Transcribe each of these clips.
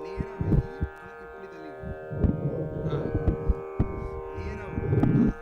நேராக இப்படி தள்ளி நேராக விடணும்.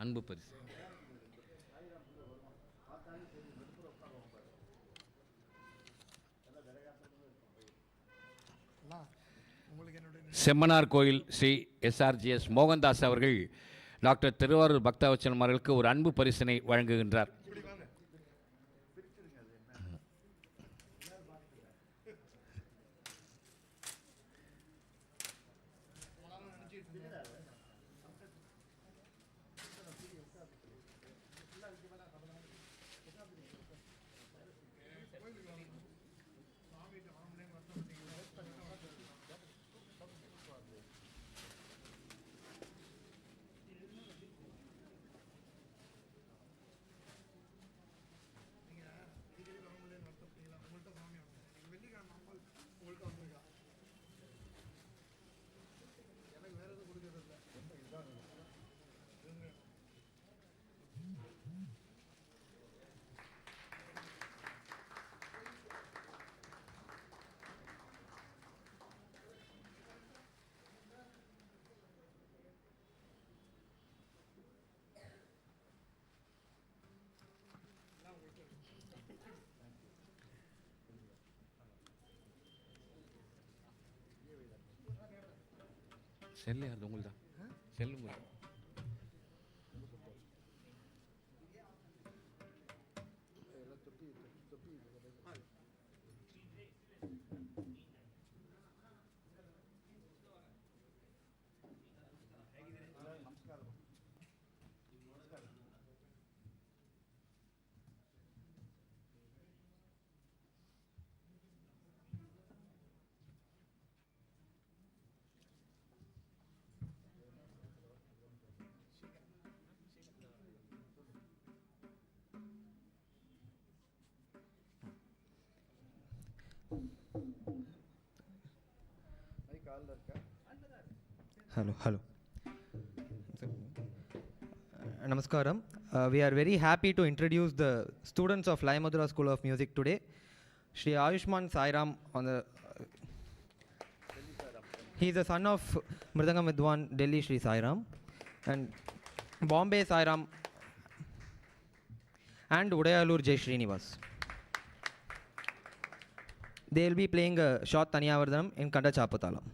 அன்பு பரிசு. செம்மனார் கோயில் ஸ்ரீ எஸ்ஆர்ஜிஎஸ் மோகன்தாஸ் அவர்கள் டாக்டர் திருவாரூர் பக்தவச்சலம் அவர்களுக்கு ஒரு அன்பு பரிசினை வழங்குகின்றார். செல்லு அது உங்கள்தான். செல்லு உங்களுக்கு. Hello. Namaskaram. We are very happy to introduce the students of Laya Madhuraa School of Music today. Shri Ayushman Sairam he is the son of Mridangam Vidwan Delhi Shri Sairam and Bombay Sairam and Udayalur Jai Srinivas. They will be playing a short Taniyavardhanam in Kanda Chapatalam.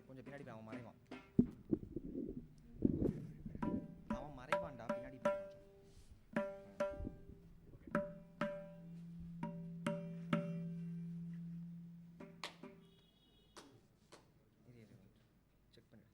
கொஞ்சம் பின்னாடி போய் அவன் மறைவான். அவன் மறைவான்டா பின்னாடி போய். Check பண்ணி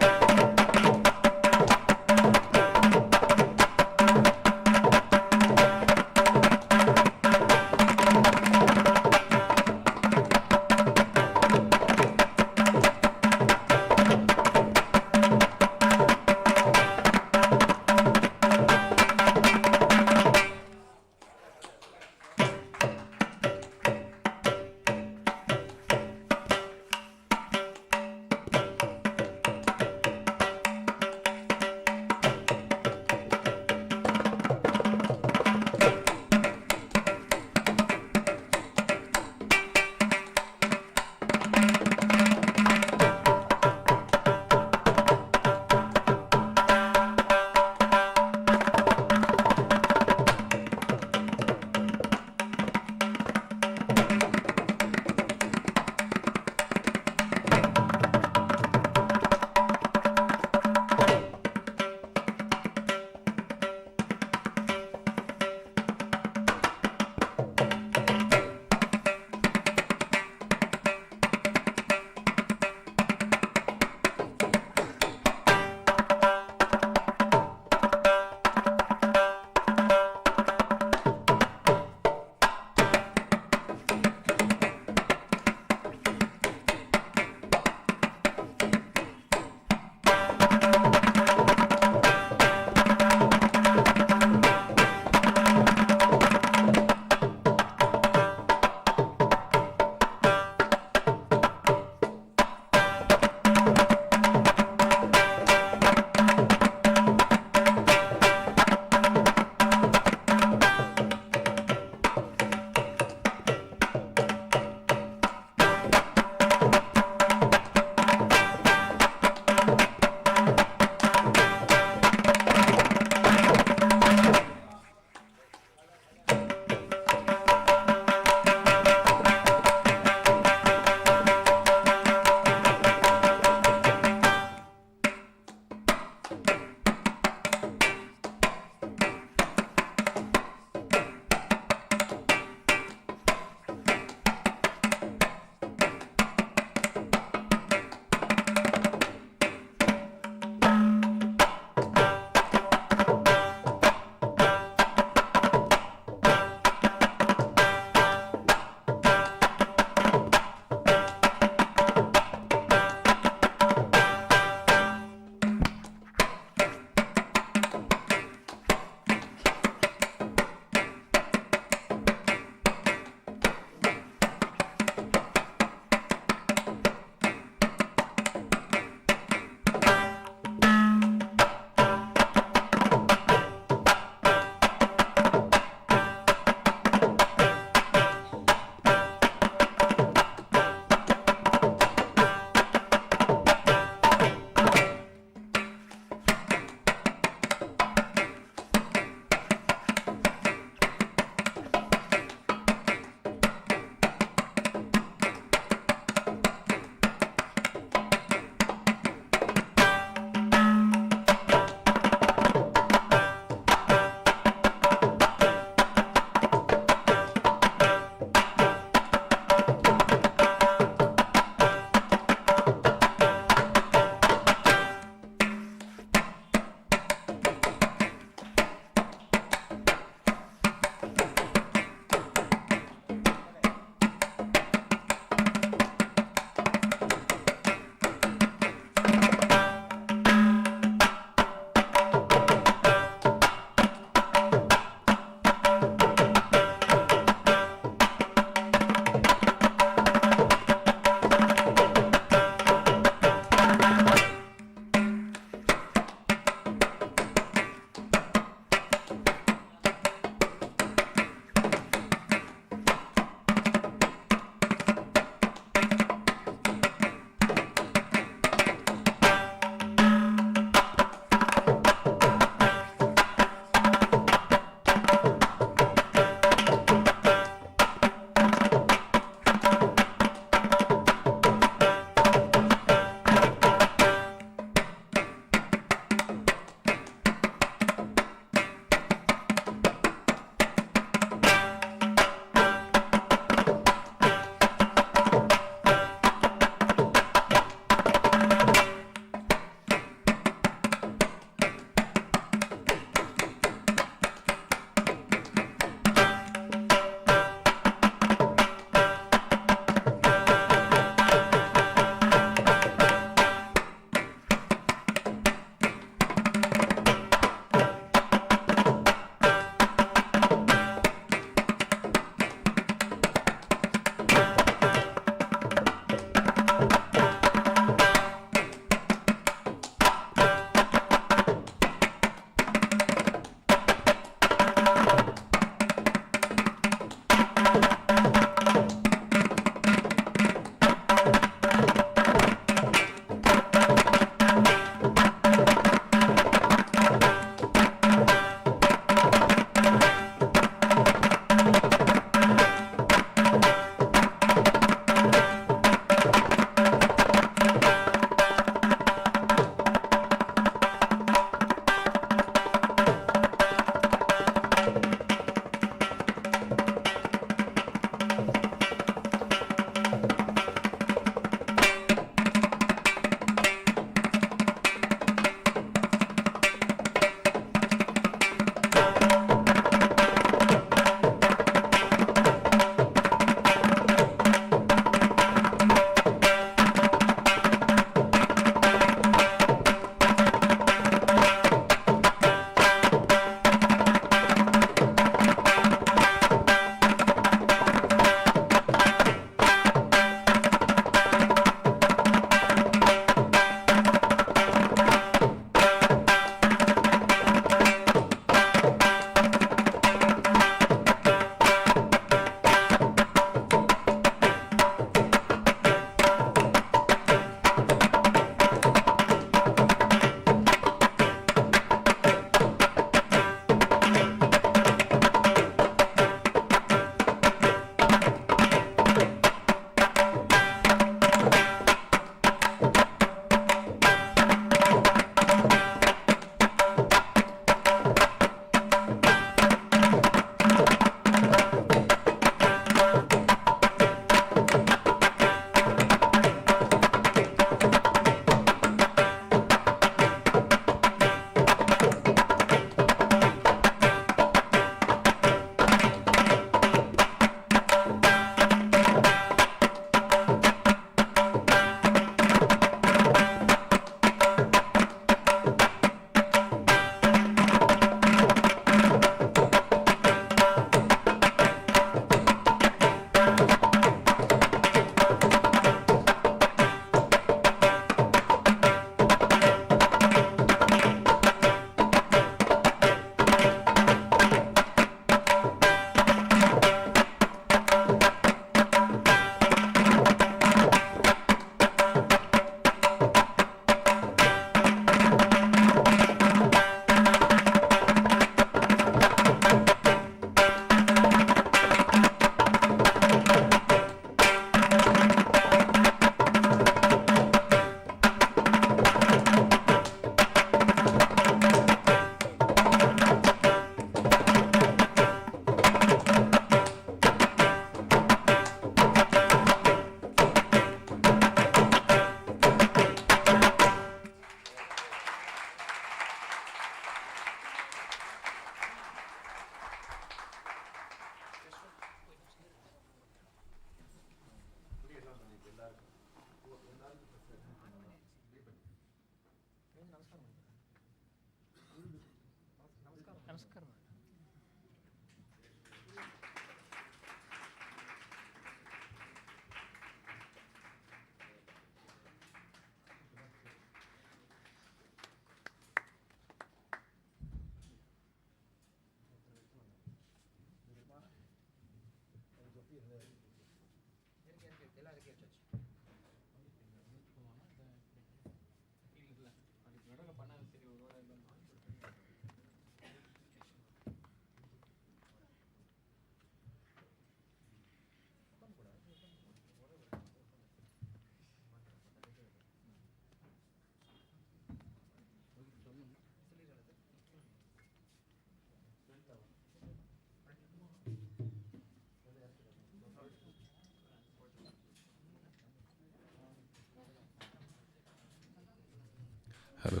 Hello.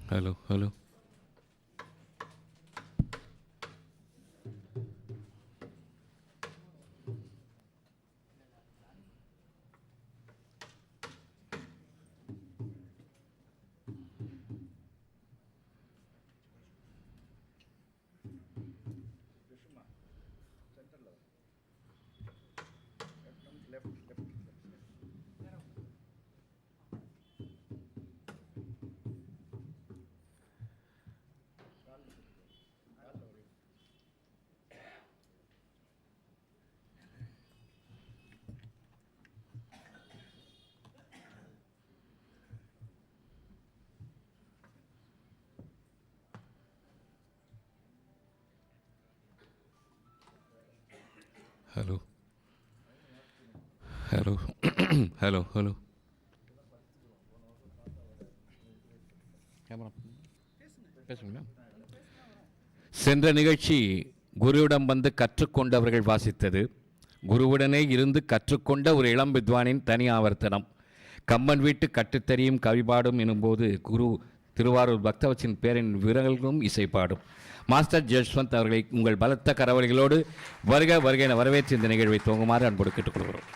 Hello. Hello. Hello. Hello. Hello. Hello. பேசுங்களா? சென்ற நிகழ்ச்சி குருவிடம் வந்து கற்றுக்கொண்டவர்கள் வாசித்தது. குருவுடனே இருந்து கற்றுக்கொண்ட ஒரு இளம் வித்வானின் தனி ஆவர்த்தனம். கம்பன் வீட்டு கட்டுத்தறியும் கவிபாடும் எனும்போது குரு திருவாரூர் பக்தவச்சின் பேரின் விரல்களும் இசைப்பாடும். மாஸ்டர் ஜஸ்வந்த் அவர்களை உங்கள் பலத்த கரவொலிகளோடு வருக வருக என வரவேற்று இந்த நிகழ்வை துவங்குமாறு அன்போடு கேட்டுக்கொள்கிறோம்.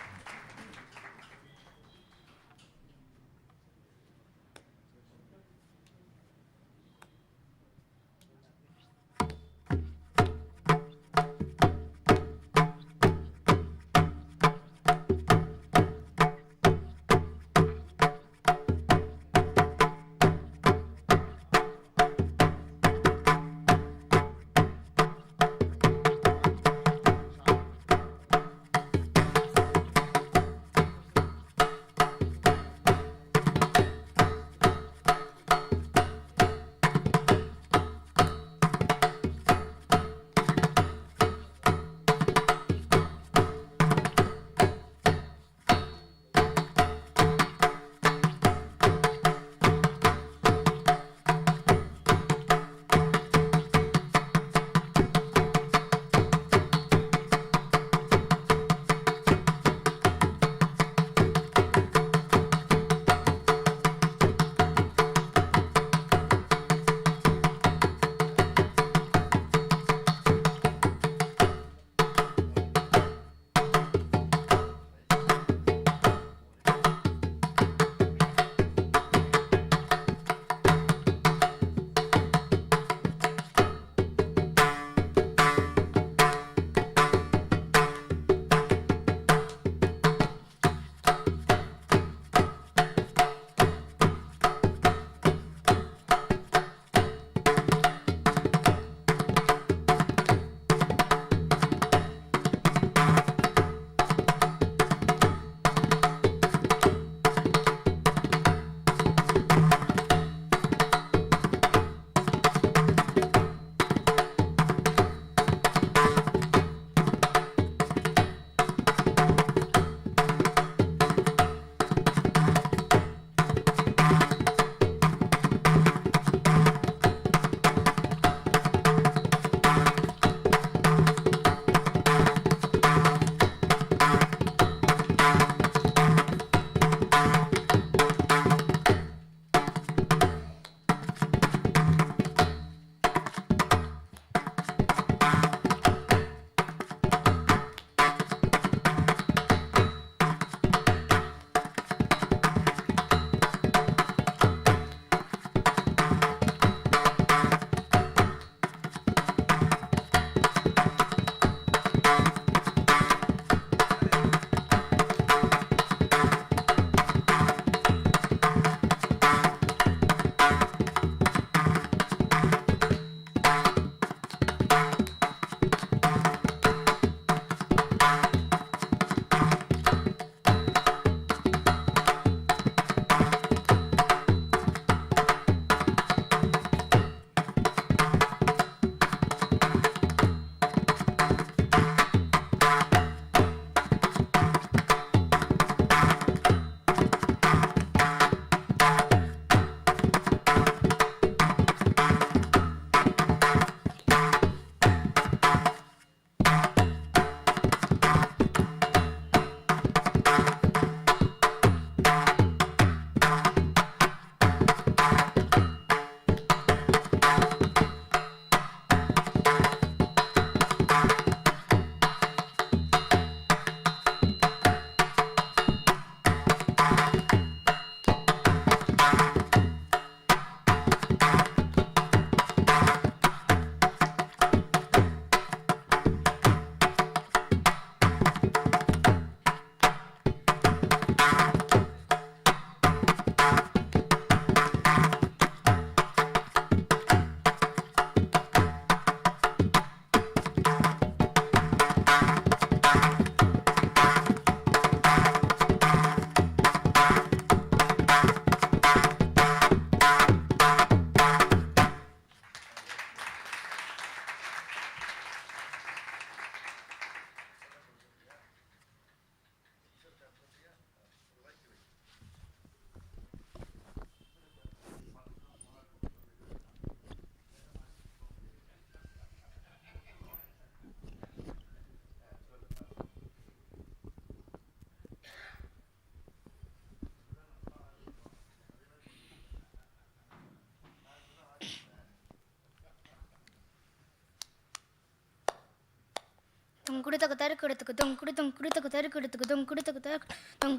குடுத்தக தரு கொடுத்துக்கு குடுத்தக தரு கொடுத்துக்கு குடுத்தக தரு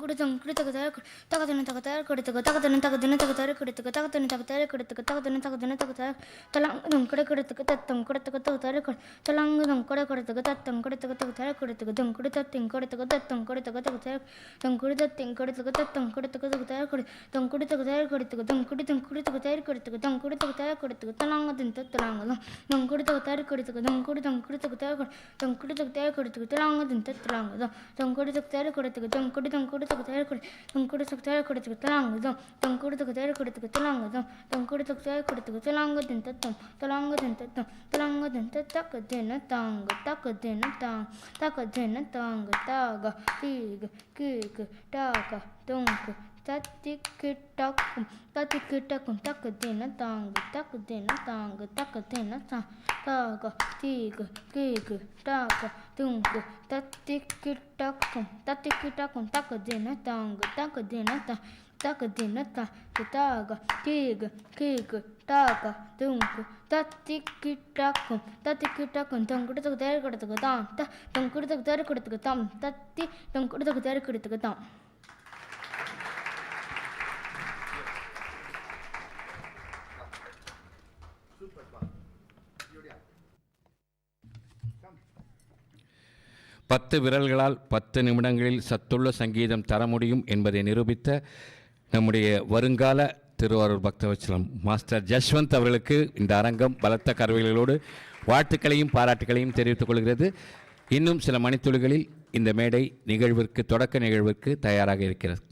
குடுத்தக தரு தகதன தக தரு கொடுத்துக்கு தகதன தரு கொடுத்துக்கு தகதன தரு கொடுத்துக்கு தகதன தரு தலங்கம் கொடுத்துக்கு தத்தம் கொடுத்துக்கு தரு தலங்கம் கொடுத்துக்கு தத்தம் கொடுத்துக்கு தரு கொடுத்துக்கு குடுத்தத்தின் கொடுத்துக்கு தத்தம் கொடுத்துக்கு தரு குடுத்தத்தின் கொடுத்துக்கு தத்தம் கொடுத்துக்கு தரு கொடுத்துக்கு தரு கொடுத்துக்கு குடுத்துக்கு தரு கொடுத்துக்கு கொடுத்துக்கு தரு கொடுத்துக்கு தலாங்கத்தின் தலாங்கதம் கொடுத்துக்கு தரு கொடுத்துக்கு தரு கொடுத்துக்கு தரு கொடுத்துக்கு தலாங்கத்தின் தலாங்கதம் கொடுத்துக்கு தரு கொடுத்துக்கு கொடுத்துக்கு தரு கொடுத்துக்கு தரு கொடுத்துக்கு தலாங்கதம் கொடுத்துக்கு தரு கொடுத்துக்கு தலாங்கதம் கொடுத்துக்கு தரு கொடுத்துக்கு தலாங்கத்தின் தலாங்கத்தின் தலாங்கத்தின் தக்கத்தின தாங்க தக்கத்தின தாங்க தாக தீக கீக்கு டாக தொங்கு தத்திக்கிட்டக்கும் தக்கத்தின தாங்க தக்கத்தின தாக தீக கீக்கு டாக தொங்கு தத்திக்கிட்டக்கும் தக்கத்தின தாங்க தக்கத்தின தாக தீக கீக்கு டாக தொங்கு தத்திக்கிட்டக்கும் தொங்குடுத்துக்கு தேர் கொடுத்துக்கு தான் தொங்குடுத்துக்கு தேர் கொடுத்துக்கு தாம் தத்தி தொங்குடுத்துக்கு தேர் கொடுத்துக்கு தான். பத்து விரல்களால் 10 நிமிடங்களில் சத்துள்ள சங்கீதம் தர முடியும் என்பதை நிரூபித்த நம்முடைய வருங்கால திருவாரூர் பக்தவத்சலம் மாஸ்டர் ஜஸ்வந்த் அவர்களுக்கு இந்த அரங்கம் பலத்த கருவிகளோடு வாழ்த்துக்களையும் பாராட்டுகளையும் தெரிவித்துக் கொள்கிறது. இன்னும் சில மணித்துளிகளில் இந்த மேடை நிகழ்விற்கு தொடக்க நிகழ்விற்கு தயாராக இருக்கிறது.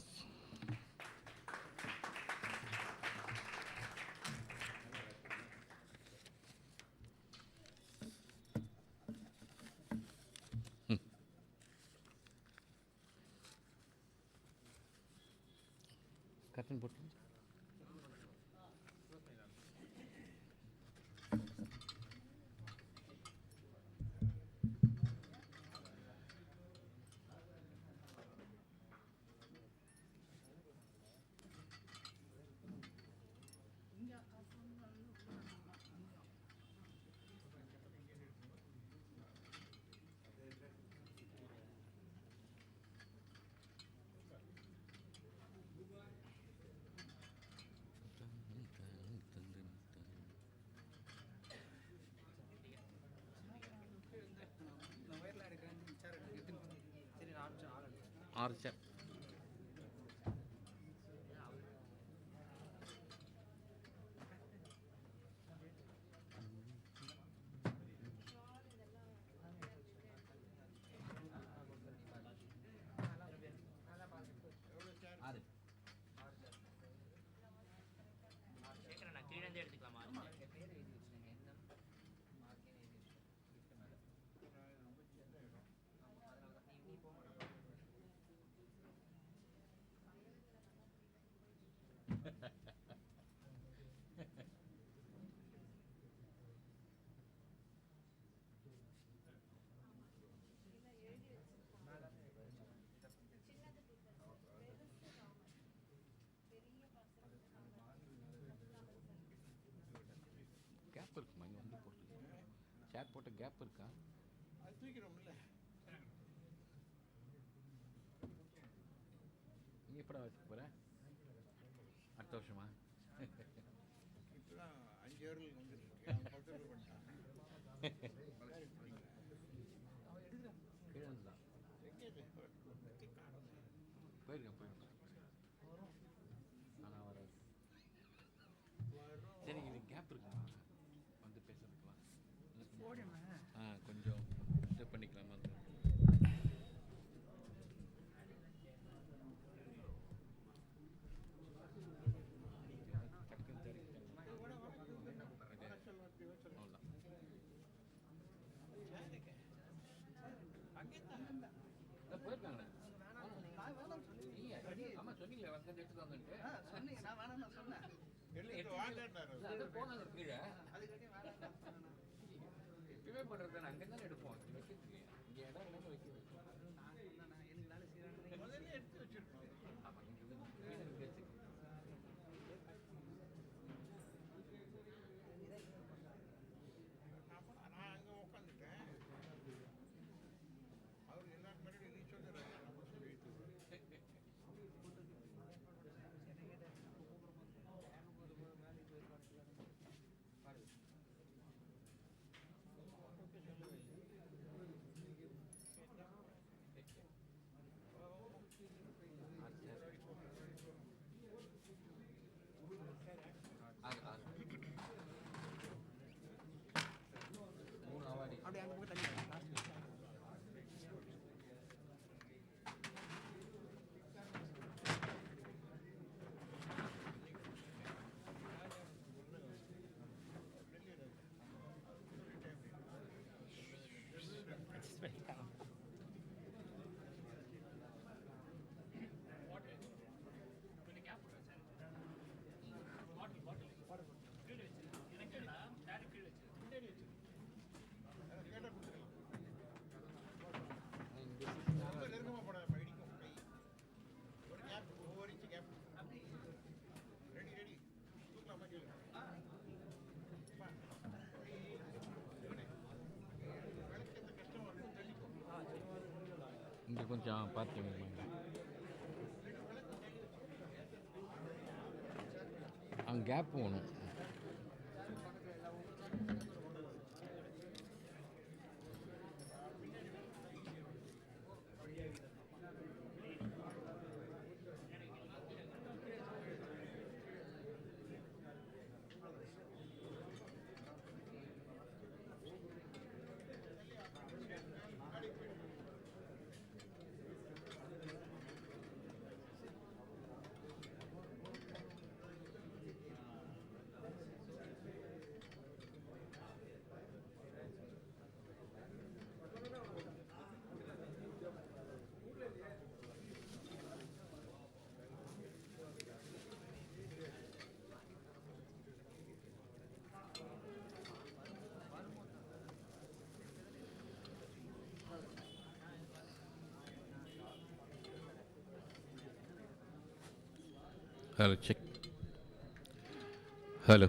கட்டன் போட்டு ஆர்ச்சர் கேப் இருக்குமா? இங்கே வந்து போட்டு சேர் போட்ட கேப் இருக்கா? அது தூக்கிறோம்ல. நீ எப்படா வச்சுக்க போகிற? அடுத்த வருஷமா? இப்போதான் 5 ஏரில் வந்துருக்கு. 10 ஏரில் பண்ணிட்டான். கீழே வந்துதான் போயிருக்கேன். ஆனால் வராது. சரி, இது கேப் இருக்குமா வந்து பேசுறதுக்கலாம்? கொஞ்சம் இது பண்ணிக்கலாமா? போயிருக்காங்களே. ஆமா, சொன்னீங்களே வந்து எடுத்துட்டு வந்துட்டு. சொன்னீங்க, நான் வேணாம் நான் சொன்னேன். போனாங்க கீழே. எப்பயுமே பண்றது தானே, அங்கே தானே எடுப்போம். வைக்கிறது இங்கே இடம் இல்லாம வைக்கிறது. முதல்ல எடுத்து வச்சிருக்கோம். ஆமா, இங்கே வச்சு நான் அங்கே உட்காந்துட்டேன். கொஞ்சம் பார்த்து அங்கே கேப் போகணும். Hello check. ஹலோ.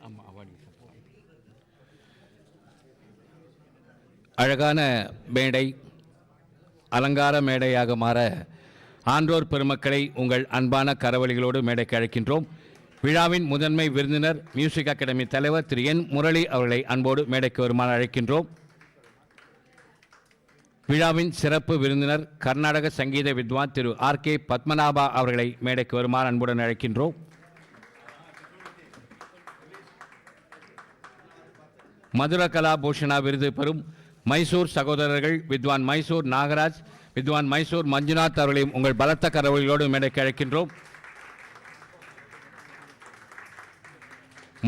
ஆமாம், அவார்டு. அழகான மேடை அலங்கார மேடையாக மாற ஆன்றோர் பெருமக்களை உங்கள் அன்பான கரவொலிகளோடு மேடைக்கு அழைக்கின்றோம். விழாவின் முதன்மை விருந்தினர் மியூசிக் அகாடமி தலைவர் திரு என் முரளி அவர்களை அன்போடு மேடைக்கு வருமாறு அழைக்கின்றோம். விழாவின் சிறப்பு விருந்தினர் கர்நாடக சங்கீத வித்வான் திரு ஆர்.கே. பத்மநாபா அவர்களை மேடைக்கு வருமாறு அன்புடன் அழைக்கின்றோம். மதுர கலா பூஷணா விருது பெறும் மைசூர் சகோதரர்கள் வித்வான் மைசூர் நாகராஜ், வித்வான் மைசூர் மஞ்சுநாத் அவர்களையும் உங்கள் பலத்த கரவொலிகளோடு மேடைக்கு அழைக்கின்றோம்.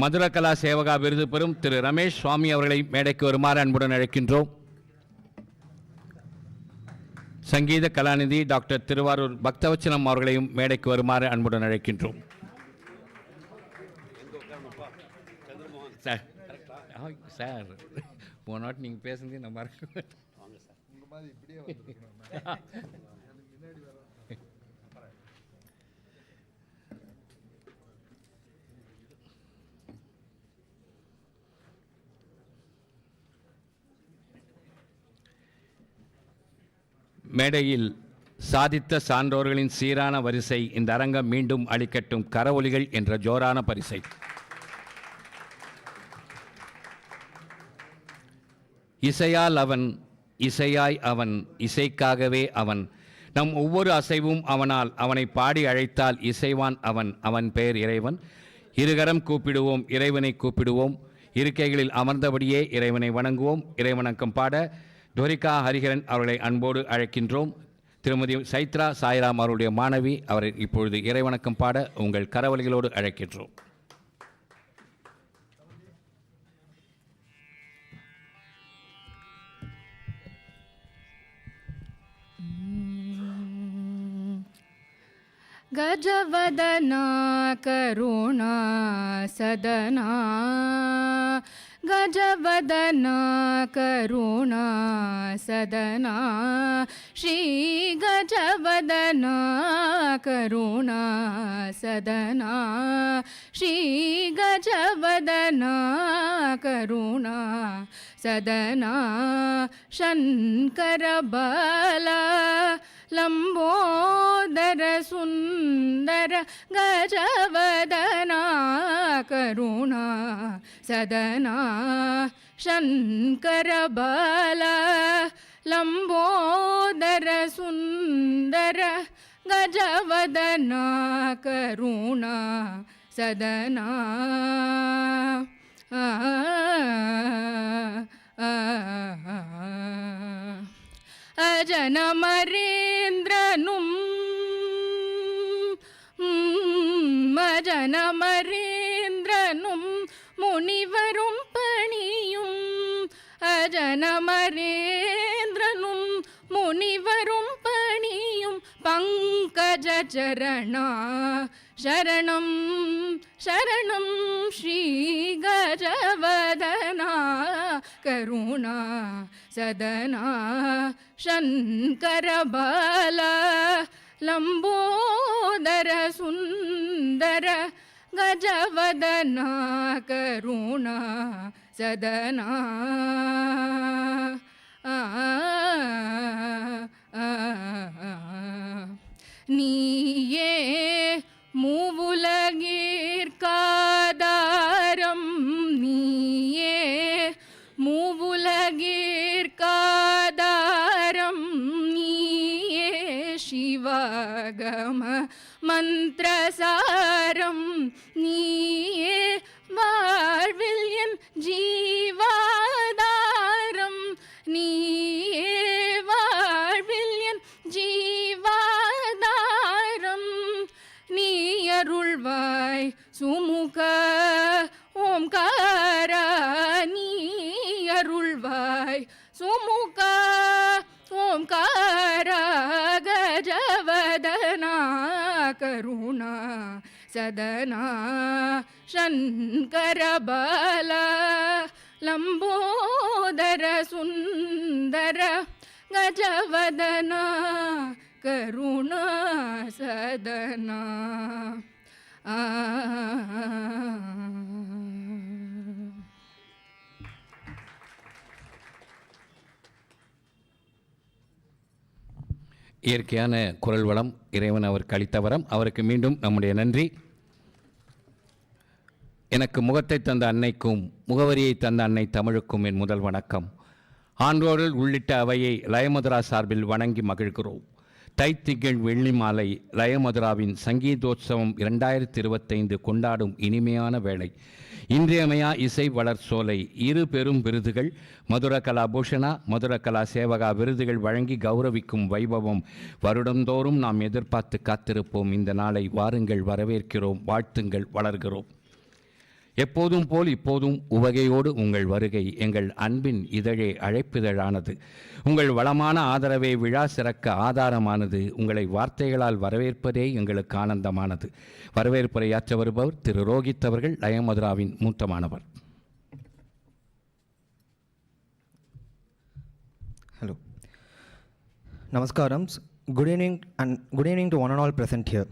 மதுர கலா சேவகா விருது பெறும் திரு ரமேஷ் சுவாமி அவர்களை மேடைக்கு வருமாறு அன்புடன் அழைக்கின்றோம். சங்கீத கலாநிதி டாக்டர் திருவாரூர் பக்தவச்சலம் அவர்களையும் மேடைக்கு வருமாறு அன்புடன் அழைக்கின்றோம். சார் சார் போனாட்டு நீங்கள் பேசுனதே நம்ம மேடையில் சாதித்த சான்றோர்களின் சீரான வரிசை இந்த அரங்கம் மீண்டும் அளிக்கட்டும் கரவொலிகள் என்ற ஜோரான பரிசை. இசையால் அவன், இசையாய் அவன், இசைக்காகவே அவன். நம் ஒவ்வொரு அசைவும் அவனால். அவனை பாடி அழைத்தால் இசைவான் அவன். அவன் பெயர் இறைவன். இருகரம் கூப்பிடுவோம், இறைவனை கூப்பிடுவோம். இருக்கைகளில் அமர்ந்தபடியே இறைவனை வணங்குவோம். இறைவணக்கம் பாட துவரிகா ஹரிஹரன் அவர்களை அன்போடு அழைக்கின்றோம். திருமதி சைத்ரா சாய்ராம் அவருடைய மாணவி அவரை இப்பொழுது இறைவணக்கம் பாட உங்கள் கரவொலிகளோடு அழைக்கின்றோம். गजवदना करुणा सदना, गजवदना करुणा सदना, श्री गजवदना करुणा सदना, श्री गजवदना करुणा सदना, शंकर बाला लंबोदर सुंदर गजवदना करुणा सदना, शंकर बाला लंबोदर सुंदर गजवदना करुणा सदना. அஜனமரேந்திரனும் அஜனமரேந்திரனும் முனிவரும் பணியும், அஜனமரேந்திரனும் முனிவரும் பணியும் பங்கஜ சரணா சரணம் சரணம், ஸ்ரீ கஜவதனா करुणा सदना शङ्करबाल लम्बोदर सुन्दर गजवदना करुणा सदना நீயே மூவுலகிற்காதாரம் நீயே மூவுலகிற்காதாரம் நீயே சிவகம மந்திரசாரம் நீயே வாழ்வில் என் ஜீவாதாரம் நீயே வாழ்வில் என் ஜீவாதாரம் நீ அருள்வாய் சுமுக ஓம்கார நீ அருள்வாய் சுமுக ஓம்கார கஜவதனா கருணா சதனா शङ्करबाल लम्बोदर सुन्दर गजवदना करुणा सदना இயற்கையான குரல் வளம் இறைவன் அவருக்கு அளித்த வரம். அவருக்கு மீண்டும் நம்முடைய நன்றி. எனக்கு முகத்தை தந்த அன்னைக்கும் முகவரியை தந்த அன்னை தமிழுக்கும் என் முதல் வணக்கம். ஆன்றோர்கள் உள்ளிட்ட அவையை லயமதுரா சார்பில் வணங்கி மகிழ்கிறோம். தைத்திங்கள் வெள்ளி மாலை லயமதுராவின் சங்கீதோத்சவம் 2025 கொண்டாடும் இனிமையான வேளை. இன்றியமையா இசை வளர் சோலை இரு பெரும் விருதுகள் மதுர கலா பூஷணா மதுர கலா சேவகா விருதுகள் வழங்கி கௌரவிக்கும் வைபவம் வருடந்தோறும் நாம் எதிர்பார்த்து காத்திருப்போம். இந்த நாளை வாருங்கள், வரவேற்கிறோம், வாழ்த்துங்கள், வளர்கிறோம். எப்போதும் போல் இப்போதும் உவகையோடு உங்கள் வருகை எங்கள் அன்பின் இதழே அழைப்பிதழானது. உங்கள் வளமான ஆதரவே விழா சிறக்க ஆதாரமானது. உங்களை வார்த்தைகளால் வரவேற்பதே எங்களுக்கு ஆனந்தமானது. வரவேற்புரையாற்ற வருபவர் திரு ரோஹித் அவர்கள், லயமதுராவின் மூத்த மாணவர். Hello. Namaskaram. Good evening to one and all present here.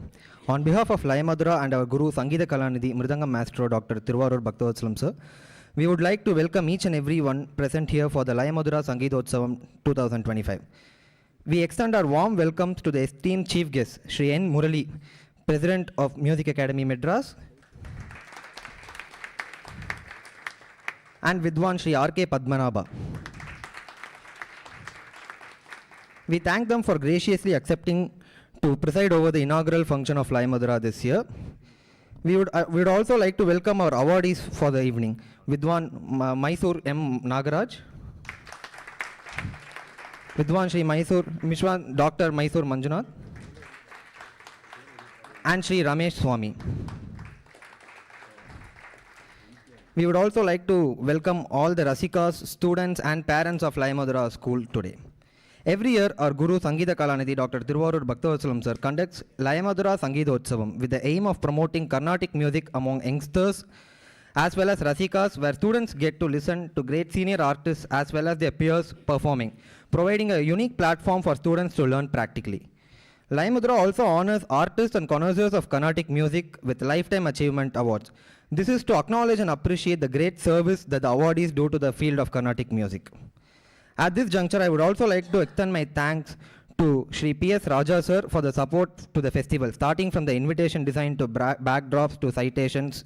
On behalf of Laya Madhuraa and our Guru Sangeetha Kalanidhi Mridangam Maestro Dr.Thiruvaarur Bhaktavatsalam sir, we would like to welcome each and every one present here for the Laya Madhuraa Sangeethothsavam 2025. We extend our warm welcomes to the esteemed chief guest, Shri N. Murali, President of Music Academy Madras, and Vidwan Shri R.K. Padmanabha. We thank them for graciously accepting to preside over the inaugural function of Laya Madhuraa this year. We would also like to welcome our awardees for the evening. Vidwan Mysore M. Nagaraj, Vidwan Shri Mysore, Mishwan Dr. Mysore Manjunath, and Shri Ramesh Swami. We would also like to welcome all the Rasikas, students and parents of Laya Madhuraa School today. Every year, our Guru Sangeetha Kalanidhi Dr.Thiruvaarur Bhaktavatsalam sir conducts Laya Madhuraa Sangeethothsavam with the aim of promoting Carnatic music among youngsters as well as Rasikas, where students get to listen to great senior artists as well as their peers performing, providing a unique platform for students to learn practically. Laya Madhuraa also honors artists and connoisseurs of Carnatic music with Lifetime Achievement Awards. This is to acknowledge and appreciate the great service that the awardees do to the field of Carnatic music. At this juncture, I would also like to extend my thanks to Shri P.S. Raja sir for the support to the festival, starting from the invitation design to backdrops to citations.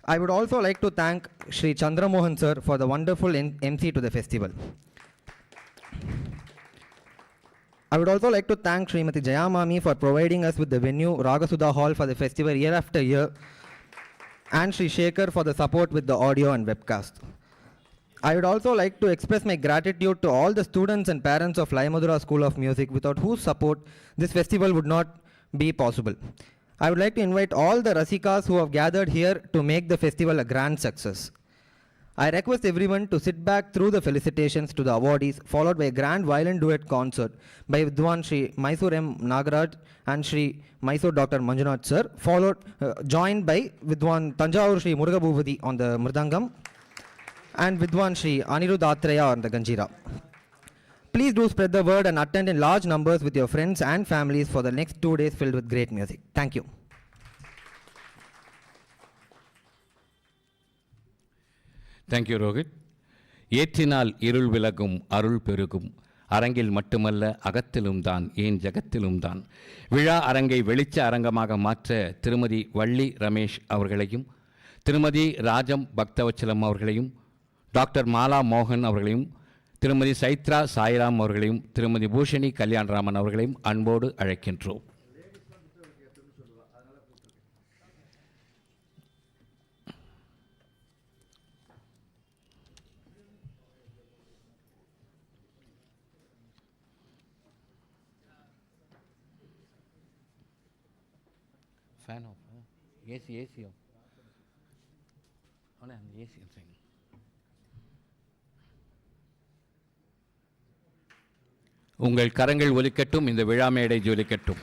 I would also like to thank Shri Chandramohan sir for the wonderful MC to the festival. I would also like to thank Srimati Jayamami for providing us with the venue Ragasudha Hall for the festival year after year, and Shri Shekhar for the support with the audio and webcast. I would also like to express my gratitude to all the students and parents of Laya Madhuraa School of Music, without whose support this festival would not be possible. I would like to invite all the Rasikas who have gathered here to make the festival a grand success. I request everyone to sit back through the felicitations to the awardees, followed by a grand violin duet concert by Vidwan Shri Mysore M. Nagaraj and Shri Mysore Dr. Manjunath sir, joined by Vidwan Tanjavur Shri Murugabhuvati on the Mridangam, and Vidwan Shri Anirudh Athreya on the Ganjira. Please do spread the word and attend in large numbers with your friends and families for the next 2 days filled with great music. Thank you. Thank you, Rohit. ஏற்றினால் இருள் விலகும் அருள் பெருகும் அரங்கில் மட்டுமல்ல அகத்திலும் தான் ஏன் ஜகத்திலும் தான். விழா அரங்கை வெளிச்ச அரங்கமாக மாற்ற திருமதி வள்ளி ரமேஷ் அவர்களையும் திருமதி ராஜம் பக்தவச்சலம் அவர்களையும் டாக்டர் மாலா மோகன் அவர்களையும் திருமதி சைத்ரா சாய்ராம் அவர்களையும் திருமதி பூஷணி கல்யாணராமன் அவர்களையும் அன்போடு அழைக்கின்றோம். Fan off. AC off. Only on the AC thing. உங்கள் கரங்கள் ஒலிக்கட்டும், இந்த விழா மேடை ஜொலிக்கட்டும்.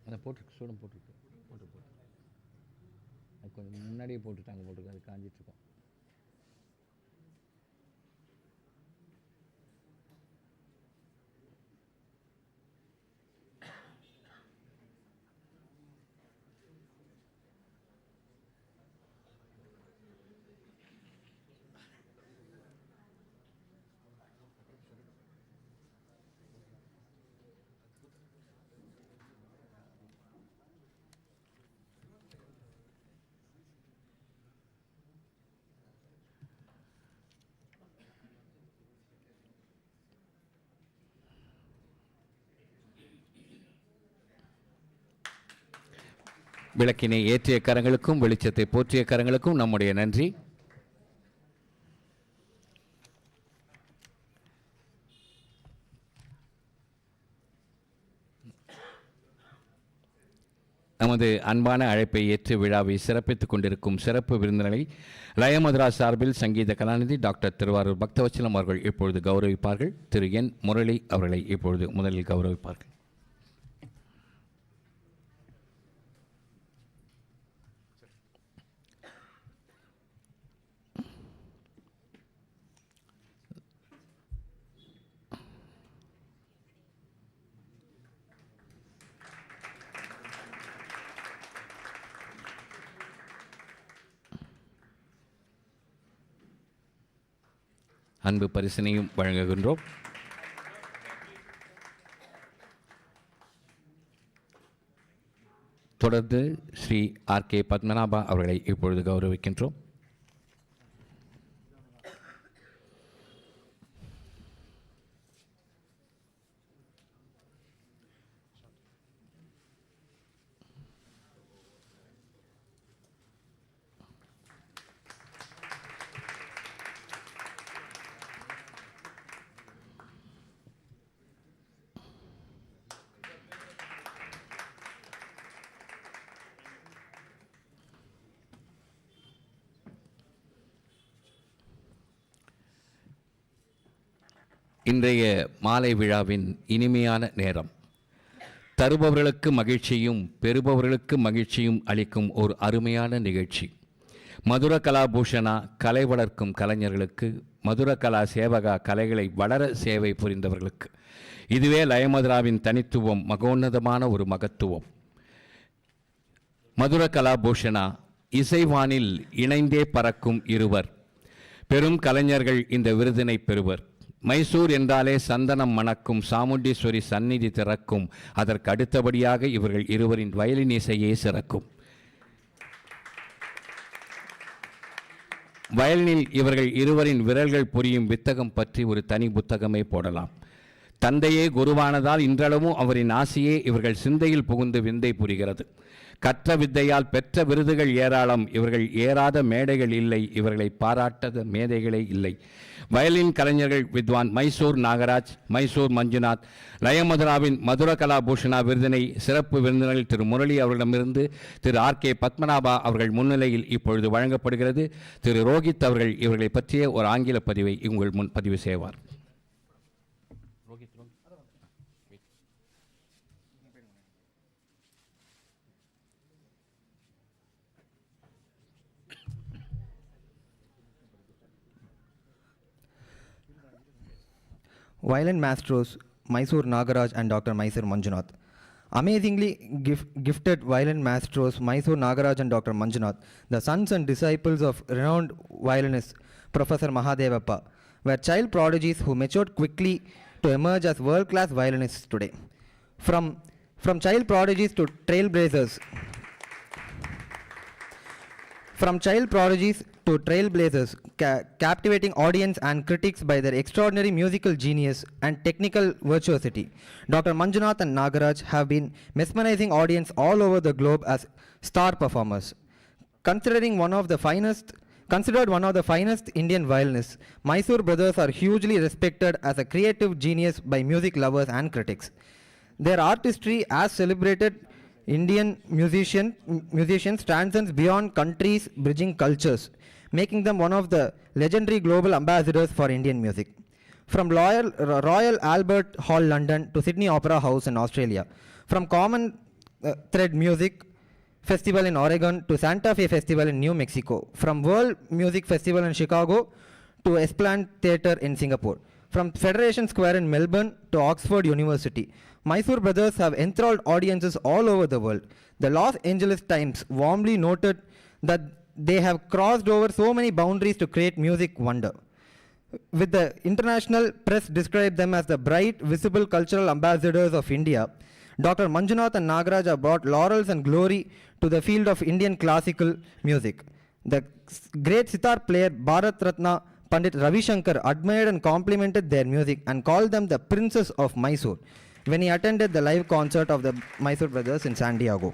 அதை போட்டுருக்கு, சூடம் போட்டுருக்கு, போட்டு அது கொஞ்சம் முன்னாடியே போட்டுட்டாங்க, போட்டுருக்கு, அது காஞ்சிட்ருக்கோம். விளக்கினை ஏற்றிய கரங்களுக்கும் வெளிச்சத்தை போற்றிய கரங்களுக்கும் நம்முடைய நன்றி. நமது அன்பான அழைப்பை ஏற்று விழாவை சிறப்பித்துக் கொண்டிருக்கும் சிறப்பு விருந்தினரை லய மதுரா சார்பில் சங்கீத கலாநிதி டாக்டர் திருவாரூர் பக்தவச்சலம் அவர்கள் இப்பொழுது கௌரவிப்பார்கள். திரு என் முரளி அவர்களை இப்பொழுது முதலில் கௌரவிப்பார்கள். அன்பு பரிசினையும் வழங்குகின்றோம். தொடர்ந்து ஸ்ரீ ஆர்.கே. பத்மநாபா அவர்களை இப்பொழுது கௌரவிக்கின்றோம். இன்றைய மாலை விழாவின் இனிமையான நேரம் தருபவர்களுக்கு மகிழ்ச்சியும் பெறுபவர்களுக்கு மகிழ்ச்சியும் அளிக்கும் ஒரு அருமையான நிகழ்ச்சி. மதுர கலாபூஷணா கலை வளர்க்கும் கலைஞர்களுக்கு, மதுர கலா சேவகா கலைகளை வளர சேவை புரிந்தவர்களுக்கு இதுவே லயமதுராவின் தனித்துவம், மகோன்னதமான ஒரு மகத்துவம். மதுர கலாபூஷணா இசைவானில் இணைந்தே பறக்கும் இருவர் பெரும் கலைஞர்கள் இந்த விருதினை பெறுவர். மைசூர் என்றாலே சந்தனம் மணக்கும், சாமுண்டீஸ்வரி சந்நிதி திறக்கும். அதற்கு அடுத்தபடியாக இவர்கள் இருவரின் வயலின் இசையே சிறக்கும். வயலினில் இவர்கள் இருவரின் விரல்கள் புரியும் வித்தகம் பற்றி ஒரு தனி புத்தகமே போடலாம். தந்தையே குருவானதால் இன்றளவும் அவரின் ஆசியே இவர்கள் சிந்தையில் புகுந்து விந்தை புரிகிறது. கற்ற வித்தையால் பெற்ற விருதுகள் ஏராளம், இவர்கள் ஏறாத மேடைகள் இல்லை, இவர்களை பாராட்டாத மேதைகளே இல்லை. வயலின் கலைஞர்கள் வித்வான் மைசூர் நாகராஜ், மைசூர் மஞ்சுநாத், லய மதுராவின் மதுர கலாபூஷணா விருதினை சிறப்பு விருந்தினர்கள் திரு முரளி அவர்களிடமிருந்து திரு ஆர்.கே. பத்மநாபா அவர்கள் முன்னிலையில் இப்பொழுது வழங்கப்படுகிறது. திரு ரோஹித் அவர்கள் இவர்களை பற்றிய ஒரு ஆங்கில பதிவை உங்கள் முன் பதிவு செய்வார். Violin maestros Mysore Nagaraj and Dr. Mysore Manjunath. Amazingly gifted violin maestros Mysore Nagaraj and Dr. Manjunath, the sons and disciples of renowned violinist Professor Mahadevappa, were child prodigies who matured quickly to emerge as world-class violinists today. From child prodigies to trailblazers, captivating audience and critics by their extraordinary musical genius and technical virtuosity, Dr. Manjunath and Nagaraj have been mesmerizing audience all over the globe as star performers. Considered one of the finest Indian violinists, Mysore brothers are hugely respected as a creative genius by music lovers and critics. Their artistry, as celebrated Indian musicians, transcends beyond countries, bridging cultures, making them one of the legendary global ambassadors for Indian music. From Royal Albert Hall, London, to Sydney Opera House in Australia, from Common Thread Music Festival in Oregon to Santa Fe Festival in New Mexico, from World Music Festival in Chicago to Esplanade Theatre in Singapore, from Federation Square in Melbourne to Oxford University, Mysore brothers have enthralled audiences all over the world. The Los Angeles Times warmly noted that they have crossed over so many boundaries to create music wonder. With the international press describe them as the bright, visible cultural ambassadors of India, Dr. Manjunath and Nagaraj have brought laurels and glory to the field of Indian classical music. The great sitar player Bharat Ratna Pandit Ravi Shankar admired and complimented their music and called them the princes of Mysore when he attended the live concert of the Mysore brothers in San Diego.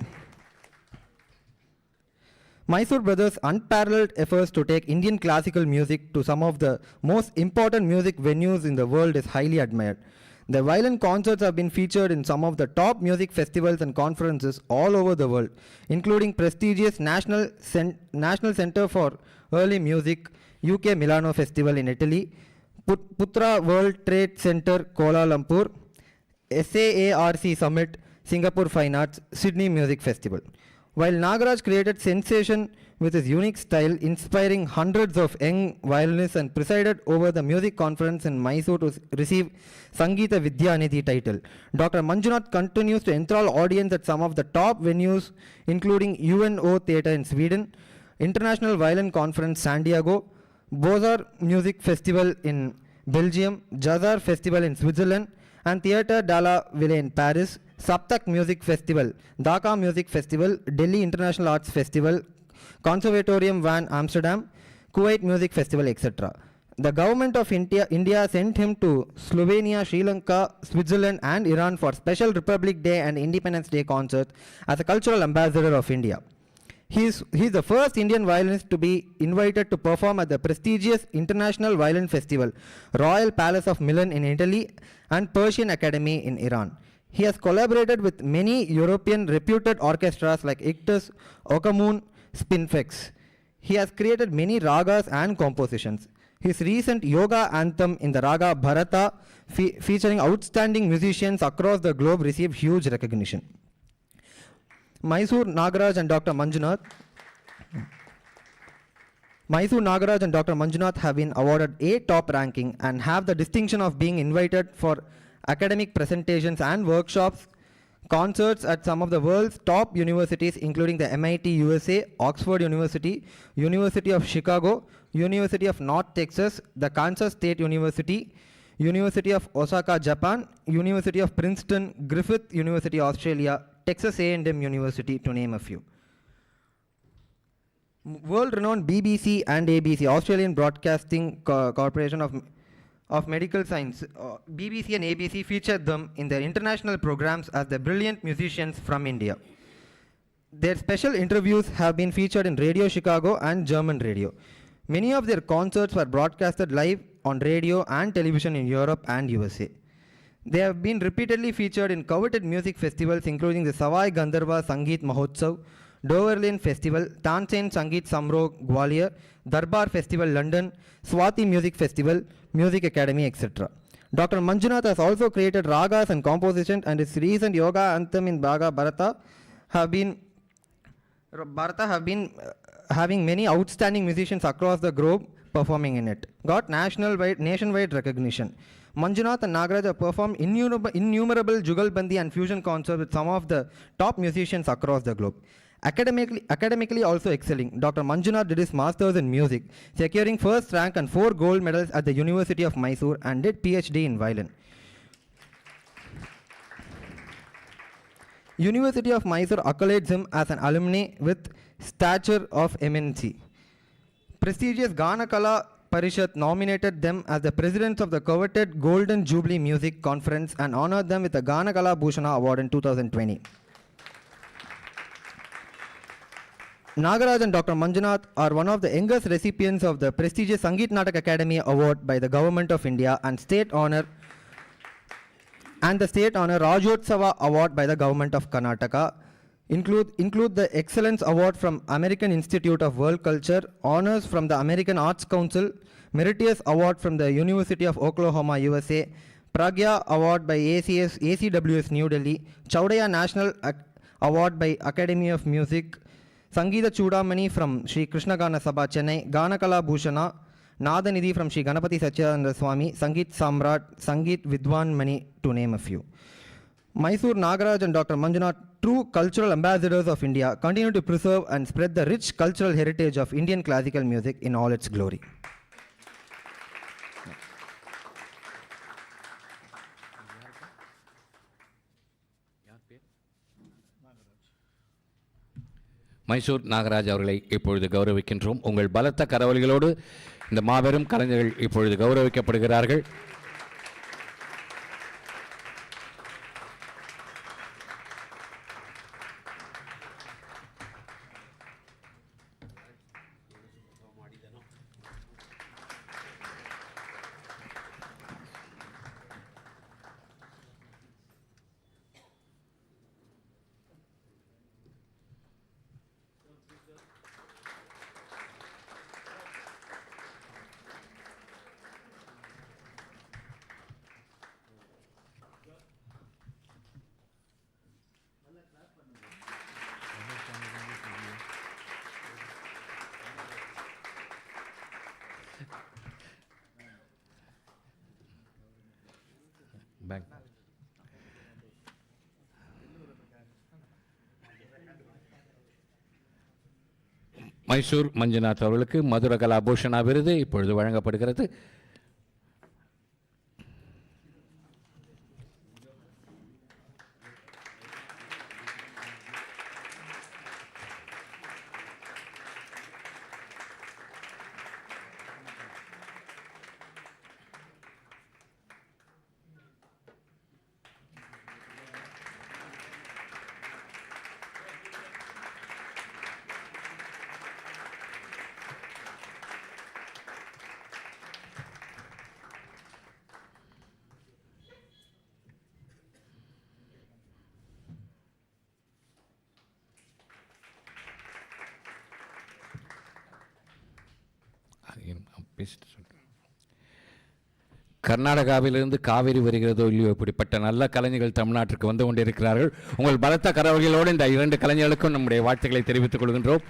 Mysore brothers' unparalleled efforts to take Indian classical music to some of the most important music venues in the world is highly admired. The violin concerts have been featured in some of the top music festivals and conferences all over the world, including prestigious National Center for Early Music UK Milano Festival in Italy, Putra World Trade Center Kuala Lumpur, SAARC Summit, Singapore Fine Arts, Sydney Music Festival. While Nagaraj created sensation with his unique style, inspiring hundreds of young violinists, and presided over the music conference in Mysore to receive Sangeeta Vidyanidhi title, Dr. Manjunath continues to enthrall audience at some of the top venues, including UNO Theatre in Sweden, International Violin Conference San Diego, Bozar Music Festival in Belgium, Jazar Festival in Switzerland, and Theatre de la Ville in Paris, Saptak Music Festival, Dhaka Music Festival, Delhi International Arts Festival, Conservatorium van Amsterdam, Kuwait Music Festival, etc. The government of India sent him to Slovenia, Sri Lanka, Switzerland and Iran for special Republic Day and Independence Day concerts as a cultural ambassador of India. He is the first Indian violinist to be invited to perform at the prestigious International Violin Festival, Royal Palace of Milan in Italy and Persian Academy in Iran. He has collaborated with many European reputed orchestras like Ictus, Okamoon, Spinfex. He has created many ragas and compositions. His recent yoga anthem in the raga Bharata, featuring outstanding musicians across the globe, received huge recognition. Mysore Nagaraj and Dr. Manjunath have been awarded A top ranking and have the distinction of being invited for academic presentations and workshops, concerts at some of the world's top universities, including the MIT USA, Oxford University, University of Chicago, University of North Texas, the Kansas State University, University of Osaka, Japan, University of Princeton, Griffith University, Australia, Texas A&M University, to name a few. World-renowned BBC and ABC, Australian Broadcasting Corporation of of medical science, BBC and ABC featured them in their international programs as the brilliant musicians from India. Their special interviews have been featured in Radio Chicago and German radio. Many of their concerts were broadcasted live on radio and television in Europe and USA. They have been repeatedly featured in coveted music festivals including the Savai Gandharva Sangeet Mahotsav, Doverlin Festival, Tansen Sangeet Samroh Gwalior, Darbar Festival London, Swati Music Festival, Music Academy, etc. Dr. Manjunath has also created ragas and compositions, and his recent yoga anthem in Bharata have been having many outstanding musicians across the globe performing in it. Got nationwide recognition. Manjunath and Nagaraj have performed innumerable Jugalbandi and fusion concerts with some of the top musicians across the globe. Academically also excelling, Dr. Manjunath did his masters in music, securing first rank and 4 gold medals at the University of Mysore, and did PhD in violin. University of Mysore accolades him as an alumni with stature of eminency. Prestigious Ganakala Parishad nominated them as the presidents of the coveted Golden Jubilee Music Conference and honored them with the Ganakala Bhushana Award in 2020. Nagaraj and Dr. Manjunath are one of the youngest recipients of the prestigious Sangeet Natak Academy Award by the Government of India and the state honor Rajotsava Award by the Government of Karnataka. Include the Excellence Award from American Institute of World Culture, honors from the American Arts Council, Meritorious Award from the University of Oklahoma, USA, Pragya Award by ACWS New Delhi, Chaudhaya National Award by Academy of Music, Sangeeta Chudamani from Sri Krishna Gana Sabha Chennai, Ganakala Bhushana, Nadanidhi from Sri Ganapati Satyananda Swami, Sangeet Samrat, Sangeet Vidwan Mani, to name a few. Mysore, Nagaraj and Dr. Manjunath, true cultural ambassadors of India, continue to preserve and spread the rich cultural heritage of Indian classical music in all its glory. Mysore Nagaraj அவர்களை இப்பொழுது கௌரவிக்கின்றோம். உங்கள் பலத்த கரவொலிகளோடு இந்த மாபெரும் கலைஞர்கள் இப்பொழுது கௌரவிக்கப்படுகிறார்கள். மைசூர் மஞ்சுநாத் அவர்களுக்கு மதுர கலா பூஷணா விருது இப்பொழுது வழங்கப்படுகிறது. கர்நாடகாவிலிருந்து காவிரி வருகிறதோ இல்லையோ, இப்படிப்பட்ட நல்ல கலைஞர்கள் தமிழ்நாட்டிற்கு வந்து கொண்டிருக்கிறார்கள். உங்கள் பலத்த கரவொலிகளோடு இந்த 2 கலைஞர்களுக்கும் நம்முடைய வாழ்த்துக்களை தெரிவித்துக் கொள்கின்றோம்.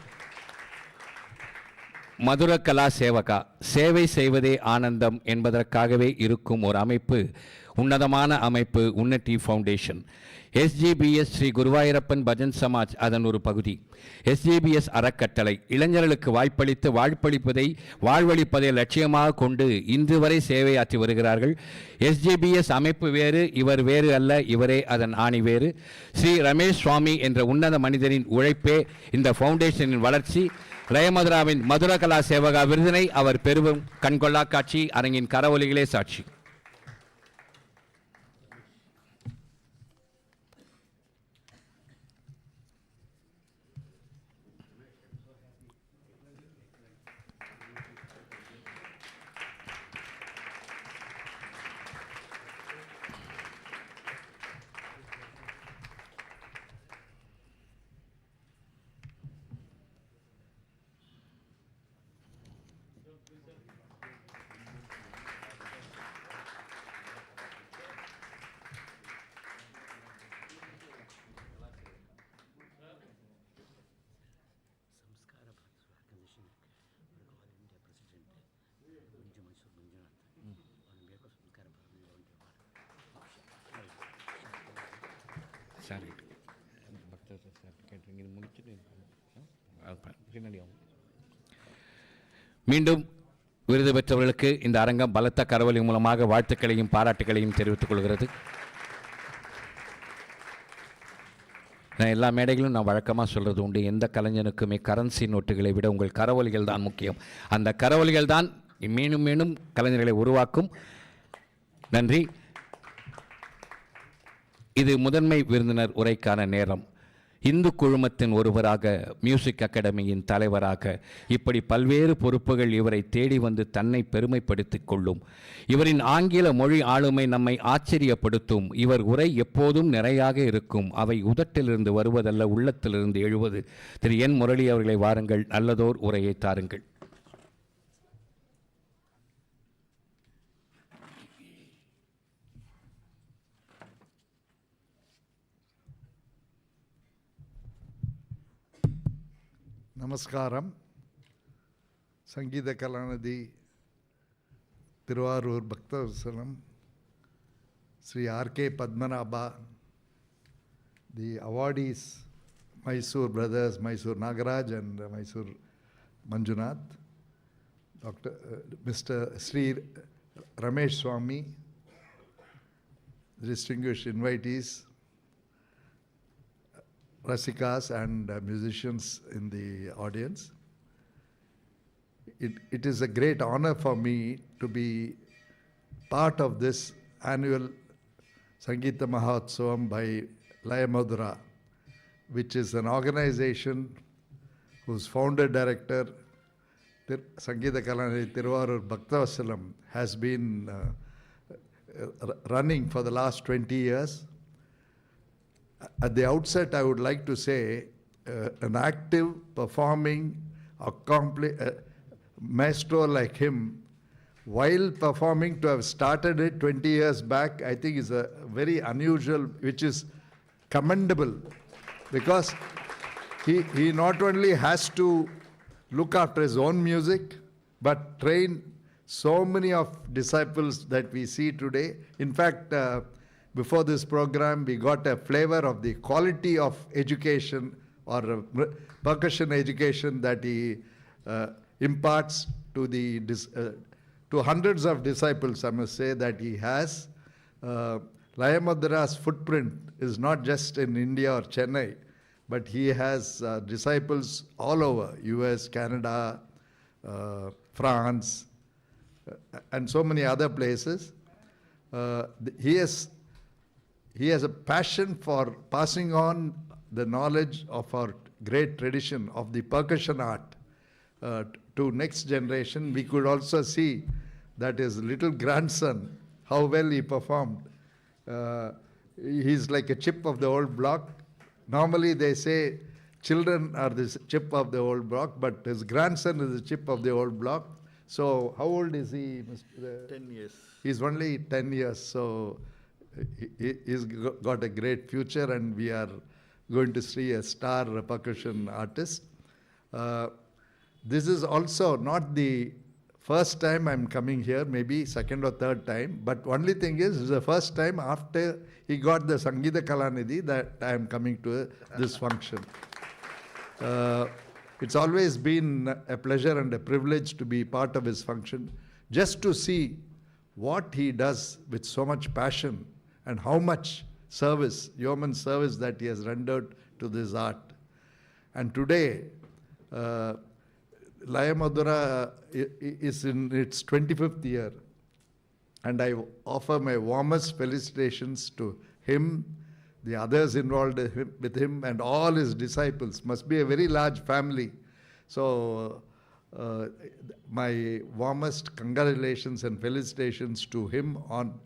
மதுர கலா சேவகா, சேவை செய்வதே ஆனந்தம் என்பதற்காகவே இருக்கும் ஒரு அமைப்பு உன்னதமான அமைப்பு உன்னதி ஃபவுண்டேஷன். எஸ்ஜிபிஎஸ் ஸ்ரீ குருவாயூரப்பன் பஜன் சமாஜ் அதன் ஒரு பகுதி. எஸ்ஜிபிஎஸ் அறக்கட்டளை இளைஞர்களுக்கு வாய்ப்பளித்து வாழ்வளிப்பதை லட்சியமாக கொண்டு இன்று வரை சேவையாற்றி வருகிறார்கள். எஸ்ஜிபிஎஸ் அமைப்பு வேறு, இவர் வேறு அல்ல, இவரே அதன் ஆணி வேறு. ஸ்ரீ ரமேஷ் சுவாமி என்ற உன்னத மனிதரின் உழைப்பே இந்த ஃபவுண்டேஷனின் வளர்ச்சி. லய மதுராவின் மதுர கலா சேவகா விருதினை அவர் பெறும் கண்கொள்ளா காட்சி. அரங்கின் கரவொலிகளே சாட்சி. மீண்டும் விருது பெற்றவர்களுக்கு இந்த அரங்கம் பலத்த கரவொலி மூலமாக வாழ்த்துக்களையும் பாராட்டுகளையும் தெரிவித்துக் கொள்கிறது. நான் எல்லா மேடைகளும் நான் வழக்கமாக சொல்கிறது உண்டு, எந்த கலைஞனுக்குமே கரன்சி நோட்டுகளை விட உங்கள் கரவொலிகள் தான் முக்கியம். அந்த கரவொலிகள் தான் மீண்டும் மீண்டும் கலைஞர்களை உருவாக்கும். நன்றி. இது முதன்மை விருந்தினர் உரைக்கான நேரம். இந்து குழுமத்தின் ஒருவராக, மியூசிக் அகாடமியின் தலைவராக, இப்படி பல்வேறு பொறுப்புகள் இவரை தேடி வந்து தன்னை பெருமைப்படுத்திக் கொள்ளும். இவரின் ஆங்கில மொழி ஆளுமை நம்மை ஆச்சரியப்படுத்தும். இவர் உரை எப்போதும் நிறையாக இருக்கும். அவை உதட்டிலிருந்து வருவதல்ல, உள்ளத்திலிருந்து எழுவது. திரு என் முரளி அவர்களை வாருங்கள், நல்லதோர் உரையை தாருங்கள். நமஸ்காரம். Sangeetha Kalanidhi Thiruvarur Bhaktavatsalam, Sri R.K. Padmanabha, the awardees, Mysore brothers, Mysore Nagaraj and Mysore Manjunath, Mr. Sri Ramesh Swami, the distinguished invitees, Rasikas and musicians in the audience. It is a great honor for me to be part of this annual Sangeethothsavam by Laya Madhuraa, which is an organization whose founder director, Sangeetha Kalanidhi Thiruvaarur Bhaktavasalam, has been running for the last 20 years. At the outset, I would like to say an active, performing, maestro like him, while performing, to have started it 20 years back, I think is a very unusual, which is commendable, because he not only has to look after his own music, but train so many of disciples that we see today. In fact, before this program, we got a flavor of the quality of education or percussion education that he imparts to to hundreds of disciples, I must say, that he has. Laya Madhuraa's footprint is not just in India or Chennai, but he has disciples all over, US, Canada, France, and so many other places. He has a passion for passing on the knowledge of our great tradition of the percussion art to next generation. We could also see that his little grandson, how well he performed. He's like a chip of the old block. Normally they say children are the chip of the old block, but his grandson is the chip of the old block. So how old is he, Mr. 10 years. He's only 10 years, so he's got a great future, and we are going to see a star percussion artist. This is also not the first time I'm coming here, maybe second or third time, but only thing is, it's the first time after he got the Sangeeta Kalanidhi that I am coming to this function. It's always been a pleasure and a privilege to be part of his function, just to see what he does with so much passion and how much service, yeoman service that he has rendered to this art. And today, Laya Madhuraa is in its 25th year, and I offer my warmest felicitations to him, the others involved with him, and all his disciples. Must be a very large family. So, my warmest congratulations and felicitations to him on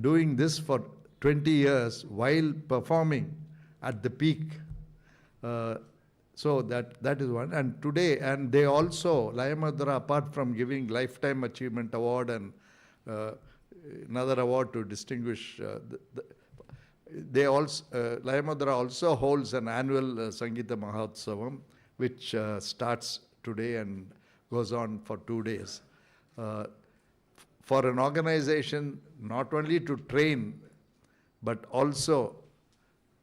doing this for 20 years while performing at the peak. So that is one. And today, and they also, Laya Madhuraa, apart from giving Lifetime Achievement Award and another award to distinguish, they also, Laya Madhuraa also holds an annual Sangeethothsavam, which starts today and goes on for 2 days. For an organization not only to train, but also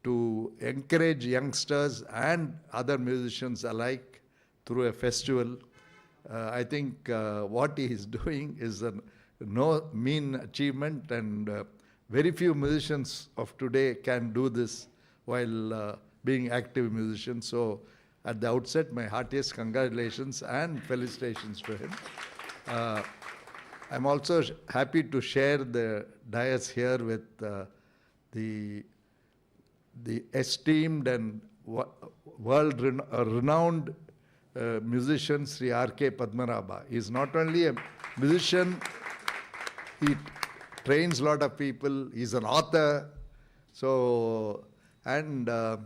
to encourage youngsters and other musicians alike through a festival. I think what he is doing is no mean achievement, and very few musicians of today can do this while being active musicians. So at the outset, my heartiest congratulations and felicitations to him. I'm also happy to share the dais here with the esteemed and world-renowned musician Sri R.K. Padmanabha. He is not only a musician, he trains a lot of people, he's an author. So, and to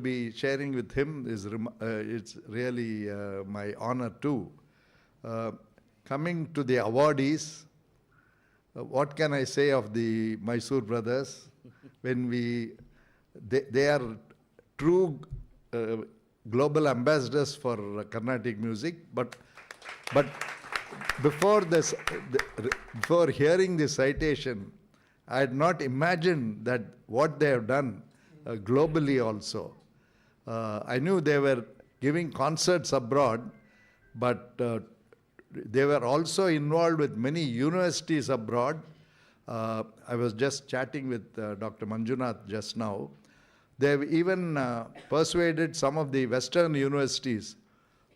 be sharing with him is it's really my honor too. Coming to the awardees, what can I say of the Mysore brothers? When they are true global ambassadors for Carnatic music, but before hearing this citation, I had not imagined that what they have done globally also. I knew they were giving concerts abroad, but they were also involved with many universities abroad. I was just chatting with Dr. Manjunath just now. They've even persuaded some of the Western universities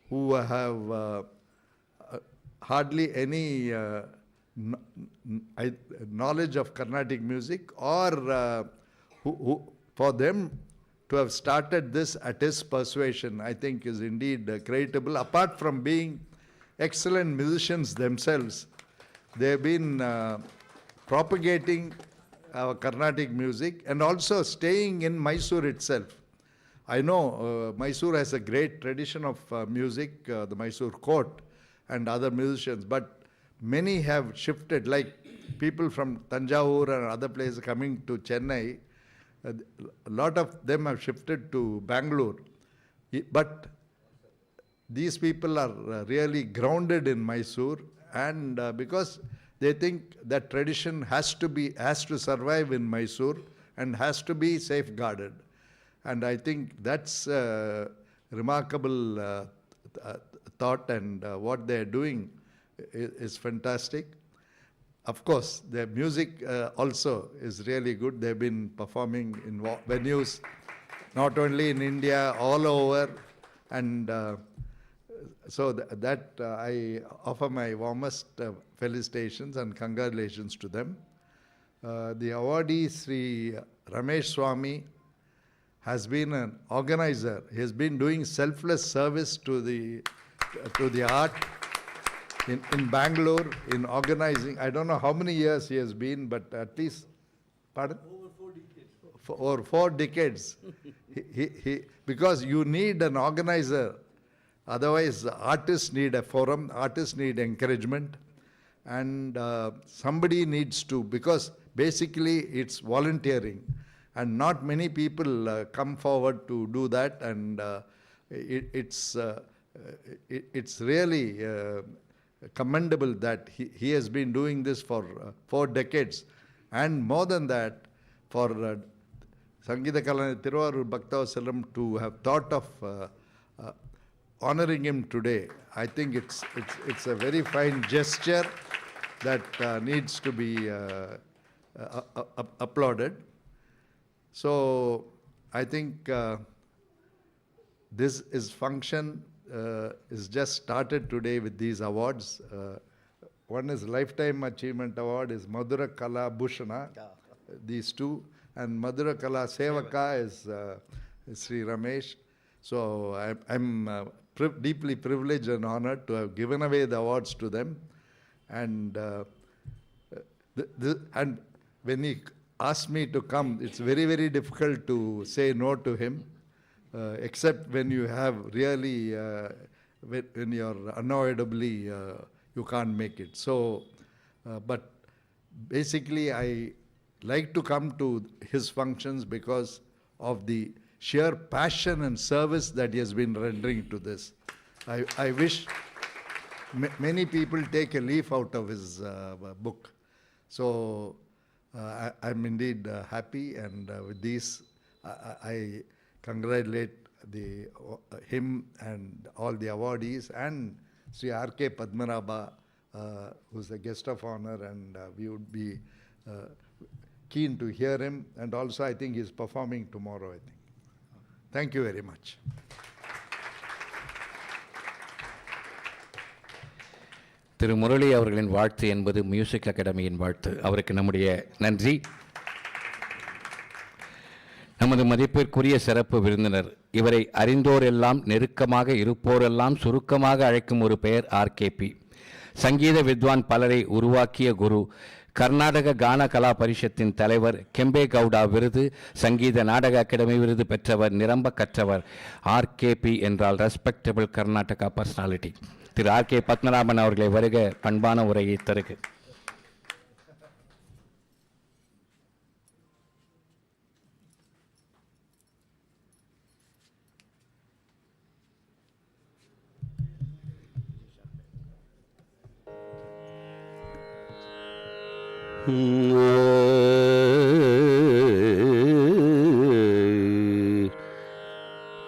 who have hardly any knowledge of Carnatic music, or who for them to have started this at his persuasion, I think is indeed creditable. Apart from being excellent musicians themselves, they've been propagating our Carnatic music and also staying in Mysore itself. I know Mysore has a great tradition of music, the Mysore court and other musicians, but many have shifted, like people from Tanjavur and other places coming to Chennai. A lot of them have shifted to Bangalore. But these people are really grounded in Mysore, and because they think that tradition has to survive in Mysore and has to be safeguarded. And I think that's a remarkable thought, and what they're doing is fantastic. Of course, their music also is really good. They've been performing in venues, not only in India, all over. And so I offer my warmest felicitations and congratulations to them. The awardee, Sri Ramesh Swami, has been an organizer. He has been doing selfless service to the art in Bangalore, in organizing. I don't know how many years he has been, but at least, pardon? Over 4 decades. Because you need an organizer. Otherwise, artists need a forum, artists need encouragement, and somebody needs to, because basically it's volunteering, and not many people come forward to do that, and it's it's really commendable that he has been doing this for 4 decades. And more than that, for Sangeetha Kalanidhi Thiruvaarur Bhaktavasalam to have thought of honoring him today, I think it's a very fine gesture that needs to be applauded. So I think this function is just started today with these awards. One is Lifetime Achievement Award, is Madhura Kala Bhushana, these two, and Madhura Kala Sevaka is Sri Ramesh. So I'm deeply privileged and honored to have given away the awards to them. And and when he asked me to come, it's very, very difficult to say no to him, except when you have really, when you're unavoidably, you can't make it. So, but basically I like to come to his functions because of the sheer passion and service that he has been rendering to this. I wish many people take a leaf out of his book. So I'm indeed happy, and with these I congratulate him and all the awardees, and Sri R.K. Padmanabha, who's a guest of honor, and we would be keen to hear him. And also I think he's performing tomorrow, I think. Thank you very much. திரு முரளி அவர்களின் வாழ்த்து என்பது music அகாடமியின் வாழ்த்து. அவருக்கு நம்முடைய நன்றி. நமது மதிப்பிற்குரிய சிறப்பு விருந்தினர், இவரை அறிந்தோரெல்லாம் நெருக்கமாக இருப்போரெல்லாம் சுருக்கமாக அழைக்கும் ஒரு பெயர் ஆர்கேபி. சங்கீத வித்வான் பலரை உருவாக்கிய குரு, கர்நாடக கான கலா பரிஷத்தின் தலைவர், கெம்பே கவுடா விருது, சங்கீத நாடக அகாடமி விருது பெற்றவர், நிரம்ப கற்றவர். ஆர்கேபி என்றால் ரெஸ்பெக்டபிள் கர்நாடகா பர்சனாலிட்டி. திரு ஆர்.கே. பத்மநாபன் அவர்களை வருக பண்பான உரையை தருக.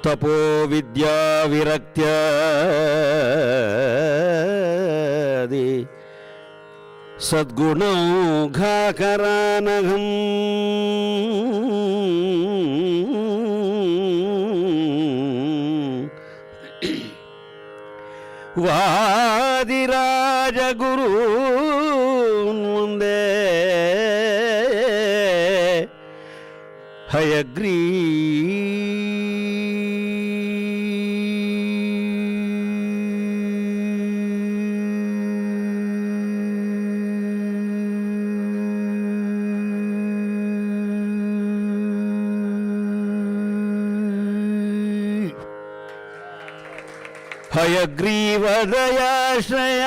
तपो विद्या विरक्त्यादि सद्गुणौघाकरानघम् वादिराजगुरू मुंदे हयग्री हयग्रीवदयाश्रय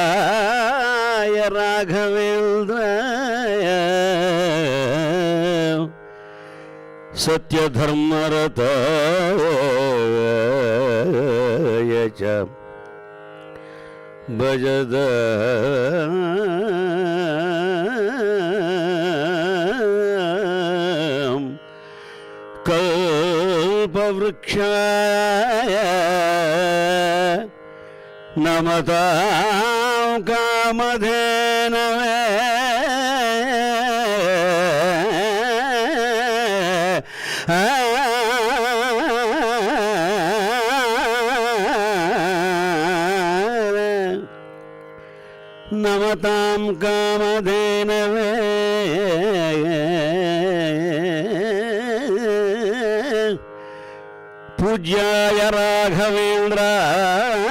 पूज्याय राघवेन्द्राय सत्यधर्मरताय च भजद कल्पवृक्षाय नमतां कामधेनवे नमतां कामधेनवे पूज्याय राघवेन्द्राय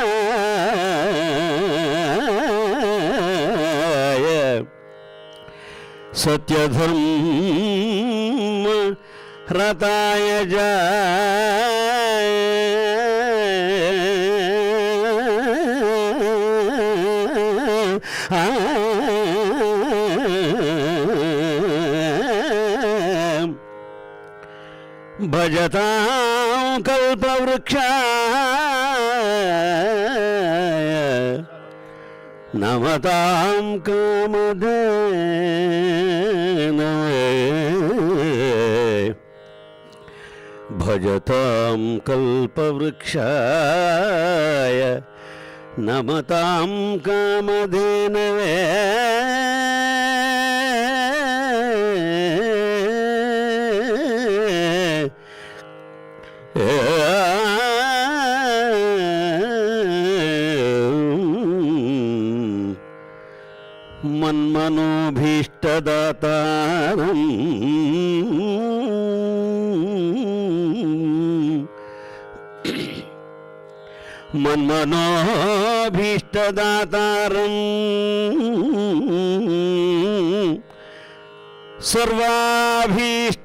सत्यधर्म रताय जय भजतां कल्पवृक्षाय नमतां कामधेनवे भजतां कल्पवृक्षाय नमतां कामधेनवे मन्मनोभीष्टदातारं मन्मनोभीष्टदातारं सर्वाभीष्टफलप्रदं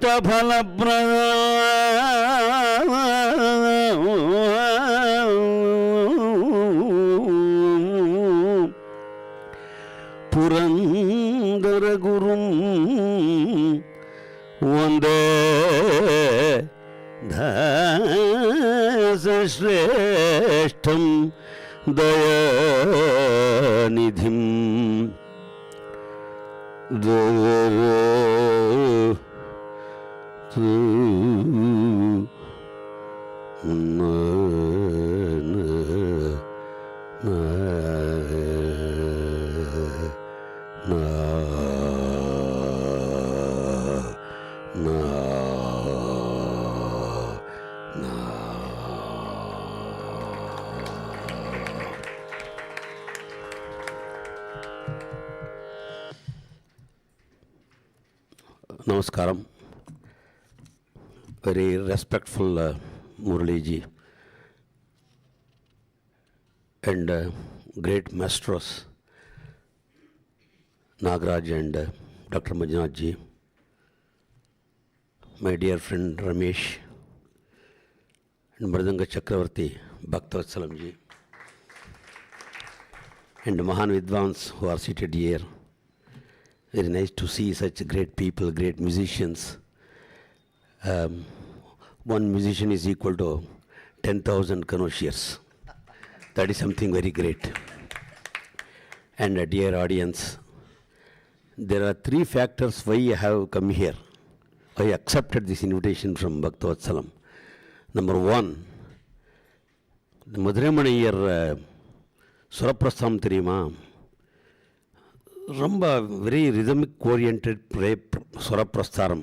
पुरन्दरगुरुं वन्दे दासश्रेष्ठं दयानिधिं Namaskaram. Very respectful Murali ji and great maestros Nagaraj and Dr. Manjunath ji, my dear friend Ramesh and Mridanga Chakravarti Bhaktavatsalam ji and Mahan Vidwans who are seated here. Very nice to see such great people, great musicians. One musician is equal to 10,000 connoisseurs. That is something very great. And dear audience, there are three factors why I have come here. I accepted this invitation from Bhaktavatsalam. Number one, the Madhurai Suraprastham Theriyuma, ரொம்ப very rhythmic orient ஸ்வரப்பிரஸ்தாரம்.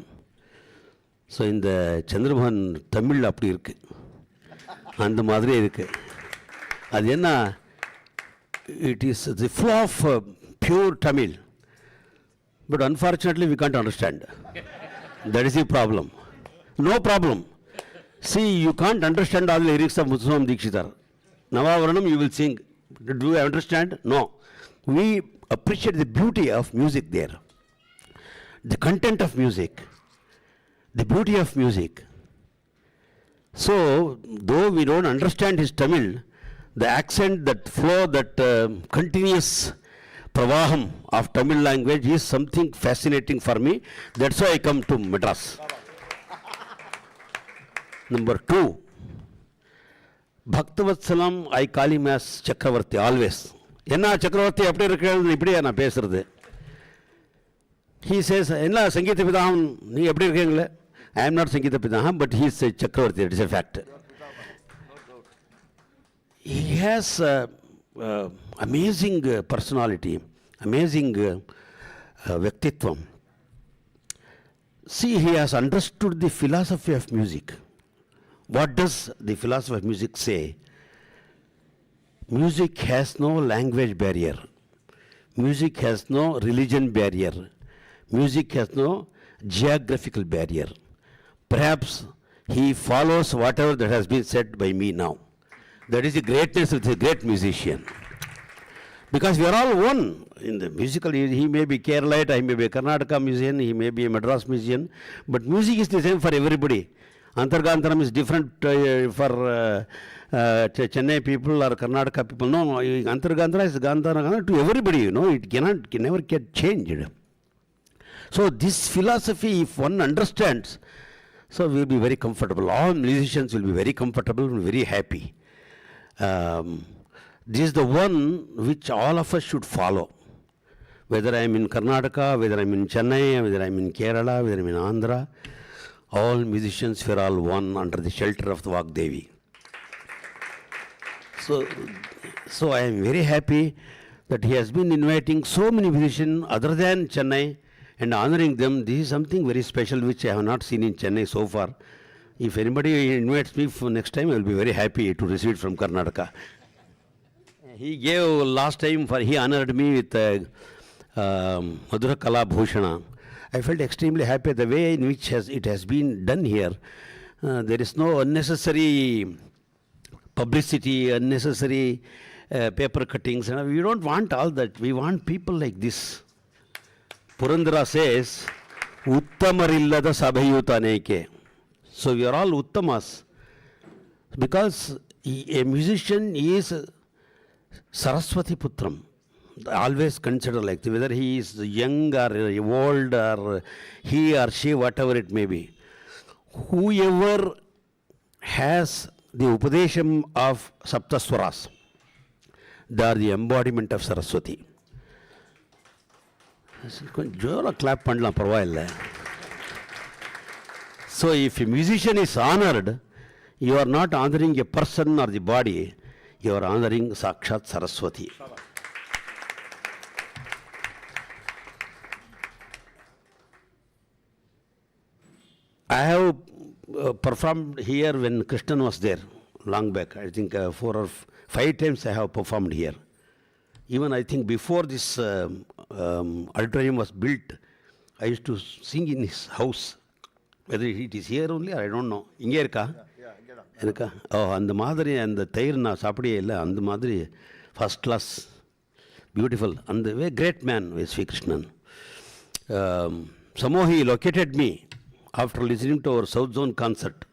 So இந்த சந்திரமோகன் தமிழ் அப்படி இருக்குது, அந்த மாதிரி இருக்குது. அது என்ன, it is the flow of pure Tamil, but unfortunately we can't understand. That is the problem. No problem. See you can't understand all lyrics of Muthuswami Dikshitar. Navavaranam you will sing. Do you understand? No. We appreciate the beauty of music there, the content of music, the beauty of music. So, though we don't understand his Tamil, the accent, that flow, that continuous pravaham of Tamil language is something fascinating for me. That's why I come to Madras. Number two, Bhaktavatsalam, I call him as Chakravarti always. என்ன சக்கரவர்த்தி எப்படி இருக்கிறது, இப்படியா நான் பேசுறது? He says, என்ன சங்கீத பிதாகம் நீங்கள் எப்படி இருக்கீங்களே? I am not சங்கீத பிதாகம், but he is a Chakravarti. It is a fact. He has amazing personality, amazing Vyaktitvam. See, he has understood the philosophy of music. What does the philosophy of music say? Music has no language barrier. Music has no religion barrier. Music has no geographical barrier. Perhaps he follows whatever that has been said by me now. That is the greatness of the great musician. Because we are all one in the musical. He may be Keralite, I may be a Karnataka musician, he may be a Madras musician, but music is the same for everybody. Antargantaram is different for Chennai people or Karnataka people. No, Antargandhara is Gandhara to everybody, you know, it can never get changed. So this philosophy, if one understands, So we'll be very comfortable. All musicians will be very comfortable and very happy. This is the one which all of us should follow. Whether I am in Karnataka, whether I am in Chennai, whether I am in Kerala, whether I am in Andhra, all musicians were all one under the shelter of the Vagdevi. So I am very happy that he has been inviting so many musicians other than Chennai and honoring them. This is something very special which I have not seen in Chennai so far. If anybody invites me for next time, I will be very happy to receive it from Karnataka. He gave last time, he honored me with Madhura Kala Bhushana. I felt extremely happy the way in which it has been done here. There is no unnecessary publicity, unnecessary paper cuttings. We don't want all that. We want people like this. Purandara says, Uttamarillada sabhayutaneke. So we are all Uttamas. Because a musician is Saraswati Putram. Always consider like that, whether he is young or old or he or she, whatever it may be. Whoever has the Upadesham of Saptaswaras, they are the embodiment of Saraswati. Clap pandla. So if a musician is honored, you are not honoring a person or the body, you are honoring Sakshat Saraswati. I have performed here when Krishnan was there, long back. I think 4 or 5 times I have performed here. Even I think before this auditorium was built, I used to sing in his house. Whether it is here only or I don't know. Inge irka? Irka? Oh, and the madri and the thair na sapadiye illa, and the madri first class, beautiful, and the very great man was Sri Krishnan. Somehow he located me after listening to our South Zone concert,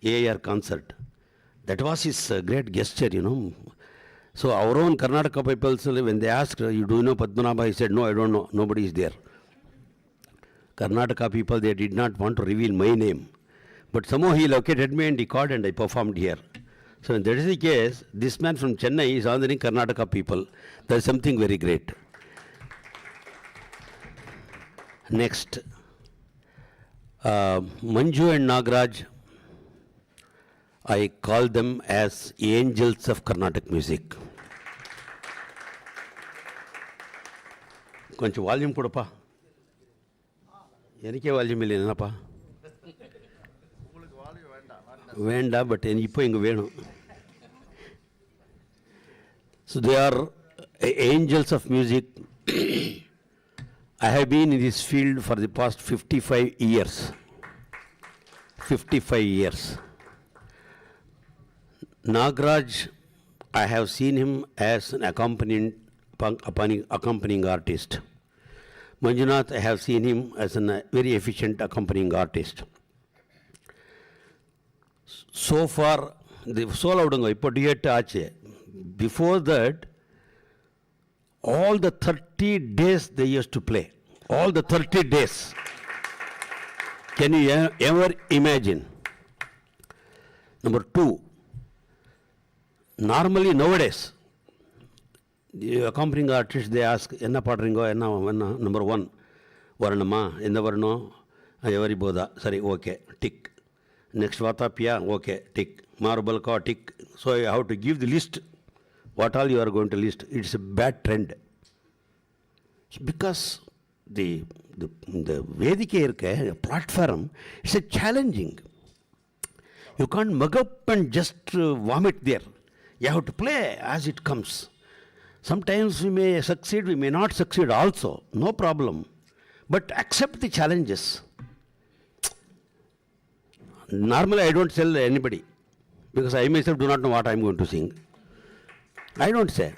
AIR concert. That was his great gesture, you know. So our own Karnataka people, when they asked, you do you know Padmanabha? He said, no, I don't know. Nobody is there. Karnataka people, they did not want to reveal my name. But somehow he located me and he called and I performed here. So when that is the case, this man from Chennai is honoring Karnataka people. That is something very great. Next. Manju and Nagraj, I call them as angels of Carnatic music. Konchu volume kodappa. Enike volume illenappa. Venda, but ipo inga venu. So they are angels of music. I have been in this field for the past 55 years. 55 years. Nagraj, I have seen him as an accompanying artist. Manjunath, I have seen him as a very efficient accompanying artist. So far, the solo before that, all the 30 days they used to play. All the 30 days. Can you ever imagine? Number 2, normally nowadays, the accompanying artists, they ask, enna padringo, enna, number 1, Varanama, enna Varano, Ayavari Boda, sorry, okay, tick. Next Vatapya, okay, tick. Marbalka, tick. So you have to give the list, what all you are going to list. It's a bad trend. Because the Vedike platform is a challenging. You can't mug up and just vomit there. You have to play as it comes. Sometimes we may succeed, we may not succeed also. No problem. But accept the challenges. Normally I don't tell anybody because I myself do not know what I am going to sing. I don't say.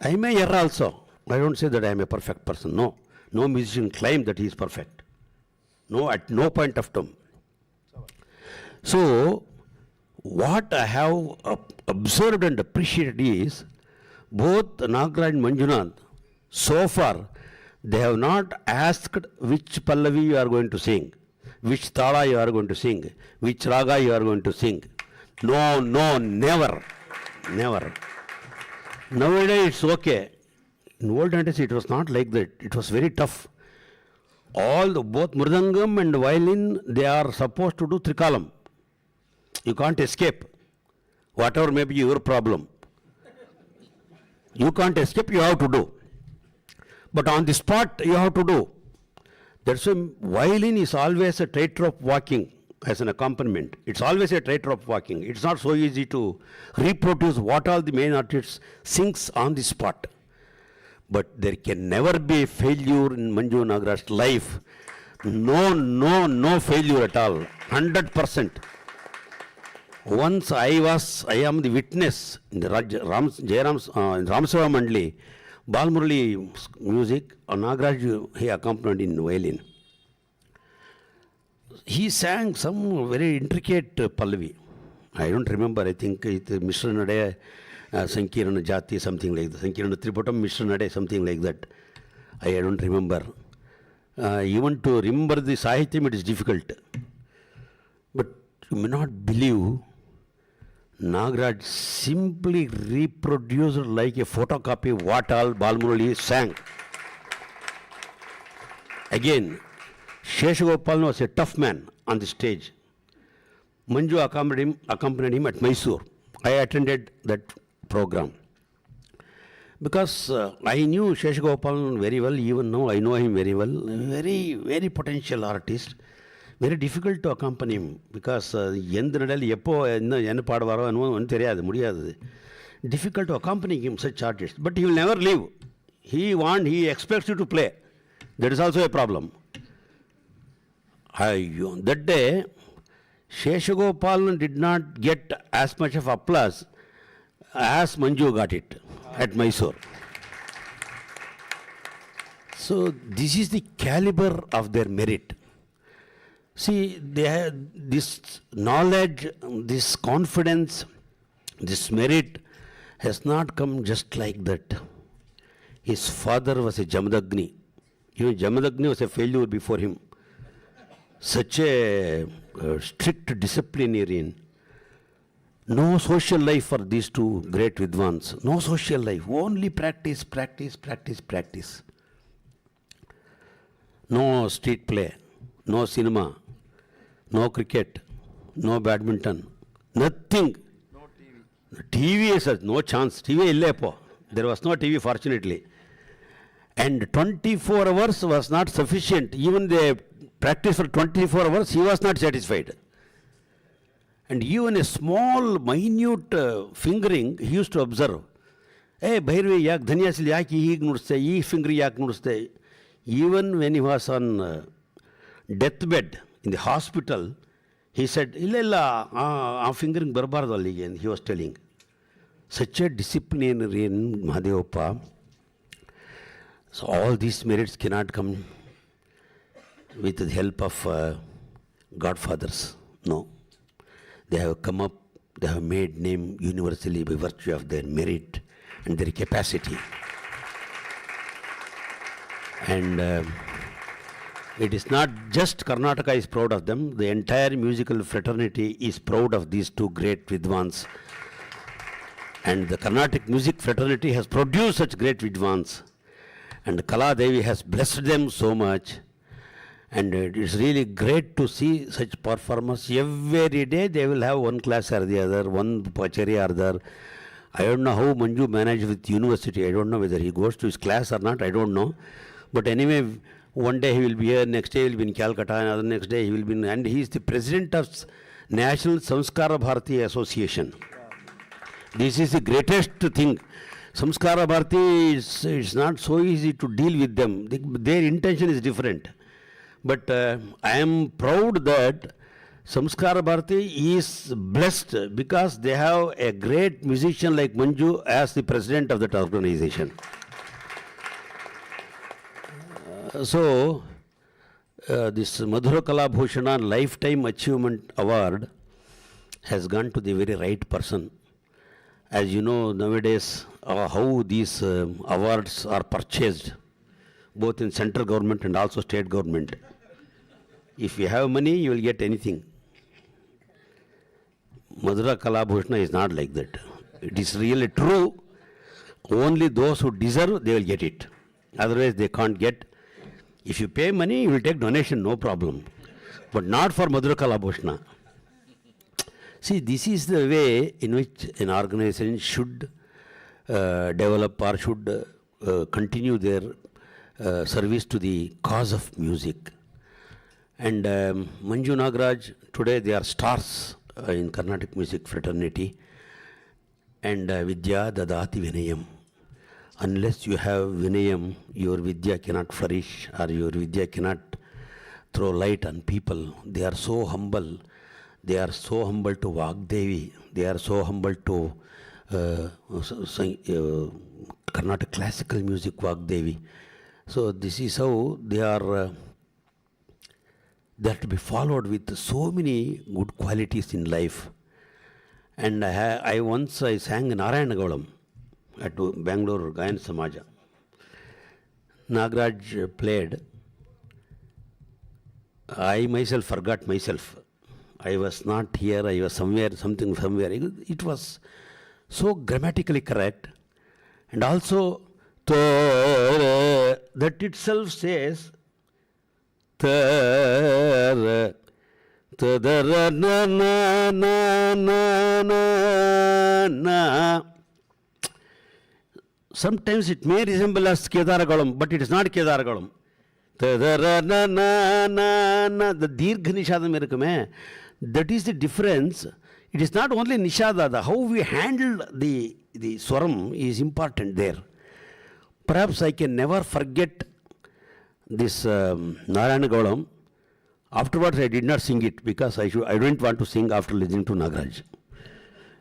I may err also. I don't say that I am a perfect person. No. No musician claims that he is perfect. No, at no point of time. So, what I have observed and appreciated is both Nagraj and Manjunath, so far, they have not asked which Pallavi you are going to sing. which tala you are going to sing, which raga you are going to sing. No, no, never. Never. Nowadays it's okay. In olden days it was not like that. It was very tough. Both mridangam and violin, they are supposed to do trikalam. You can't escape. Whatever may be your problem. You can't escape, you have to do. But on the spot, you have to do. That's why violin is always a tightrope walking as an accompaniment. It's always a tightrope walking. It's not so easy to reproduce what all the main artists sings on the spot. But there can never be a failure in Manju Nagaraj's life. No failure at all. 100%. Once I am the witness in the Ramaswamy Mandali, Balmurali music, Nagaraj, he accompanied in violin. He sang some very intricate Pallavi. I don't remember, I think it's Mishra Nade, Sankirana Jati, something like that. Sankirana Triputam, Mishra Nade, something like that. I don't remember. Even to remember the Sahityam, it is difficult. But you may not believe, Nagaraj simply reproduced like a photocopy what all Balmurali sang. Again, Sheshagopal was a tough man on the stage. Manju accompanied him at Mysore. I attended that program. Because I knew Sheshagopal very well, even now I know him very well. Very, very potential artist. Very difficult to accompany him because difficult to accompany him, such artists. But he will never leave. He expects you to play. That is also a problem. That day, Sheshagopal did not get as much of applause as Manju got it at Mysore. So this is the caliber of their merit. See, they have this knowledge, this confidence, this merit has not come just like that. His father was a Jamadagni. Even Jamadagni was a failure before him. Such a strict disciplinarian. No social life for these two great Vidwans. No social life. Only practice, practice, practice, practice. No street play. No cinema. No cricket. No badminton. Nothing. No TV. TV is no chance. TV illepo. There was no TV, fortunately. And 24 hours was not sufficient. Even they practiced for 24 hours, he was not satisfied. And even a small, minute fingering, he used to observe. Hey, Bhairvi, yak dhanyasili yak hig nudste, ee finger yak nudste. Even when he was on deathbed in the hospital, he said, illa fingering barbardu allige, and he was telling. Such a disciplinarian Mahadevappa. So all these merits cannot come with the help of godfathers. No. They have come up, they have made name universally by virtue of their merit and their capacity. And it is not just Karnataka is proud of them, the entire musical fraternity is proud of these two great Vidwans. And the Carnatic music fraternity has produced such great Vidwans. And Kala Devi has blessed them so much. And it is really great to see such performers. Every day they will have one class or the other, one pachari or the other. I don't know how Manju managed with university. I don't know whether he goes to his class or not. I don't know. But anyway, one day he will be here, next day he will be in Calcutta, another next day he will be in, and he is the president of National Samskara Bharati Association. This is the greatest thing. Samskara Bharati is not so easy to deal with them. Their intention is different. But I am proud that Samskara Bharati is blessed because they have a great musician like Manju as the president of that organization. So, this Madhura Kala Bhushana Lifetime Achievement Award has gone to the very right person. As you know, nowadays, how these awards are purchased, both in central government and also state government. If you have money, you will get anything. Madhura Kalabhushana is not like that. It is really true. Only those who deserve, they will get it. Otherwise, they can't get. If you pay money, you will take donation, no problem. But not for Madhura Kalabhushana. See, this is the way in which an organization should develop or should continue their service to the cause of music. And Manju Nagaraj, today they are stars in Carnatic music fraternity. And Vidya Dadati Vinayam. Unless you have Vinayam, your Vidya cannot flourish or your Vidya cannot throw light on people. They are so humble. They are so humble to Vagdevi. They are so humble to Carnatic classical music Vagdevi. So this is how they are to be followed with so many good qualities in life. And I once sang Narayana Gaulam at Bangalore Gayan Samaja. Nagaraj played. I myself forgot myself. I was not here, I was somewhere. It was so grammatically correct. And also, that itself says, sometimes it may resemble as Kedaragalam, but it is not Kedaragalam. The Dirgha Nishadam irukume. That is the difference. It is not only Nishada, how we handle the Swaram is important there. Perhaps I can never forget this Narayana Gaulam. Afterwards I did not sing it because I didn't want to sing after listening to Nagaraj.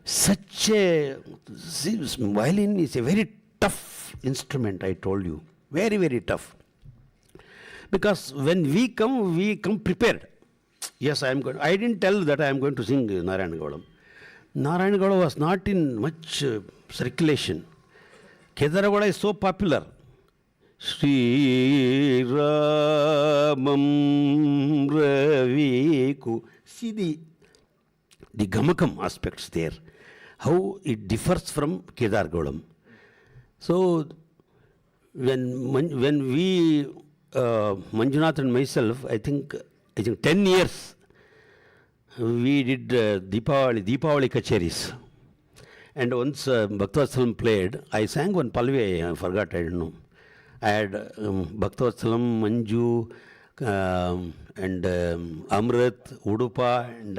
Such a violin is a very tough instrument, I told you. Very, very tough. Because when we come prepared. Yes, I didn't tell that I am going to sing Narayana Gaulam. Narayana Gaulam was not in much circulation. Kedaragauda is so popular. Sri Ramam Raviku. See the Gamakam aspects there. How it differs from Kedaragauda. So when we, Manjunath and myself, I think 10 years, we did Deepavali Kacheris. And once Bhaktavatsalam played, I sang one Palvi, I forgot, I don't know. I had Bhaktavatsalam, Manju, and Amrit, Udupa, and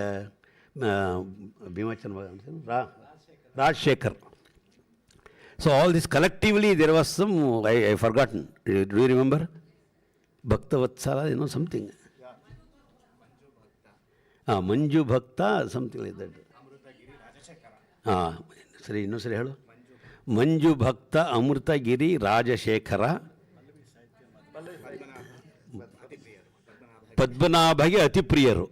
Rajshekhar. So all this collectively, there was some, I forgotten. Do you remember? Bhaktavatsala, something. Manju Bhakta, something like that. Sri, hello. Manju Bhakta, Amrita Giri, Rajashekhara. Padmanabhagi Atipriyaru.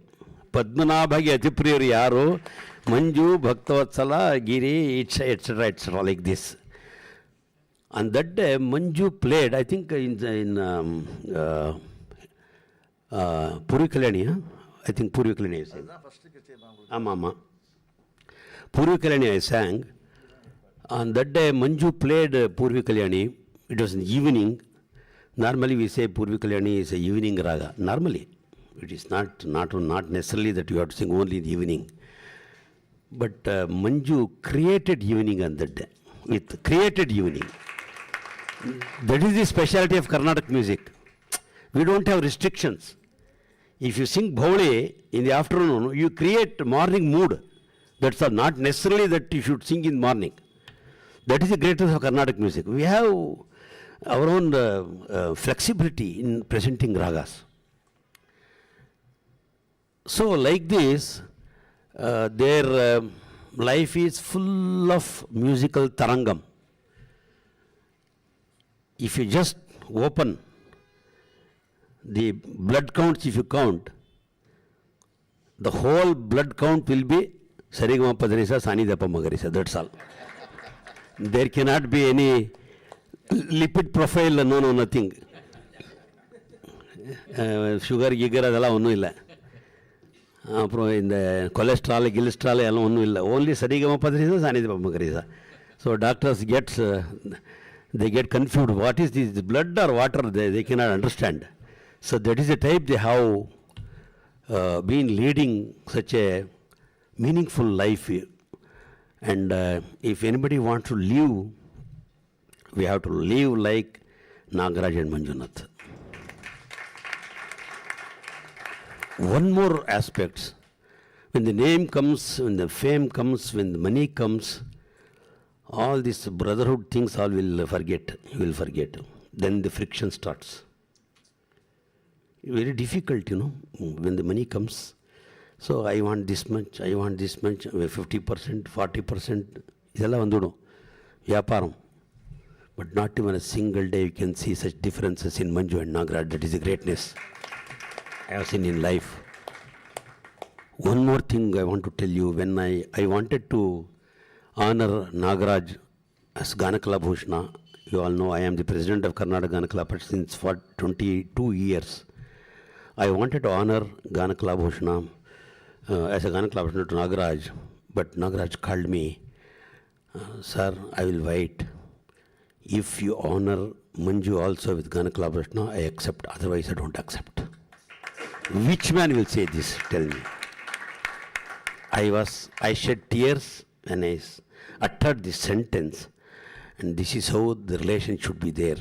Padmanabhagi Atipriyaru Yaru. Manju Bhaktavatsala, Giri, etc., like this. On that day, Manju played, I think in Puri Kalyani, I think Puri Kalyani I sang. Ama. Puri Kalyani I sang. On that day, Manju played Purvi Kalyani. It was in the evening. Normally we say Purvi Kalyani is a evening raga. Normally. It is not necessarily that you have to sing only in the evening. But Manju created evening on that day. With created evening. That is the specialty of Carnatic music. We don't have restrictions. If you sing Bhaule in the afternoon, you create morning mood. That's all. Not necessarily that you should sing in morning. That is the greatness of Carnatic music. We have our own flexibility in presenting ragas. So like this, their life is full of musical tarangam. If you just open the blood counts, if you count, the whole blood count will be Sarigama Padarisa, Sani Dapa Magarisa. That's all. There cannot be any lipid profile, no, nothing. Sugar கிகர் அதெல்லாம் ஒன்றும் இல்லை. அப்புறம் இந்த cholesterol கிலஸ்ட்ரால் எல்லாம் ஒன்றும் இல்லை. Only சரிகம பதரிசா சாநிதி பம்மகரிசா. So doctors they get confused. What is this, blood or water? They cannot understand. So that is the type they have been leading such a meaningful life. And if anybody wants to live, we have to live like Nagaraj and Manjunath. One more aspect. When the name comes, when the fame comes, when the money comes, all these brotherhood things all will forget. You will forget. Then the friction starts. Very difficult, when the money comes. So I want this much, 50%, 40%. இதெல்லாம் வந்துடும் வியாபாரம். But not even a single day you can see such differences in Manju and Nagaraj. That is the greatness I have seen in life. One more thing I want to tell you. When I wanted to honor Nagaraj as Ganakala Bhushana, you all know I am the president of Karnataka Ganakala since for 22 years. I wanted to honor Ganakala Bhushana as a Ganakala Bhushana to Nagaraj, but Nagaraj called me, sir, I will wait. If you honor Manju also with Ganakala Bhushana, I accept, otherwise I don't accept. Which man will say this? Tell me. I shed tears when I uttered this sentence, and this is how the relation should be there.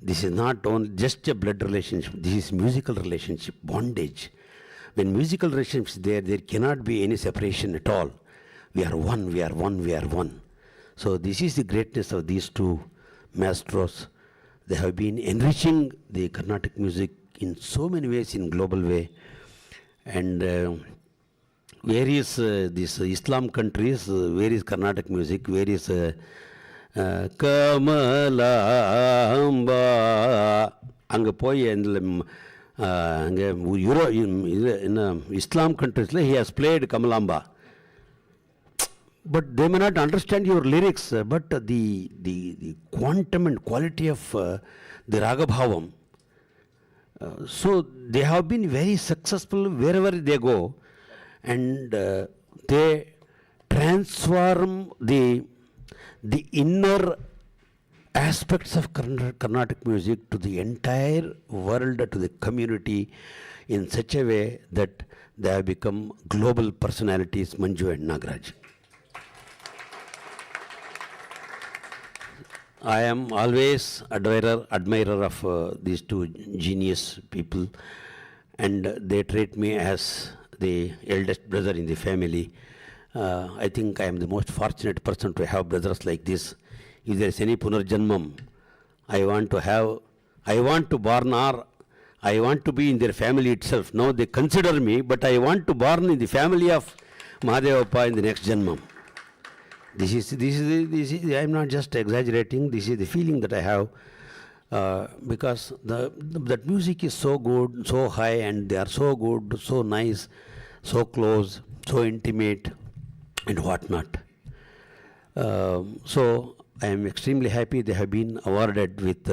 This is not only just a blood relationship, this is musical relationship, bondage. When musical relationship is there, there cannot be any separation at all. We are one, we are one, we are one. So this is the greatness of these two maestros. They have been enriching the Carnatic music in so many ways, in global way. And various these Islam countries, various Carnatic music, various Kamalamba, அங்கே போய் அதில் அங்கே Islam countries he has played Kamalamba. But they may not understand your lyrics, but the quantum and quality of the Ragabhavam. So they have been very successful wherever they go. And they transform the inner aspects of Carnatic music to the entire world, to the community, in such a way that they have become global personalities, Manju and Nagaraj. I am always admirer of these two genius people, and they treat me as the eldest brother in the family. I think I am the most fortunate person to have brothers like this. If there is any Punarjanmam, I want to born or I want to be in their family itself. Now they consider me, but I want to born in the family of Mahadevappa in the next Janmam. This is I am not just exaggerating, this is the feeling that I have. Because that music is so good, so high, and they are so good, so nice, so close, so intimate, and whatnot. So I am extremely happy they have been awarded with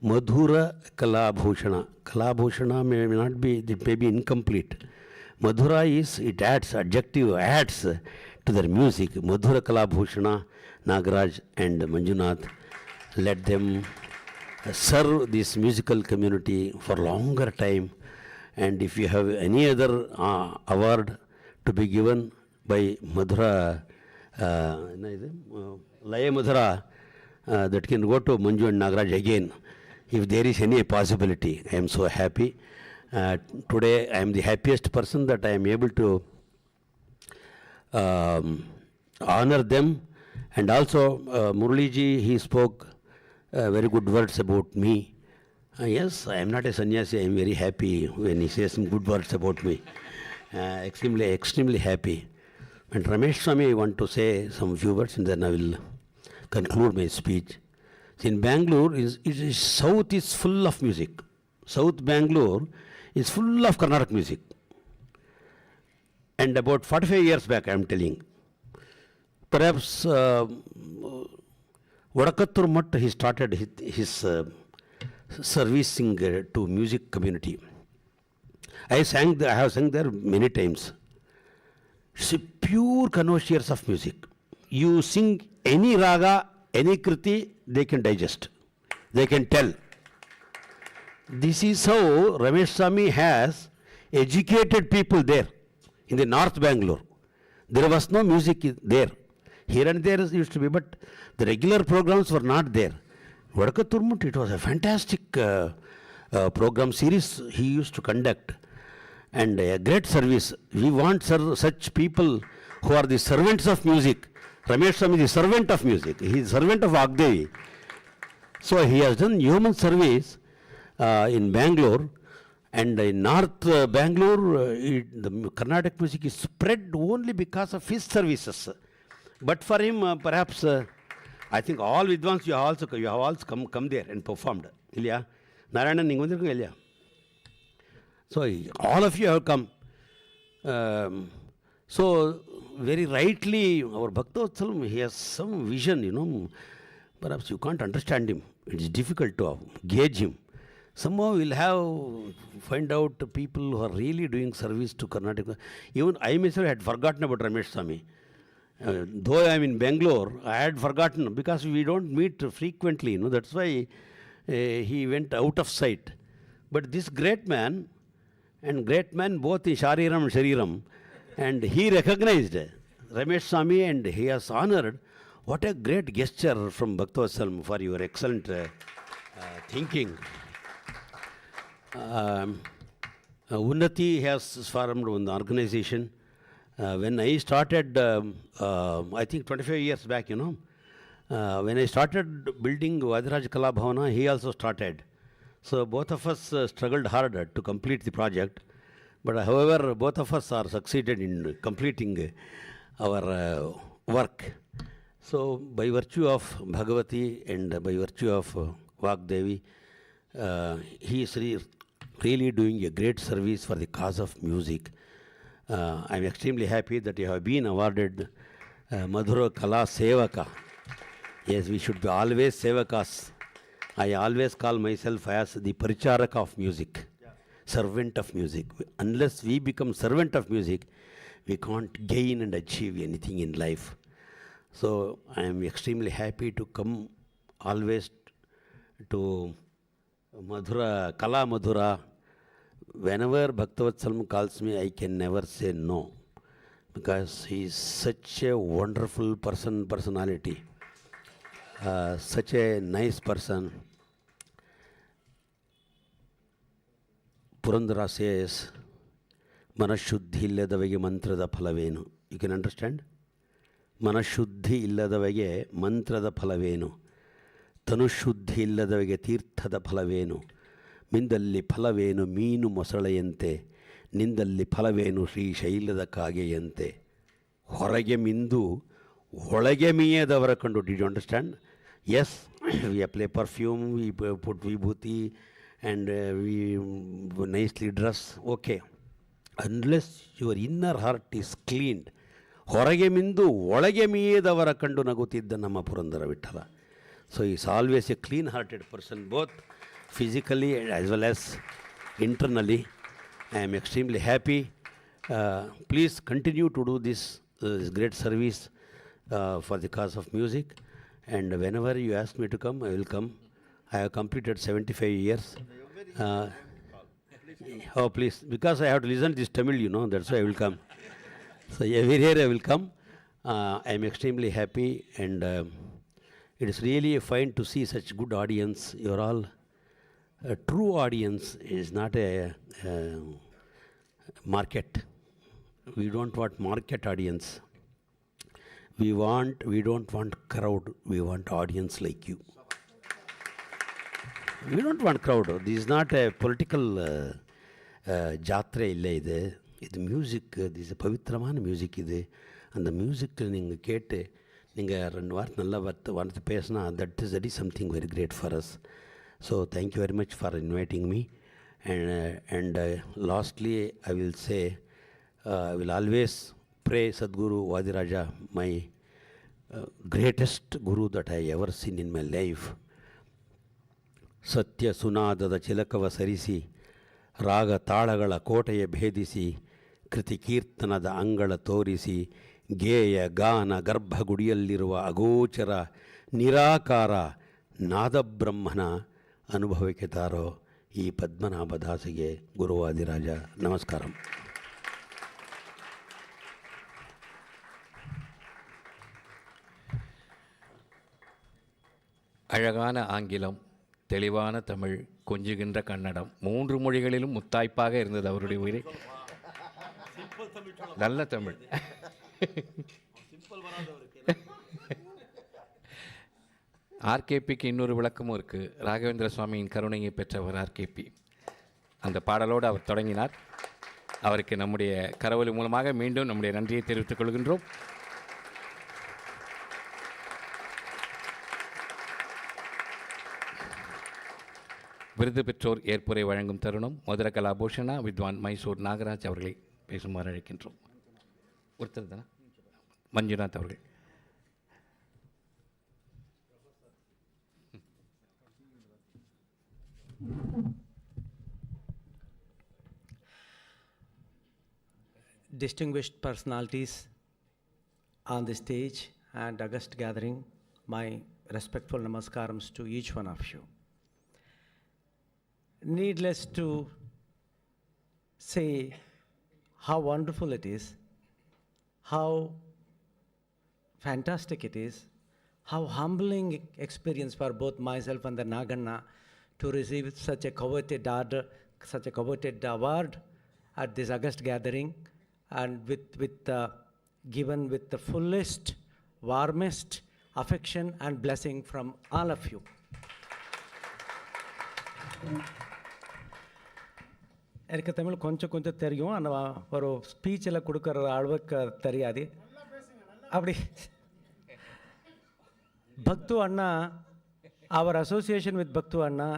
Madhura Kala Bhushana. Kala Bhushana may not be, it may be incomplete. Madhura is, it adds, adjective adds to their music. Madhura Kala Bhushana, Nagaraj and Manjunath. Let them serve this musical community for longer time. And if you have any other award to be given by Madhura, Laya Madhuraa, that can go to Manju and Nagaraj again, if there is any possibility. I am so happy. Today I am the happiest person that I am able to honor them. And also Muraliji, he spoke very good words about me. Yes, I am not a sannyasi. I am very happy when he says some good words about me. Extremely happy. And Ramesh Swami, I want to say some few words and then I will conclude my speech. In Bangalore, South is full of music. South Bangalore is full of Carnatic music. And about 45 years back, I am telling, perhaps Vadakattur Mutt, he started his servicing to music community. I have sang there many times. It's a pure connoisseurs of music. You sing any raga, any kriti, they can digest. They can tell. This is how Ramesh Swami has educated people there in the North Bangalore. There was no music there. Here and there used to be, but the regular programs were not there. Vadakaturmut, it was a fantastic program series he used to conduct, and a great service. We want such people who are the servants of music. Ramesh Swami is the servant of music. He is servant of Vagdevi. So he has done human service in Bangalore, and in North Bangalore, the Carnatic music is spread only because of his services. But for him, perhaps, I think all Vidwans, you have also come there and performed. Ilya? Narayana, ningu vandirukku Ilya? So all of you have come. So very rightly, our Bhaktavotsalam, he has some vision, Perhaps you can't understand him. It's difficult to gauge him. Somehow we'll find out people who are really doing service to Karnataka. Even I myself had forgotten about Ramesh Swami. Though I'm in Bangalore, I had forgotten because we don't meet frequently. That's why he went out of sight. But this great man both in Shariram and Shariram, and he recognized Ramesh Swami and he has honored. What a great gesture from Bhaktavotsalam for your excellent thinking. Unnati has formed one organization. When I started, I think 25 years back, when I started building Vadiraj Kala Bhavana, he also started. So both of us struggled hard to complete the project. But however, both of us are succeeded in completing our work. So by virtue of Bhagavati and by virtue of Vagdevi, he is really doing a great service for the cause of music. I'm extremely happy that you have been awarded Madhura Kala Sevaka. Yes, we should be always Sevakas. I always call myself as the Paricharaka of music, servant of music. Unless we become servant of music, we can't gain and achieve anything in life. So I am extremely happy to come always to Madhura, Kala Madhura. Whenever Bhaktavotsalam calls me, I can never say no, because he is such a wonderful personality, such a nice person. Purandara says, Manashuddhi illadavage mantrada phalavenu. You can understand? Manashuddhi illadavage mantrada phalavenu. Tanushuddhi illadavage ತೀರ್ಥದ ಫಲವೇನು. ಮಿಂದಲ್ಲಿ ಫಲವೇನು ಮೀನು ಮೊಸಳೆಯಂತೆ, ನಿಂದಲ್ಲಿ ಫಲವೇನು ಶ್ರೀಶೈಲದ ಕಾಗೆಯಂತೆ. ಹೊರಗೆ ಮಿಂದು ಒಳಗೆ ಮೀಯದವರ ಕಂಡು. Did you understand? Yes, we apply perfume, we put vibhuti, and we nicely dress. Okay. Unless your inner heart is cleaned, ಹೊರಗೆ ಮಿಂದು ಒಳಗೆ ಮೀಯದವರ ಕಂಡು ನಗುತ್ತಿದ್ದ ನಮ್ಮ Purandara Vittala. So he is always a clean-hearted person, both physically as well as internally. I am extremely happy. Please continue to do this great service for the cause of music. And whenever you ask me to come, I will come. I have completed 75 years. Oh, please, because I have to listen to this Tamil, that's why I will come. So every year I will come. I am extremely happy, and it is really fine to see such good audience. You are all a true audience. Is not a market. We don't want market audience. We don't want crowd. We want audience like you. We don't want crowd. This is not a political jatre illa idu. It's music. This is a pavitramana music idu. And the music ninga kette ninga rendu vaarthu nalla vaarthu pesna, that is something very great for us. So thank you very much for inviting me. And lastly, I will say, I will always pray Sadguru Vadiraja, my greatest guru that I ever seen in my life. ಸತ್ಯ ಸುನಾದದ ಚಿಲಕವ ಸರಿಸಿ ರಾಗ ತಾಳಗಳ ಕೋಟೆಯ ಭೇದಿಸಿ ಕೃತಿ ಕೀರ್ತನದ ಅಂಗಳ ತೋರಿಸಿ ಗೇಯ ಗಾನ ಗರ್ಭಗುಡಿಯಲ್ಲಿರುವ ಅಗೋಚರ ನಿರಾಕಾರ ನಾದಬ್ರಹ್ಮನ ಅನುಭವಕ್ಕೆ ತಾರೋ ಈ ಪದ್ಮನಾಭದಾಸಿಗೆ ಗುರುವಾದಿರಾಜ ನಮಸ್ಕಾರಂ. அழகான ஆங்கிலம், தெளிவான தமிழ், கொஞ்சுகின்ற கன்னடம், 3 மொழிகளிலும் முத்தாய்ப்பாக இருந்தது அவருடைய உயிரை. நல்ல தமிழ். ஆர்கேபிக்கு இன்னொரு விளக்கமும் இருக்குது. ராகவேந்திர சுவாமியின் கருணையை பெற்றவர் ஆர்கேபி. அந்த பாடலோடு அவர் தொடங்கினார். அவருக்கு நம்முடைய கரவொலி மூலமாக மீண்டும் நம்முடைய நன்றியை தெரிவித்துக் கொள்கின்றோம். விருது பெற்றோர் ஏற்புரை வழங்கும் தருணம். மதுர கலாபூஷணா வித்வான் மைசூர் நாகராஜ் அவர்களை பேசுமாறு அழைக்கின்றோம். ஒருத்தர் தானே மஞ்சுநாத் அவர்கள். Distinguished personalities on the stage and august gathering, my respectful namaskarams to each one of you. Needless to say how wonderful it is, how fantastic it is, how humbling experience for both myself and the Naganna to receive such a coveted order, such a coveted award at this august gathering, and given with the fullest, warmest affection and blessing from all of you. எனக்கு தமிழ் கொஞ்சம் கொஞ்சம் தெரியும். ஆனால் ஒரு ஸ்பீச்சில் கொடுக்குற அளவுக்கு தெரியாது. அப்படி பக்து அண்ணா, our association with Bhaktu Anna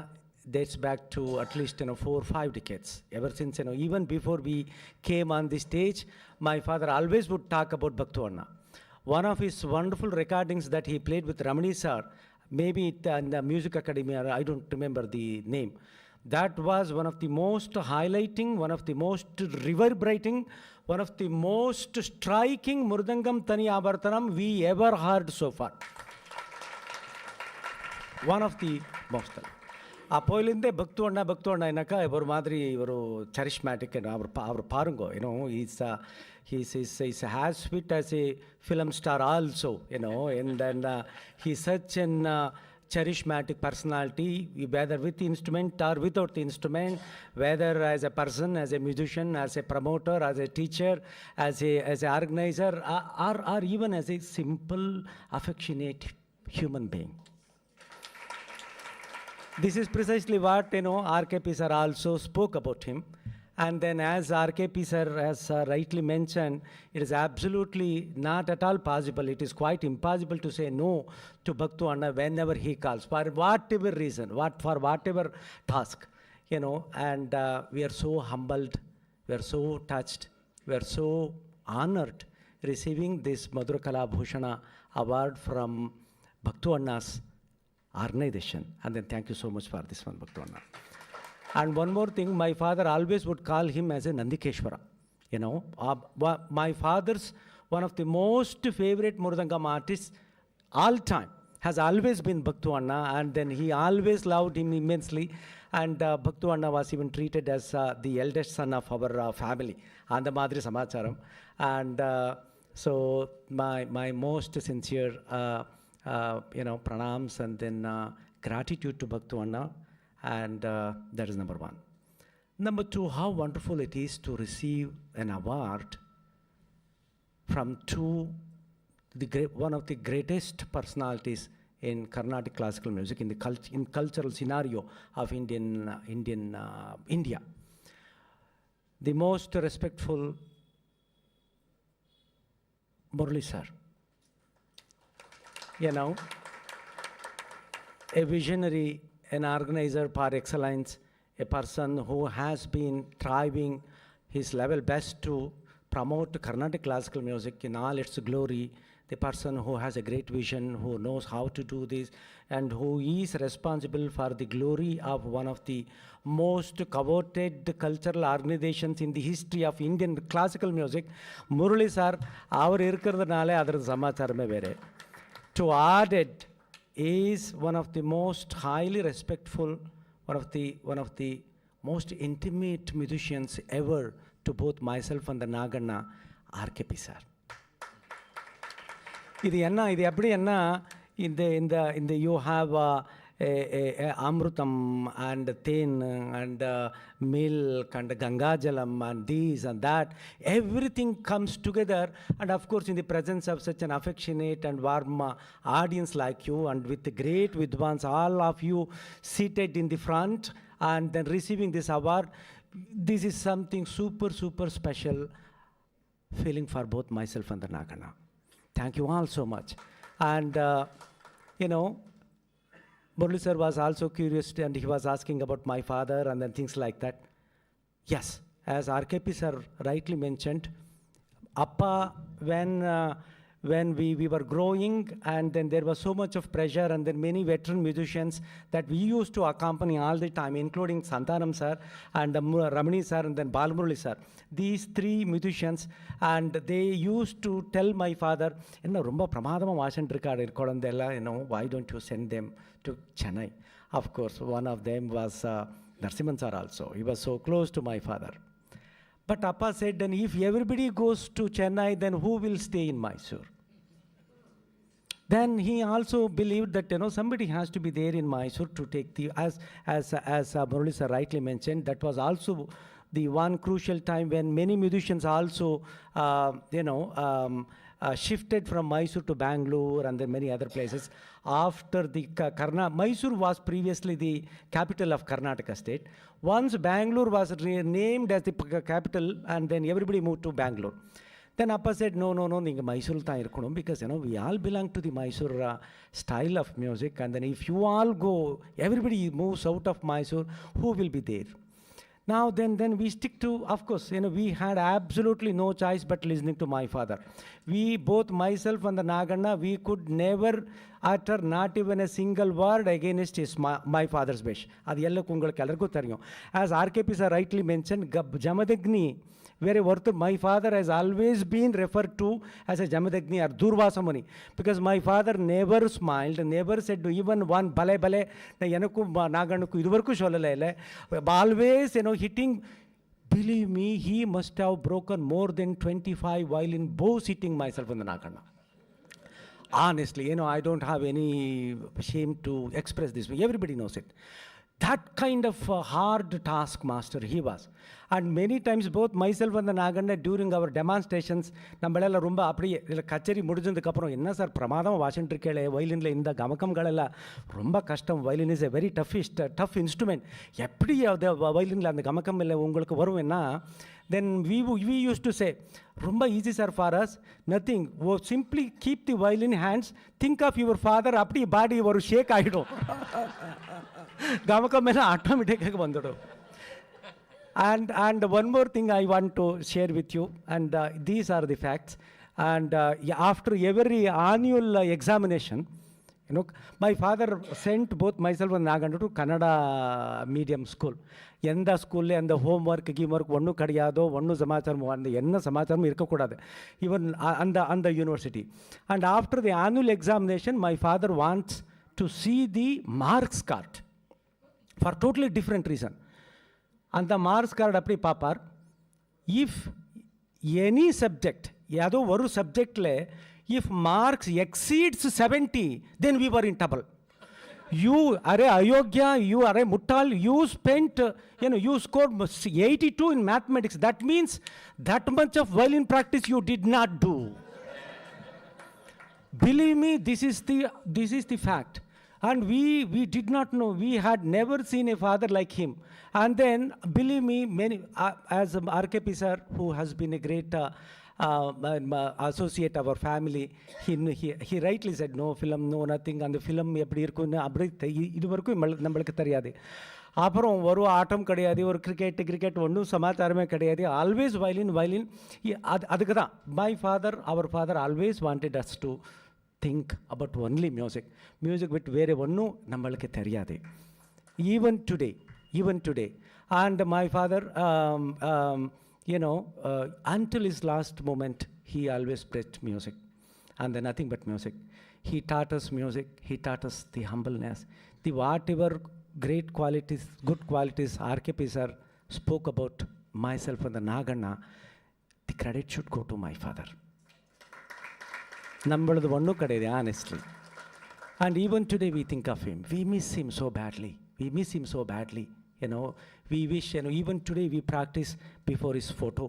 dates back to at least 4 or 5 decades. Ever since, even before we came on the stage, my father always would talk about Bhaktu Anna. One of his wonderful recordings that he played with Ramani sir, maybe in the music academy, or I don't remember the name, that was one of the most highlighting, one of the most reverberating, one of the most striking Murdangam Tani Abartanam we ever heard so far. One of the most. அப்போலேருந்தே பக்து அண்ணா என்னக்கா ஒரு மாதிரி ஒரு charismatic, அவர் பாருங்க, he's as sweet as a film star also, and then he's such an charismatic personality, whether with instrument or without the instrument, whether as a person, as a musician, as a promoter, as a teacher, as a organizer, or even as a simple, affectionate human being. This is precisely what, RKP sir also spoke about him. And then as RKP sir has rightly mentioned, it is absolutely not at all possible. It is quite impossible to say no to Bhaktu Anna whenever he calls, for whatever reason, for whatever task, and we are so humbled, we are so touched, we are so honored receiving this Madhura Kala Bhushana award from Bhaktu Anna's organization. And then thank you so much for this one, Bhaktu Anna. And one more thing, my father always would call him as a Nandikeshwara. My father's one of the most favorite Murdangam artists all time has always been Bhaktu Anna, and then he always loved him immensely. And Bhaktu Anna was even treated as the eldest son of our family. And the Madri Samacharam. And so my most sincere pranams and then gratitude to Bhaktu Anna, and that is number one. Number two, how wonderful it is to receive an award from one of the greatest personalities in Carnatic classical music, in cultural scenario of India. The most respectful Murli sir. A visionary, an organizer par excellence, a person who has been trying his level best to promote Carnatic classical music in all its glory, the person who has a great vision, who knows how to do this, and who is responsible for the glory of one of the most coveted cultural organizations in the history of Indian classical music. Murali sir, our irukkiradanaale adar samacharame vere. To add it is one of the most highly respectful, one of the most intimate musicians ever to both myself and the Naganna, RKP sir. இது எப்படி என்ன இந்த you have Amrutam and Ten and milk and Gangajalam and this and that. Everything comes together, and of course in the presence of such an affectionate and warm audience like you, and with the great Vidwans, all of you seated in the front and then receiving this award, this is something super, super special feeling for both myself and the Naganna. Thank you all so much. And, Murali sir was also curious and he was asking about my father and then things like that. Yes, as RKP sir rightly mentioned, Appa, when we were growing, and then there was so much of pressure, and then many veteran musicians that we used to accompany all the time, including Santanam sir and Ramani sir and then Balamurali sir. These three musicians, and they used to tell my father, romba pramadama vaashandirukkaadu kodandella, why don't you send them to Chennai? Of course, one of them was Narasimhan sir also. He was so close to my father. But Appa said, then if everybody goes to Chennai, then who will stay in Mysore? Then he also believed that somebody has to be there in Mysore to take the, as Murali sir rightly mentioned, that was also the one crucial time when many musicians also shifted from Mysore to Bangalore and then many other places. After the Mysore was previously the capital of Karnataka state. Once Bangalore was named as the capital, and then everybody moved to Bangalore. Then Appa said, no, neenga Mysore tha irukonum, because we all belong to the Mysore style of music, and then if you all go, everybody moves out of Mysore, who will be there? Now then we stick to, of course, we had absolutely no choice but listening to my father. We, both myself and the Naganna, we could never utter not even a single word against my father's wish. As RKP sir rightly mentioned, Jamadagni, where my father has always been referred to as a Jamadagni or Durvasamuni, because my father never smiled, never said even one bale bale, always hitting. Believe me, he must have broken more than 25 violin bows hitting myself in the Naganna. Honestly, I don't have any shame to express this. Everybody knows it. That kind of hard taskmaster he was. And many times both myself and the Naganna during our demonstrations, நம்மளெல்லாம் ரொம்ப அப்படியே இதில் கச்சேரி முடிஞ்சதுக்கு அப்புறம் என்ன sir பிரமாதமாக வாசிட்டு இருக்கே வயலினில் இந்த கமக்கம்களெல்லாம் ரொம்ப கஷ்டம். Violin is a very tough instrument. எப்படி அந்த வயலினில் அந்த கமக்கம் இல்லை உங்களுக்கு வரும்னா, then we used to say, ரொம்ப easy sir for us, nothing, simply keep the violin hands, think of your father, அப்படி பாடி ஒரு ஷேக் ஆகிடும், கமக்கம் எல்லாம் ஆட்டோமேட்டிக்காக வந்துடும். And one more thing I want to share with you, and these are the facts. And after every annual examination, my father sent both myself and Naganna to Kannada medium school. எந்த ஸ்கூல்ல அந்த home work கீம்ஒர்க் ஒன்றும் கிடையாதோ, ஒன்றும் சமாச்சாரம் அந்த என்ன சமாச்சாரமும் இருக்கக்கூடாது even அந்த university. And after the annual examination my father wants to see the marks card for totally different reason. அந்த மார்க்ஸ் கார்டு அப்படி பார்ப்பார். இஃப் எனி சப்ஜெக்ட், ஏதோ ஒரு சப்ஜெக்டில் if marks exceeds 70, then we were in trouble. You are Ayogya, you are Muttal, you spent, you scored 82 in mathematics. That means that much of violin practice you did not do. Believe me, this is the fact. And we did not know, we had never seen a father like him. And then, believe me, many, as RKP sir, who has been a great associate our family. He rightly said, no film, no nothing. அந்த film எப்படி இருக்குன்னு அப்படி இது வரைக்கும் நம்மளுக்கு தெரியாது. அப்புறம் ஒரு ஆட்டம் கிடையாது, ஒரு கிரிக்கெட் ஒன்றும் சமாச்சாரமே கிடையாது. ஆல்வேஸ் வயலின் அதுக்கு தான் அவர் father always wanted us to think about only music விட்டு வேறு ஒன்றும் நம்மளுக்கு தெரியாது. Even today and my father until his last moment he always played music and then nothing but music. He taught us music, he taught us the humbleness, the whatever great qualities, good qualities RKP sir spoke about myself and the Nagana, the credit should go to my father. Nambaladu onnu kadaidu, honestly. And even today we think of him, we miss him so badly. We wish, even today we practice before his photo,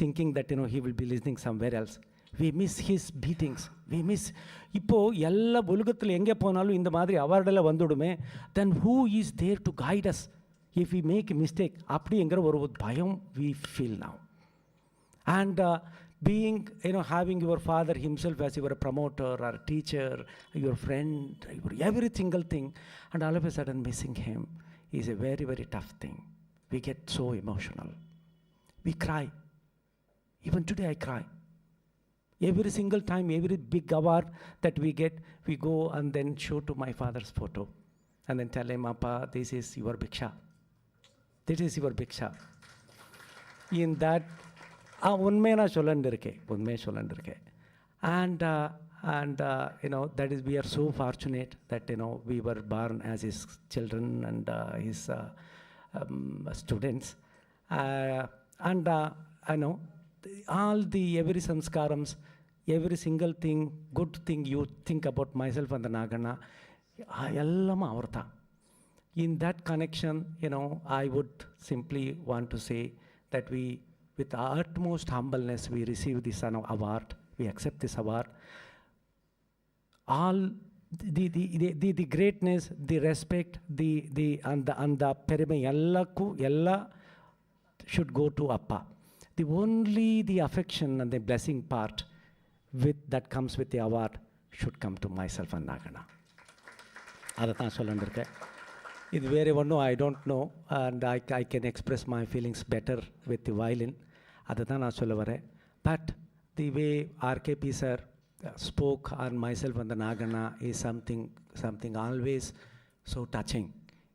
thinking that, he will be listening somewhere else. We miss his beatings. We miss. இப்போ எல்லா உலகத்தில் எங்கே போனாலும் இந்த மாதிரி அவார்டெல்லாம் வந்துடுமே, then who is there to guide us if we make a mistake? அப்படிங்கிற ஒரு பயம் we feel now. And being, having your father himself as your promoter or teacher, your friend, every single thing, and all of a sudden missing him is a very, very tough thing. We get so emotional. We cry. Even today I cry. Every single time, every big award that we get, we go and then show to my father's photo and then tell him, Appa, this is your Bhiksha. This is your Bhiksha. In that, உண்மையை நான் சொல்லிருக்கேன். And that is, we are so fortunate that, we were born as his children and his students. And I know all the every samskarams, every single thing, good thing you think about myself and the Nagana, ellam avartha. In that connection, I would simply want to say that we, with utmost humbleness, we receive this award, we accept this award. All the greatness, the respect, and the perime ella should go to Appa. Only the affection and the blessing part that comes with the award should come to myself and Nagana. Adathaan sollandirukken. Idu vere onnu I don't know, and I can express my feelings better with the violin. Adathaan na solla varen. But the way RKP sir spoke on myself and the Nagana is something always so touching.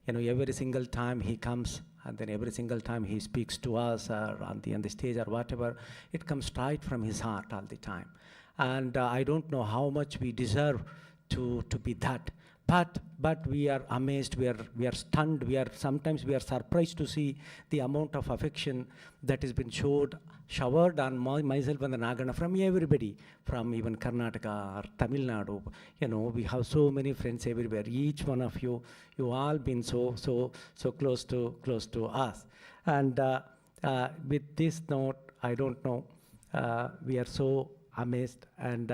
Every single time he comes, and then every single time he speaks to us or on the stage or whatever, it comes straight from his heart all the time. And I don't know how much we deserve to be that. But we are amazed, we are stunned, sometimes we are surprised to see the amount of affection that has been showered on myself and the Nagana from everybody, from even Karnataka or Tamil Nadu. We have so many friends everywhere. Each one of you all been so close to us. And with this note, I don't know, we are so amazed. And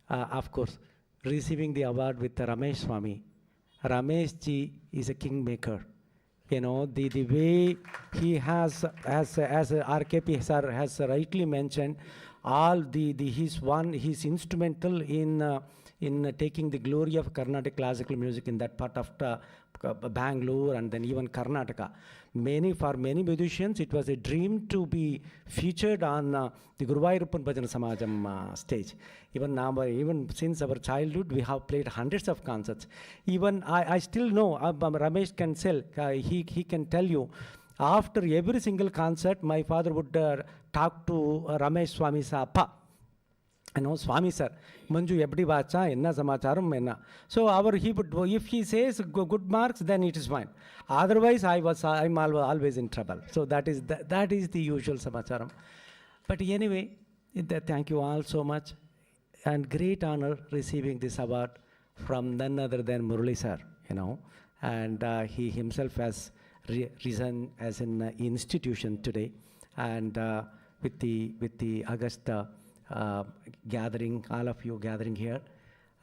of course, receiving the award with Ramesh Swami. Ramesh ji is a kingmaker. The way he has, as RKP sir has rightly mentioned, all he's instrumental in taking the glory of Carnatic classical music in that part of Bangalore and then even Karnataka. For many musicians, it was a dream to be featured on the Guruvayurappan Bhajana Samajam stage. Even since our childhood, we have played hundreds of concerts. Even I still know, Ramesh can he can tell you, after every single concert, my father would talk to Ramesh Swami's Appa. Swami sir, Manju eppadi vacha, enna samacharam enna. So he would, if he says good marks, then it is fine. Otherwise, I'm always in trouble. So that is the usual samacharam. But anyway, thank you all so much, and great honor receiving this award from none other than Murali sir. And he himself has risen as an institution today, and with the August gathering, all of you gathering here.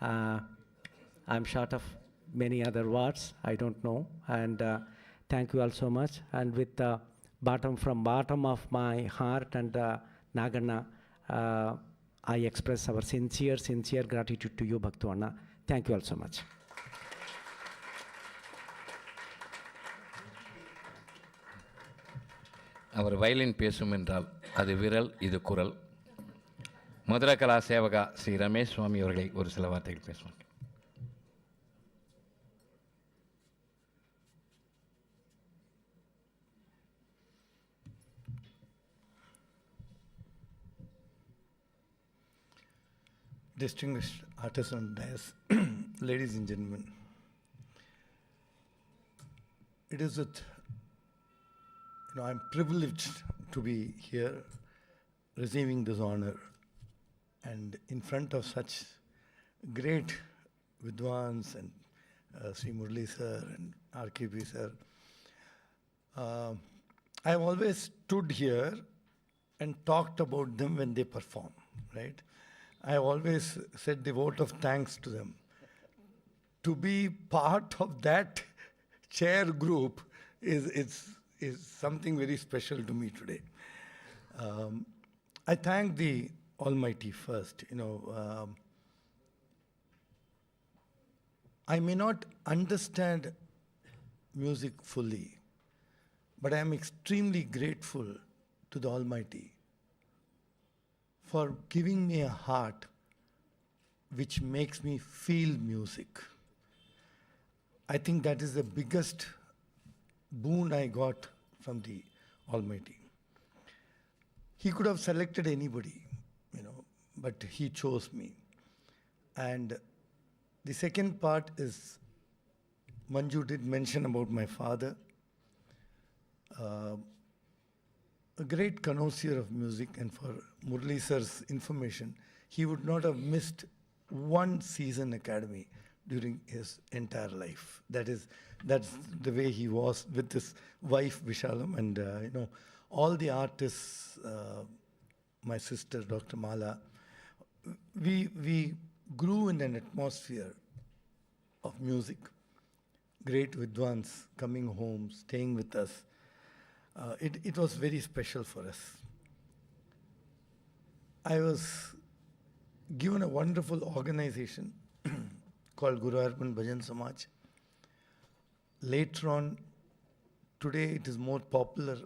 I'm short of many other words, I don't know. And thank you all so much. And with bottom of my heart and Nagana, I express our sincere gratitude to you, Bhaktu Anna. Thank you all so much. அவர் violin பேசும் என்றால் அது விரல், இது குரல். மதுரா கலா சேவகா ஸ்ரீ ரமேஷ் சுவாமி அவர்களை ஒரு சில வார்த்தைகள் பேசுவாங்க. Distinguished artists on dais, ladies and gentlemen, it is with, I'm privileged to be here receiving this honor and in front of such great Vidwans and Sri Murli sir and RKP sir. I have always stood here and talked about them when they perform, right? I have always said the vote of thanks to them. To be part of that chair group is something very special to me today. I thank the Almighty first. I may not understand music fully, but I am extremely grateful to the Almighty for giving me a heart which makes me feel music. I think that is the biggest boon I got from the Almighty. He could have selected anybody, but he chose me. And the second part is, Manju did mention about my father. A great connoisseur of music, and for Murli sir's information, he would not have missed one season academy during his entire life. That's the way he was with his wife Vishalam and all the artists, my sister Dr. Mala. We grew in an atmosphere of music. Great Vidwans coming home, staying with us. It was very special for us. I was given a wonderful organization called Guru Arpan Bhajan Samaj. Later on, today it is more popular,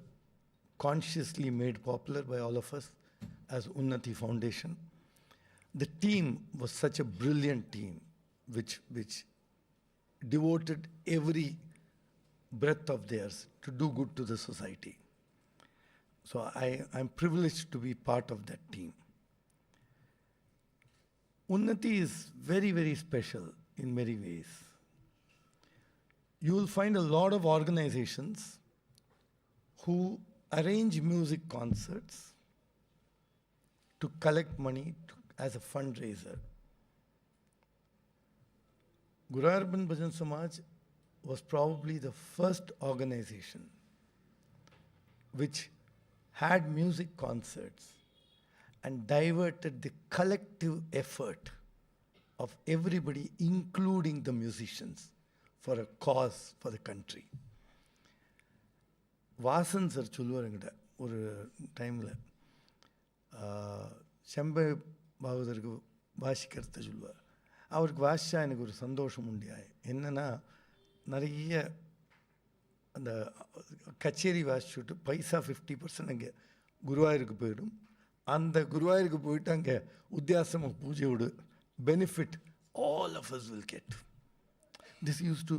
consciously made popular by all of us as Unnati Foundation. The team was such a brilliant team which devoted every breath of theirs to do good to the society. So I'm privileged to be part of that team. Unnati is very, very special in many ways. You will find a lot of organizations who arrange music concerts to collect money as a fundraiser. Guru Arpan Bhajan Samaj was probably the first organization which had music concerts and diverted the collective effort of everybody, including the musicians, for a cause for the country. Vasan sir சொல்லுவாருங்கிட்ட ஒரு டைமில் செம்பை பாகவதற்கு வாசிக்கிறத சொல்லுவார். அவருக்கு வாசித்தா எனக்கு ஒரு சந்தோஷம் உண்டியா. என்னென்னா, நிறைய அந்த கச்சேரி வாசிச்சுட்டு பைசா 50% அங்கே குருவாயூருக்கு போயிடும். அந்த குருவாயூருக்கு போயிட்டு அங்கே உத்தியாசம பூஜையோடு benefit all of us will get. This used to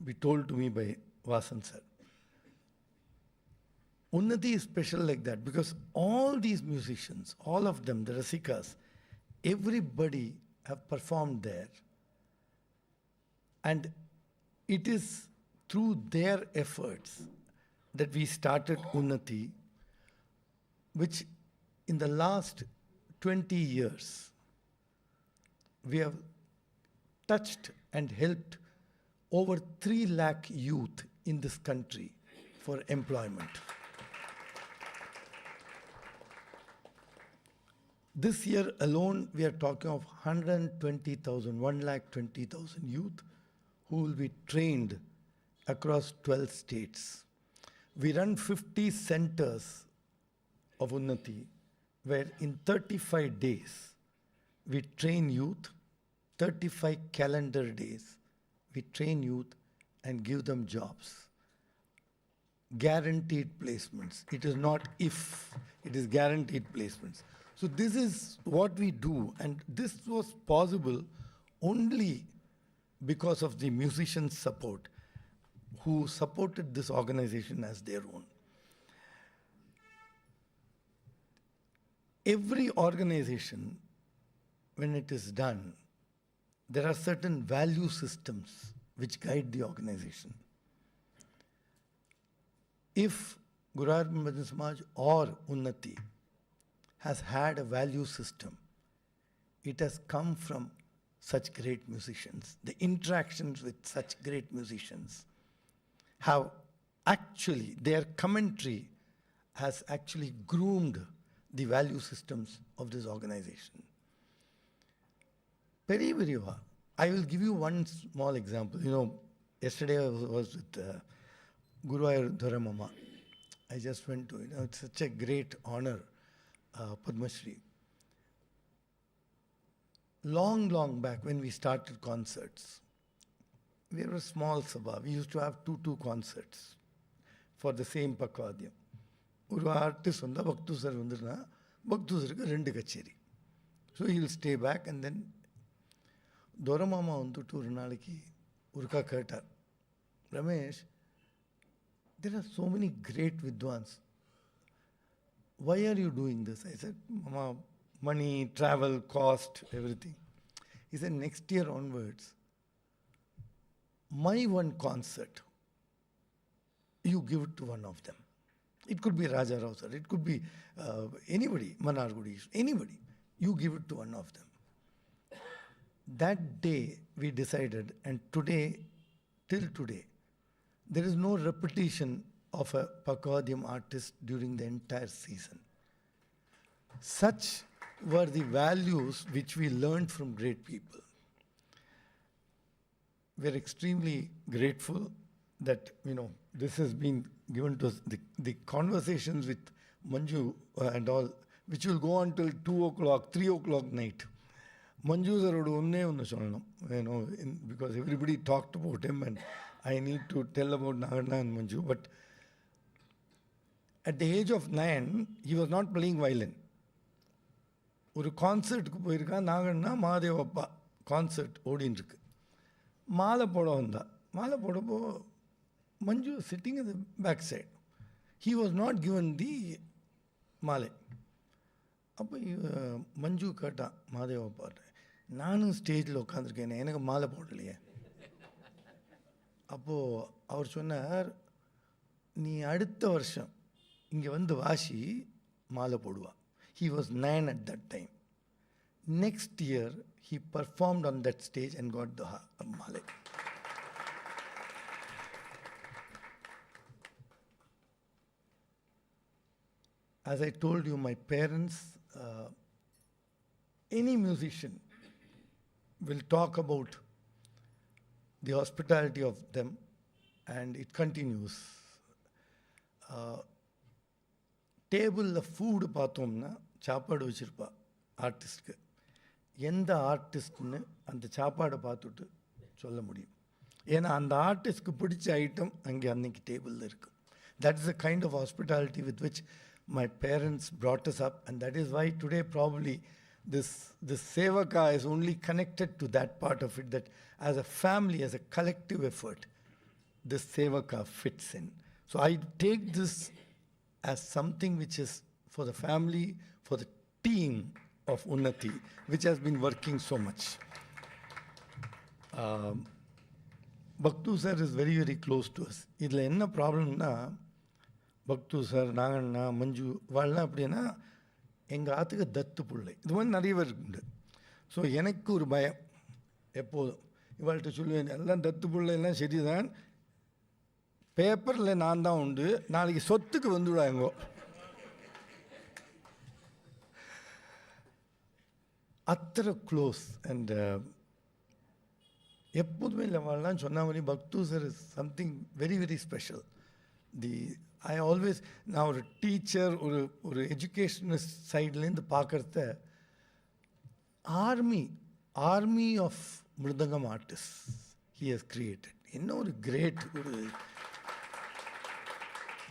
be told to me by Vasan sir. Unnati is special like that because all these musicians, all of them, the Rasikas, everybody have performed there. And it is through their efforts that we started Unnati, which in the last 20 years, we have touched and helped over 3 lakh youth in this country for employment. This year alone, we are talking of 1,20,000 youth who will be trained across 12 states. We run 50 centers of Unnati where in 35 days we train youth, 35 calendar days we train youth and give them jobs. Guaranteed placements. It is not if, it is guaranteed placements. So this is what we do, and this was possible only because of the musicians' support, who supported this organization as their own. Every organization, when it is done, there are certain value systems which guide the organization. If Guru Bhajan Samaj or Unnati has had a value system, it has come from such great musicians. The interactions with such great musicians have actually, their commentary has actually groomed the value systems of this organization. Perivariva, I will give you one small example. You know, yesterday I was with Guru Dharamama. I just went to, it's such a great honor, Padma Shri. Long back when we started concerts, we were a small sabha. We used to have two concerts for the same Pakvadyam. Uru artist vanda Bhaktu sir vandirna, Bhaktu sir ku rendu kacheri. So he will stay back, and then Dharamama vandu oru naliki urka ketar. Ramesh, there are so many great Vidwans. Why are you doing this? I said, Mama, money, travel, cost, everything. He said, next year onwards, my one concert, you give it to one of them. It could be Raja Rao sir, it could be anybody, Manargudi, anybody. You give it to one of them. That day we decided, and today, till today, there is no repetition of a Pakvadyam artist during the entire season. Such were the values which we learned from great people. We are extremely grateful that, this has been given to us. The conversations with Manju and all, which will go on till 2 o'clock, 3 o'clock night. Manju sir would onne because everybody talked about him, and I need to tell about Nagarna and Manju. But at the age of 9, he was not playing violin. ஒரு கான்சர்ட்டுக்கு போயிருக்கான் நாகண்ணா மாதேவப்பா concert ஓடின்னு இருக்கு. மாலை போட வந்தா. மாலை போடப்போ Manju sitting in the back side. He was not given the மாலை. அப்போ மஞ்சு கேட்டான் மாதேவப்பாட்ட, நானும் ஸ்டேஜில் உட்காந்துருக்கேன், எனக்கு மாலை போடலையே. அப்போது அவர் சொன்னார், நீ அடுத்த வருஷம் இங்கே வந்து வாசி மாலை போடுவா. He was 9 at that time. Next year, he performed on that stage and got the Malay. As I told you, my parents, any musician will talk about the hospitality of them, and it continues. டேபிளில் food பார்த்தோம்னா சாப்பாடு வச்சுருப்பா ஆர்டிஸ்ட்க்கு. எந்த ஆர்டிஸ்ட்னு அந்த சாப்பாடை பார்த்துட்டு சொல்ல முடியும். ஏன்னா அந்த ஆர்டிஸ்ட்க்கு பிடிச்ச ஐட்டம் அங்கே அன்றைக்கி டேபிளில் இருக்கும். That is the kind of hospitality with which my parents brought us up, and that is why today probably this Sevaka is only connected to that part of it, that as a family, as a collective effort, this Sevaka fits in. So I take this as something which is for the family, for the team of Unnati, which has been working so much. Bhaktu sir is very, very close to us. Idla enna problem na, Bhaktu sir, Naganna, Manju, vaalla appadina enga athukku dattu pullai. Idu vandu nariya பேர் உண்டு. So எனக்கு ஒரு பயம் எப்போதும். இவாள்கிட்ட சொல்லுவேன், எல்லாம் தத்து புள்ள எல்லாம் சரிதான், பேப்பரில் நான் தான் உண்டு, நாளைக்கு சொத்துக்கு வந்துவிடாங்கோ. அத்தனை க்ளோஸ். அண்ட் எப்போதுமே இல்லை வாழலாம் சொன்ன மாதிரி பக்து sir is something very very special. I always, நான் ஒரு டீச்சர் ஒரு எஜுகேஷனிஸ்ட் சைட்லேருந்து பார்க்குறத army of mridangam artist he has created. என்ன ஒரு கிரேட் ஒரு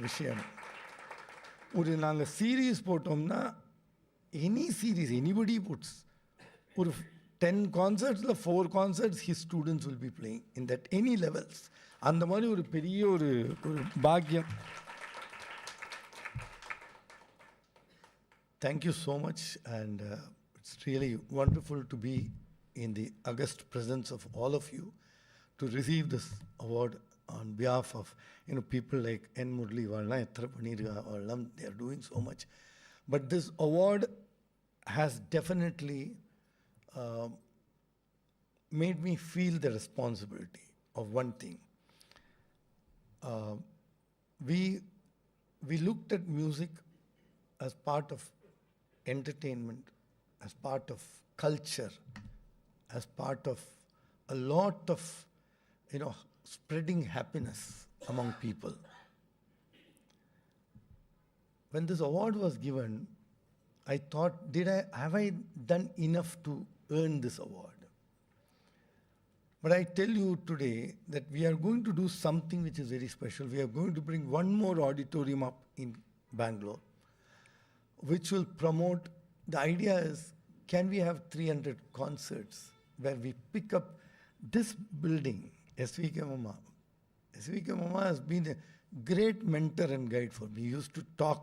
விஷயம். நாங்கள் சீரீஸ் போட்டோம்னா எனி சீரீஸ் எனிபடி புட்ஸ் ஒரு 10 concertsல 4 concerts his students will be playing in that any levels. அந்த மாதிரி ஒரு பெரிய ஒரு பாக்கியம். Thank you so much, and it's really wonderful to be in the august presence of all of you to receive this award on behalf of people like N. Murli Valna, Ethra Panirga, they are doing so much. But this award has definitely made me feel the responsibility of one thing. We looked at music as part of entertainment, as part of culture, as part of a lot of spreading happiness among people. When this award was given, I thought, have I done enough to earn this award? But I tell you today that we are going to do something which is very special. We are going to bring one more auditorium up in Bangalore, which will promote, the idea is, can we have 300 concerts where we pick up this building, SVK Mama. SVK Mama has been a great mentor and guide for me. He used to talk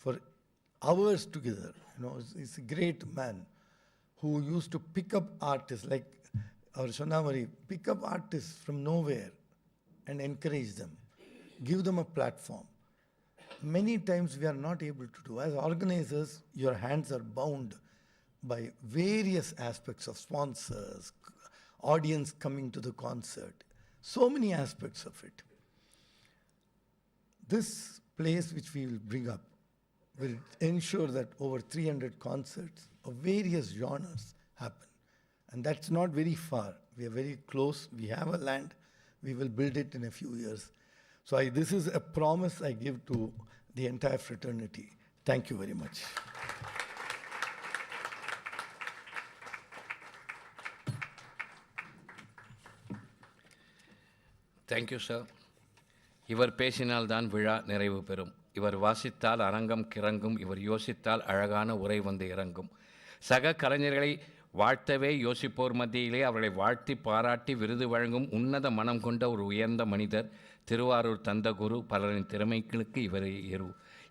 for hours together. He's a great man who used to pick up artists like our Shonamari, pick up artists from nowhere and encourage them, give them a platform. Many times we are not able to do. As organizers, your hands are bound by various aspects of sponsors, audience coming to the concert, so many aspects of it. This place which we will bring up will ensure that over 300 concerts of various genres happen. And that's not very far. We are very close. We have a land. We will build it in a few years. So this is a promise I give to the entire fraternity. Thank you very much. Thank you sir. இவர் பேசினால்தான் விழா நிறைவு பெறும். இவர் வாசித்தால் அரங்கம் கிறங்கும். இவர் யோசித்தால் அழகான உரை வந்து இறங்கும். சக கலைஞர்களை வாழ்த்தவே யோசிப்போர் மத்தியிலே அவர்களை வாழ்த்தி பாராட்டி விருது வழங்கும் உன்னத மனம் கொண்ட ஒரு உயர்ந்த மனிதர். திருவாரூர் தந்த குரு. பலரின் திறமைகளுக்கு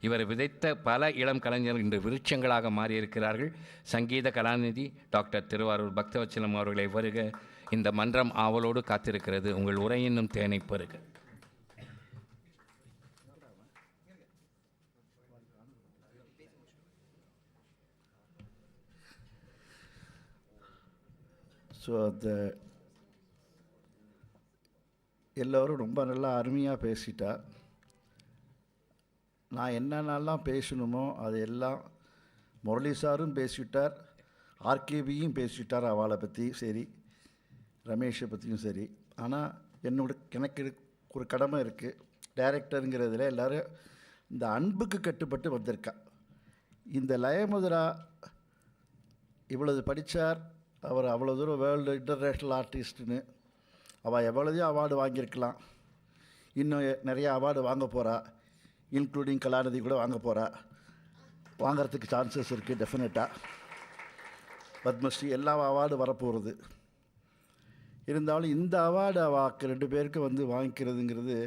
இவரை விதைத்த பல இளம் கலைஞர்கள் இன்று விருட்சங்களாக மாறியிருக்கிறார்கள். சங்கீத கலாநிதி டாக்டர் திருவாரூர் பக்தவச்சலம் அவர்களை வருக. இந்த மன்றம் ஆவலோடு காத்திருக்கிறது. உங்கள் உரை இன்னும் தேனை பெறுக. ஸோ எல்லோரும் ரொம்ப நல்லா அருமையாக பேசிட்டா. நான் என்னென்னலாம் பேசணுமோ அது எல்லாம் முரளி சாரும் பேசிவிட்டார், ஆர்கேபியும் பேசிவிட்டார். அவளை பற்றி சரி, ரமேஷை பற்றியும் சரி. ஆனால் எனக்கு ஒரு கடமை இருக்குது. டைரக்டருங்கிறதுல எல்லோரும் இந்த அன்புக்கு கட்டுப்பட்டு வந்திருக்கா. இந்த லயமதுரா இவ்வளவு படித்தார், அவர் அவ்வளோ தூரம் வேர்ல்டு இன்டர்நேஷ்னல் ஆர்டிஸ்ட்டுன்னு. அவள் எவ்வளோதையும் அவார்டு வாங்கியிருக்கலாம், இன்னும் நிறைய அவார்டு வாங்க போகிறா. இன்க்ளூடிங் கலாநிதி கூட வாங்க போகிறா. வாங்கிறதுக்கு சான்சஸ் இருக்குது டெஃபினட்டாக. பத்மஸ்ரீ எல்லா அவார்டு வரப்போகிறது. இருந்தாலும் இந்த அவார்டு அவாக்கு 2 பேருக்கு வந்து வாங்கிக்கிறதுங்கிறது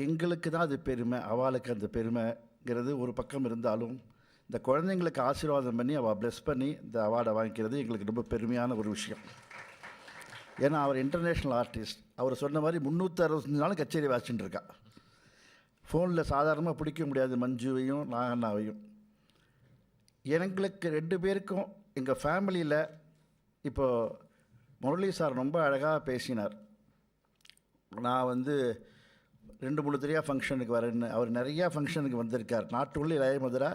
எங்களுக்கு தான் அது பெருமை. அவளுக்கு அந்த பெருமைங்கிறது ஒரு பக்கம் இருந்தாலும், இந்த குழந்தைங்களுக்கு ஆசீர்வாதம் பண்ணி அவள் ப்ளெஸ் பண்ணி இந்த அவார்டை வாங்கிக்கிறது எங்களுக்கு ரொம்ப பெருமையான ஒரு விஷயம். ஏன்னா அவர் இன்டர்நேஷ்னல் ஆர்டிஸ்ட். அவர் சொன்ன மாதிரி 365 நாளும் கச்சேரி வாசிச்சுட்டு இருக்கா. ஃபோனில் சாதாரணமாக பிடிக்க முடியாது மஞ்சுவையும் நாகண்ணாவையும். எங்களுக்கு 2 பேருக்கும் எங்கள் ஃபேமிலியில் இப்போது முரளி சார் ரொம்ப அழகாக பேசினார். நான் வந்து 2-3 ஃபங்க்ஷனுக்கு வரேன்னு. அவர் நிறையா ஃபங்க்ஷனுக்கு வந்திருக்கார். நாட் ஒன்லி லய மதுரா,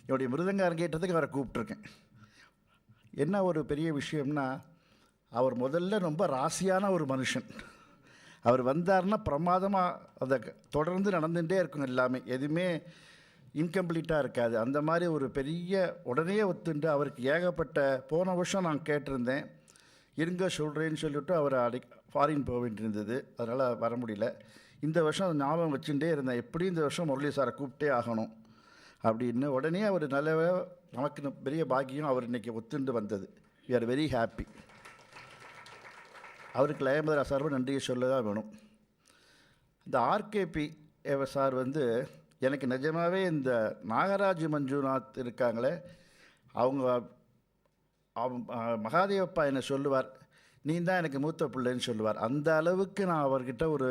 என்னுடைய மிருதங்க அரங்கேற்றத்துக்கு அவரை கூப்பிட்ருக்கேன். என்ன ஒரு பெரிய விஷயம்னா, அவர் முதல்ல ரொம்ப ராசியான ஒரு மனுஷன். அவர் வந்தார்னா பிரமாதமாக அதை தொடர்ந்து நடந்துகிட்டே இருக்கும். எல்லாமே எதுவுமே இன்கம்ப்ளீட்டாக இருக்காது. அந்த மாதிரி ஒரு பெரிய உடனே ஒத்துண்டு அவருக்கு ஏகப்பட்ட போன வருஷம் நான் கேட்டிருந்தேன், இருங்க சொல்கிறேன்னு சொல்லிவிட்டு அவர் ஃபாரின் போக வேண்டியிருந்தது, அதனால் வர முடியல. இந்த வருஷம் ஞாபகம் வச்சுட்டே இருந்தேன், எப்படி இந்த வருஷம் முரளி சாரை கூப்பிட்டே ஆகணும் அப்படின்னு. உடனே அவர் நமக்கு பெரிய பாக்கியம் அவர் இன்றைக்கி ஒத்துண்டு வந்தது. We are very happy. அவருக்கு லயா மதுரா சார்பு நன்றியை சொல்ல தான் வேணும். இந்த ஆர்கேபி சார் எனக்கு நிஜமாகவே இந்த நாகராஜ் மஞ்சுநாத் இருக்காங்களே, அவங்க மகாதேவப்பா என்னை சொல்லுவார், நீ தான் எனக்கு மூத்த பிள்ளைன்னு சொல்லுவார். அந்த அளவுக்கு நான் அவர்கிட்ட ஒரு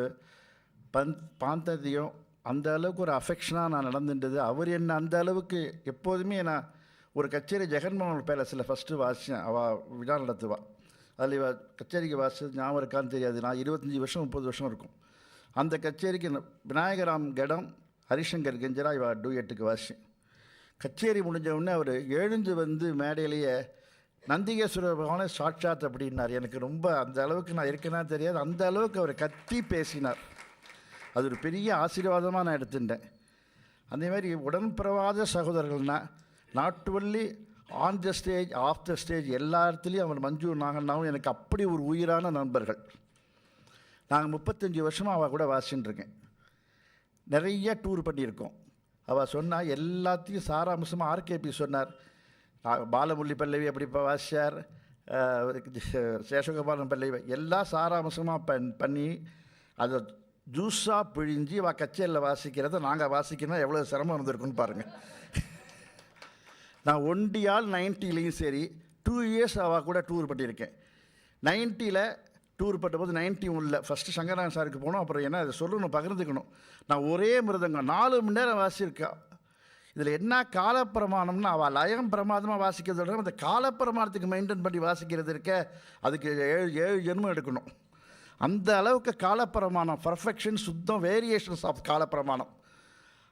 பாந்ததியம், அந்த அளவுக்கு ஒரு அஃபெக்ஷனாக நான் நடந்துட்டது. அவர் என்ன அந்த அளவுக்கு எப்போதுமே நான் ஒரு கச்சேரி ஜெகன்மோகன் பேலஸில் ஃபஸ்ட்டு வாசித்தேன், அவள் விழா நடத்துவாள். அதில் கச்சேரிக்கு வாசித்தது ஞாபகம் இருக்கான்னு தெரியாது, நான் 25 வருஷம் 30 வருஷம் இருக்கும். அந்த கச்சேரிக்கு விநாயகராம் கடம் ஹரிசங்கர் கெஞ்சரா டூயட்டுக்கு வாசித்தேன். கச்சேரி முடிஞ்சவுடனே அவர் எழுந்து மேடையிலேயே நந்திகேஸ்வர பகவானே சாட்சாத் அப்படின்னார். எனக்கு ரொம்ப அந்த அளவுக்கு நான் இருக்கேன்னா தெரியாது, அந்த அளவுக்கு அவர் கத்தி பேசினார். அது ஒரு பெரிய ஆசீர்வாதமாக நான் எடுத்துட்டேன். அதே மாதிரி உடன்பிறவாத சகோதரர்கள்னால் not only on the stage, off the stage, எல்லா இடத்துலையும் அவர் மஞ்சு நாகண்ணாவும் எனக்கு அப்படி ஒரு உயிரான நண்பர்கள். நாங்கள் 35 வருஷமாக அவள் கூட வாசிச்சுட்டுருக்கேன். நிறைய டூர் பண்ணியிருக்கோம். அவள் சொன்னால் எல்லாத்தையும் சாராம்சமாக ஆர்கேபி சொன்னார். பாலமுரளி பல்லவி அப்படி இப்போ வாசிச்சார், சேஷகோபாலன் பல்லவி எல்லாம் சாராம்சமாக பண்ணி அதை ஜூஸாக பிழிஞ்சி கச்சேரியில் வாசிக்கிறத நாங்கள் வாசிக்கணும் எவ்வளோ சிரமம் இருந்திருக்குன்னு பாருங்கள். நான் ஒண்டியால் 90லையும் சரி 2 இயர்ஸ் அவள் கூட டூர் பண்ணியிருக்கேன். 90ல் டூர் பண்ணும்போது 91ல் ஃபஸ்ட்டு சங்கரநாதன் சாருக்கு போனோம். அப்புறம் என்ன அதை சொல்லணும், பகிர்ந்துக்கணும். நான் ஒரே மிருதங்கம் 4 மணி நேரம் வாசியிருக்கேன். இதில் என்ன காலப்பிரமாணம்னு அவள் லயம் பிரமாதமாக வாசிக்கிறத அந்த காலப்பிரமாணத்துக்கு மெயின்டைன் பண்ணி வாசிக்கிறது இருக்க, அதுக்கு 7 ஜென்மம் எடுக்கணும். அந்த அளவுக்கு காலப்பிரமாணம் பர்ஃபெக்ஷன், சுத்தம், வேரியேஷன்ஸ் ஆஃப் காலப்பிரமாணம்,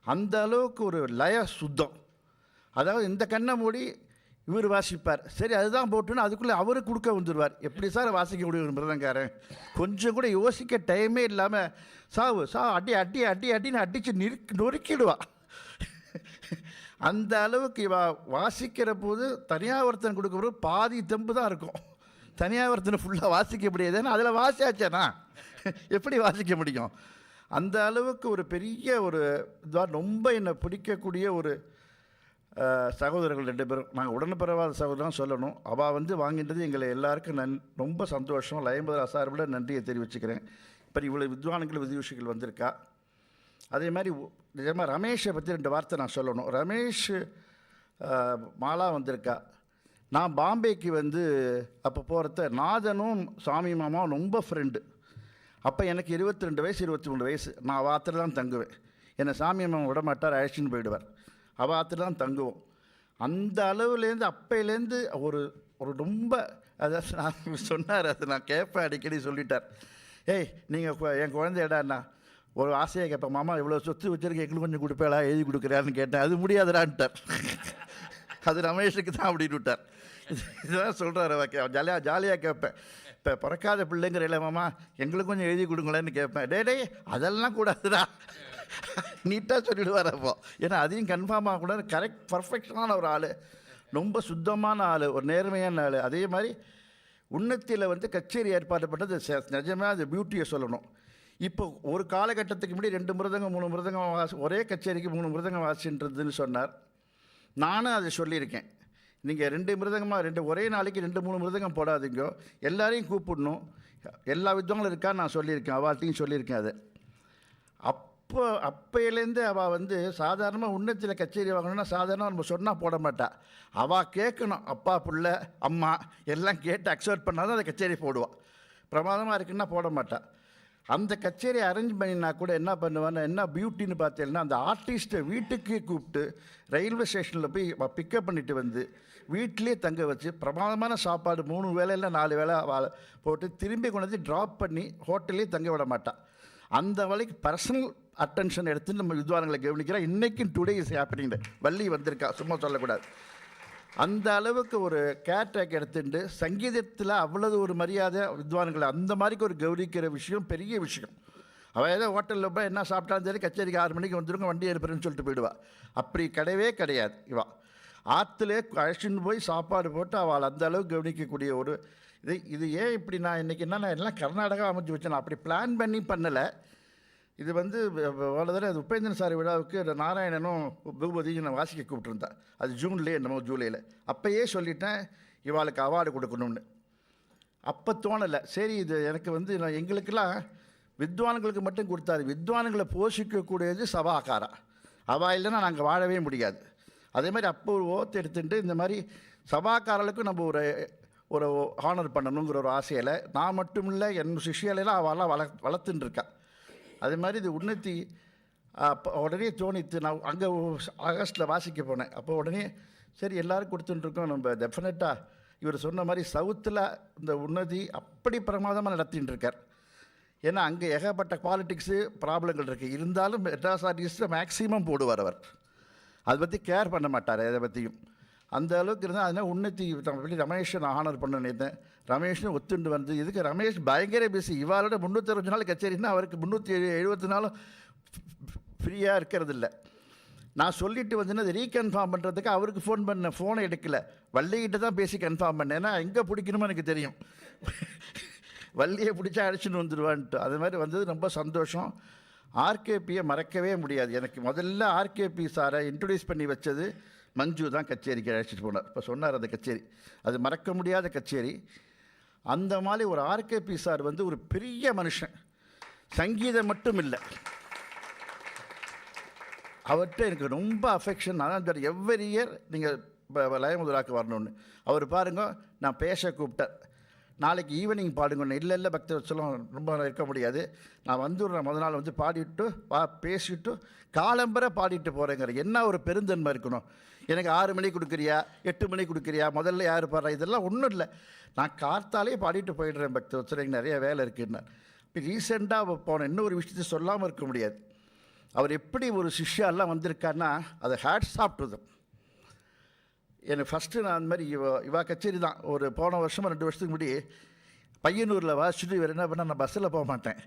அந்த அளவுக்கு ஒரு லய சுத்தம். அதாவது இந்த கண்ணை மூடி இவர் வாசிப்பார், சரி அதுதான் போட்டுன்னு அதுக்குள்ளே அவரு கொடுக்க வந்துடுவார். எப்படி சார் வாசிக்க முடியும் மிருதங்காரன்? கொஞ்சம் கூட யோசிக்க டைமே இல்லாமல் அடின்னு அடித்து நொறுக்கிடுவா. அந்த அளவுக்கு இவ வாசிக்கிற போது தனியாவர்த்தன் கொடுக்குற பாதி தெம்பு தான் இருக்கும். தனியாவர்த்தனை ஃபுல்லாக வாசிக்க முடியாதுன்னு அதில் வாசியாச்சேனா எப்படி வாசிக்க முடியும்? அந்த அளவுக்கு ஒரு பெரிய ஒரு இதாக ரொம்ப என்னை பிடிக்கக்கூடிய ஒரு சகோதரர்கள் 2 பேரும். நாங்கள் உடன்பிறவாத சகோதரன் சொல்லணும். அவள் வாங்கின்றது எங்களை எல்லாருக்கும் ரொம்ப சந்தோஷம். லயா மதுரா சார்பில் நன்றியை தெரிவிச்சுக்கிறேன். இப்போ இவ்வளோ வித்வான்கள் விதிவிஷிகள் வந்திருக்கா. அதே மாதிரி நிஜமாக ரமேஷை பற்றி 2 வார்த்தை நான் சொல்லணும். ரமேஷ் மாலா வந்திருக்கா. நான் பாம்பேக்கு அப்போ போகிறத நாதனும் சாமி மாமாவும் ரொம்ப ஃப்ரெண்டு. அப்போ எனக்கு 22 வயசு 23 வயசு. நான் வாத்தில் தான் தங்குவேன். என்னை சாமி மாமா விட மாட்டார், அழைச்சின்னு போயிடுவார். அவாத்தில் தான் தங்குவோம். அந்த அளவுலேருந்து அப்பையிலேருந்து ஒரு ஒரு ரொம்ப அதாவது நான் சொன்னார், அது நான் கேட்பேன், அடிக்கடி சொல்லிட்டார். ஏய் நீங்கள் என் குழந்தையடாண்ணா ஒரு ஆசையை கேட்பேன், மாமா இவ்வளோ சொத்து வச்சுருக்க எங்களுக்கு கொஞ்சம் கொடுப்பேளா, எழுதி கொடுக்குறாருன்னு கேட்டேன். அது முடியாதுடான்ட்டார். அது ரமேஷுக்கு தான் அப்படின்னு விட்டார். இதுதான் சொல்கிறார். ஜாலியாக கேட்பேன். இப்போ பிறக்காத பிள்ளைங்கிற இல்லை மாமா எங்களுக்கு கொஞ்சம் எழுதி கொடுங்களேன்னு கேட்பேன். டே அதெல்லாம் கூடாதுடா நீட்டாக சொல்லிவிடுவார். அப்போ ஏன்னா அதையும் கன்ஃபார்மாக கூட கரெக்ட் பர்ஃபெக்ஷனான ஒரு ஆள், ரொம்ப சுத்தமான ஆள், ஒரு நேர்மையான ஆள். அதே மாதிரி உன்னத்தியில் கச்சேரி ஏற்பாடு பண்ணது நிஜமாக அது பியூட்டியை சொல்லணும். இப்போ ஒரு காலகட்டத்துக்கு முன்னாடி 2 மிருதங்கம் 3 மிருதங்கம் ஒரே கச்சேரிக்கு 3 மிருதங்கம் வாசின்றதுன்னு சொன்னார். நானும் அதை சொல்லியிருக்கேன். நீங்கள் 2 மிருதங்கமாக ஒரே நாளைக்கு 2-3 மிருதங்கம் போடாதீங்க, எல்லாரையும் கூப்பிடணும். எல்லா வித்வாங்களும் இருக்கான்னு நான் சொல்லியிருக்கேன், அவள்கிட்டையும் சொல்லியிருக்கேன். அது அப்போயிலேருந்து அவள் சாதாரணமாக உன்னத்தில் கச்சேரி வாங்கணுன்னா சாதாரணமாக நம்ம சொன்னால் போட மாட்டாள். அவள் கேட்கணும், அப்பா பிள்ளை அம்மா எல்லாம் கேட்டு அக்செப்ட் பண்ணால் தான் அந்த கச்சேரி போடுவாள். பிரமாதமாக இருக்குன்னா போட மாட்டாள். அந்த கச்சேரி அரேஞ்ச் பண்ணினா கூட என்ன பண்ணுவான்னு என்ன பியூட்டின்னு பார்த்தீங்கன்னா, அந்த ஆர்டிஸ்ட்டை வீட்டுக்கே கூப்பிட்டு ரயில்வே ஸ்டேஷனில் போய் பிக்கப் பண்ணிவிட்டு வீட்டிலே தங்க வச்சு பிரமாதமான சாப்பாடு 3 வேளையில் 4 வேளை போட்டு திரும்பி கொண்டு ட்ராப் பண்ணி ஹோட்டல்லே தங்க விட மாட்டாள். அந்த வழிக்கு பர்சனல் அட்டென்ஷன் எடுத்து நம்ம வித்வான்களை கவனிக்கிறோம். இன்றைக்கும் டுடே இஸ் ஹேப்பனிங். வள்ளி வந்திருக்கா, சும்மா சொல்லக்கூடாது. அந்த அளவுக்கு ஒரு கேர்டேக் எடுத்துட்டு சங்கீதத்தில் அவ்வளவு ஒரு மரியாதை வித்வான்களை அந்த மாதிரி ஒரு கௌரிக்கிற விஷயம் பெரிய விஷயம். அவள் ஏதோ ஹோட்டலில் போய் என்ன சாப்பிட்டாலும் சரி கச்சேரிக்கு 6 மணிக்கு வந்துருங்க வண்டி எடுப்புறேன்னு சொல்லிட்டு போயிடுவா. அப்படி கிடையவே கிடையாது. இவா ஆற்றுலே அழைச்சின்னு போய் சாப்பாடு போட்டு அவள் அந்த அளவுக்கு கவனிக்கக்கூடிய ஒரு இது ஏன் இப்படி நான் இன்றைக்கி நான் எல்லாம் கர்நாடகா அமைச்சு வச்சேன். நான் அப்படி பிளான் பண்ணி பண்ணலை. இது அவ்வளோ தடவை அது உபேந்திரன் சார் விழாவுக்கு நாராயணனும் பூபதியும் நான் வாசிக்க கூப்பிட்டுருந்தேன். அது ஜூன்லேயே என்னமோ ஜூலையில். அப்போயே சொல்லிட்டேன் இவாளுக்கு அவார்டு கொடுக்கணும்னு. அப்போ தோணலை. சரி இது எனக்கு நான் எங்களுக்கெல்லாம் வித்வான்களுக்கு மட்டும் கொடுத்தாரு. வித்வான்களை போஷிக்கக்கூடியது சபாக்காரா. அவள் இல்லைன்னா நாங்கள் வாழவே முடியாது. அதே மாதிரி அப்போ ஒரு ஓத்து எடுத்துட்டு இந்த மாதிரி சபாக்காரர்களுக்கும் நம்ம ஒரு ஹானர் பண்ணணுங்கிற ஒரு ஆசையில் நான் மட்டும் இல்லை என் சிஷியாலெல்லாம் அவெல்லாம் வளர்த்துன்னு இருக்கா. அதே மாதிரி இது உன்னத்தி அப்போ உடனே தோணித்து. நான் அங்கே ஆகஸ்ட்டில் வாசிக்க போனேன். அப்போ உடனே சரி எல்லோரும் கொடுத்துட்டுருக்கோம், நம்ம டெஃபினட்டாக இவர் சொன்ன மாதிரி சவுத்தில் இந்த உன்னதி அப்படி பிரமாதமாக நடத்தின்னு இருக்கார். ஏன்னா அங்கே ஏகப்பட்ட பாலிட்டிக்ஸு ப்ராப்ளங்கள் இருக்குது. இருந்தாலும் மெட்ராஸ் ஆர்டிஸ்ட்டை மேக்ஸிமம் போடுவார் அவர். அதை பற்றி கேர் பண்ண மாட்டார் எதை பற்றியும். அந்த அளவுக்கு இருந்தால் அதனால் உன்னத்தி ரமேஷை நான் ஆனர் பண்ண நினைத்தேன். ரமேஷ்னு ஒத்துண்டு வந்து இதுக்கு ரமேஷ் பயங்கர பிஸி. இவாளோட 365 நாள் கச்சேரின்னா அவருக்கு 370 நாளும் ஃப்ரீயாக இருக்கிறது இல்லை. நான் சொல்லிட்டு வந்தேன்னா அதை ரீகன்ஃபார்ம் பண்ணுறதுக்கு அவருக்கு ஃபோன் பண்ணேன். ஃபோனை எடுக்கலை. வள்ளிகிட்ட தான் பேசி கன்ஃபார்ம் பண்ணேன். ஏன்னா எங்கே பிடிக்கணுமோ எனக்கு தெரியும். வள்ளியை பிடிச்சா அழைச்சின்னு வந்துடுவான்ட்டு. அது மாதிரி வந்தது ரொம்ப சந்தோஷம். ஆர்கேபியை மறக்கவே முடியாது. எனக்கு முதல்ல ஆர்கேபி சாரை இன்ட்ரடியூஸ் பண்ணி வச்சது மஞ்சு தான் கச்சேரிக்கு அழைச்சிட்டு போனார். இப்போ சொன்னார் அந்த கச்சேரி அது மறக்க முடியாத கச்சேரி. அந்த மாதிரி ஒரு ஆர்கேபி சார் ஒரு பெரிய மனுஷன். சங்கீதம் மட்டும் இல்லை, அவர்கிட்ட எனக்கு ரொம்ப அஃபெக்ஷன். அதான் எவ்வரி இயர் நீங்கள் லய மதுராக்கு வரணும்னு. அவர் பாருங்க நான் பேச கூப்பிட்டேன். நாளைக்கு ஈவினிங் பாடுங்க. இல்லை பக்தவத்சலம் ரொம்ப இருக்க முடியாது, நான் வந்துடுறேன். முதல் நாள் பாடிட்டு பேசிட்டு காலம்பரை பாடிட்டு போகிறேங்கிற என்ன ஒரு பெருந்தன்மை இருக்கணும். எனக்கு 6 மணிக்கு கொடுக்குறியா 8 மணிக்கு கொடுக்குறியா முதல்ல யார் பாடுறா இதெல்லாம் ஒன்றும் இல்லை. நான் கார்த்தாலே பாடிட்டு போயிடுறேன் பக்தவத்சலம், எனக்கு நிறைய வேலை இருக்குன்னா. இப்போ ரீசெண்டாக போன இன்னொரு விஷயத்தை சொல்லாமல் இருக்க முடியாது. அவர் எப்படி ஒரு சிஷ்யாலாம் வந்திருக்காருன்னா அதை ஹேட்ஸ் ஆஃப் டு தம். எனக்கு ஃபஸ்ட்டு நான் அந்த மாதிரி இவா கச்சேரி தான் ஒரு போன வருஷமாக 2 வருஷத்துக்கு முன்னாடி பையனூரில் வாசிச்சுட்டு இவர் என்ன பண்ணால் நான் பஸ்ஸில் போக மாட்டேன்.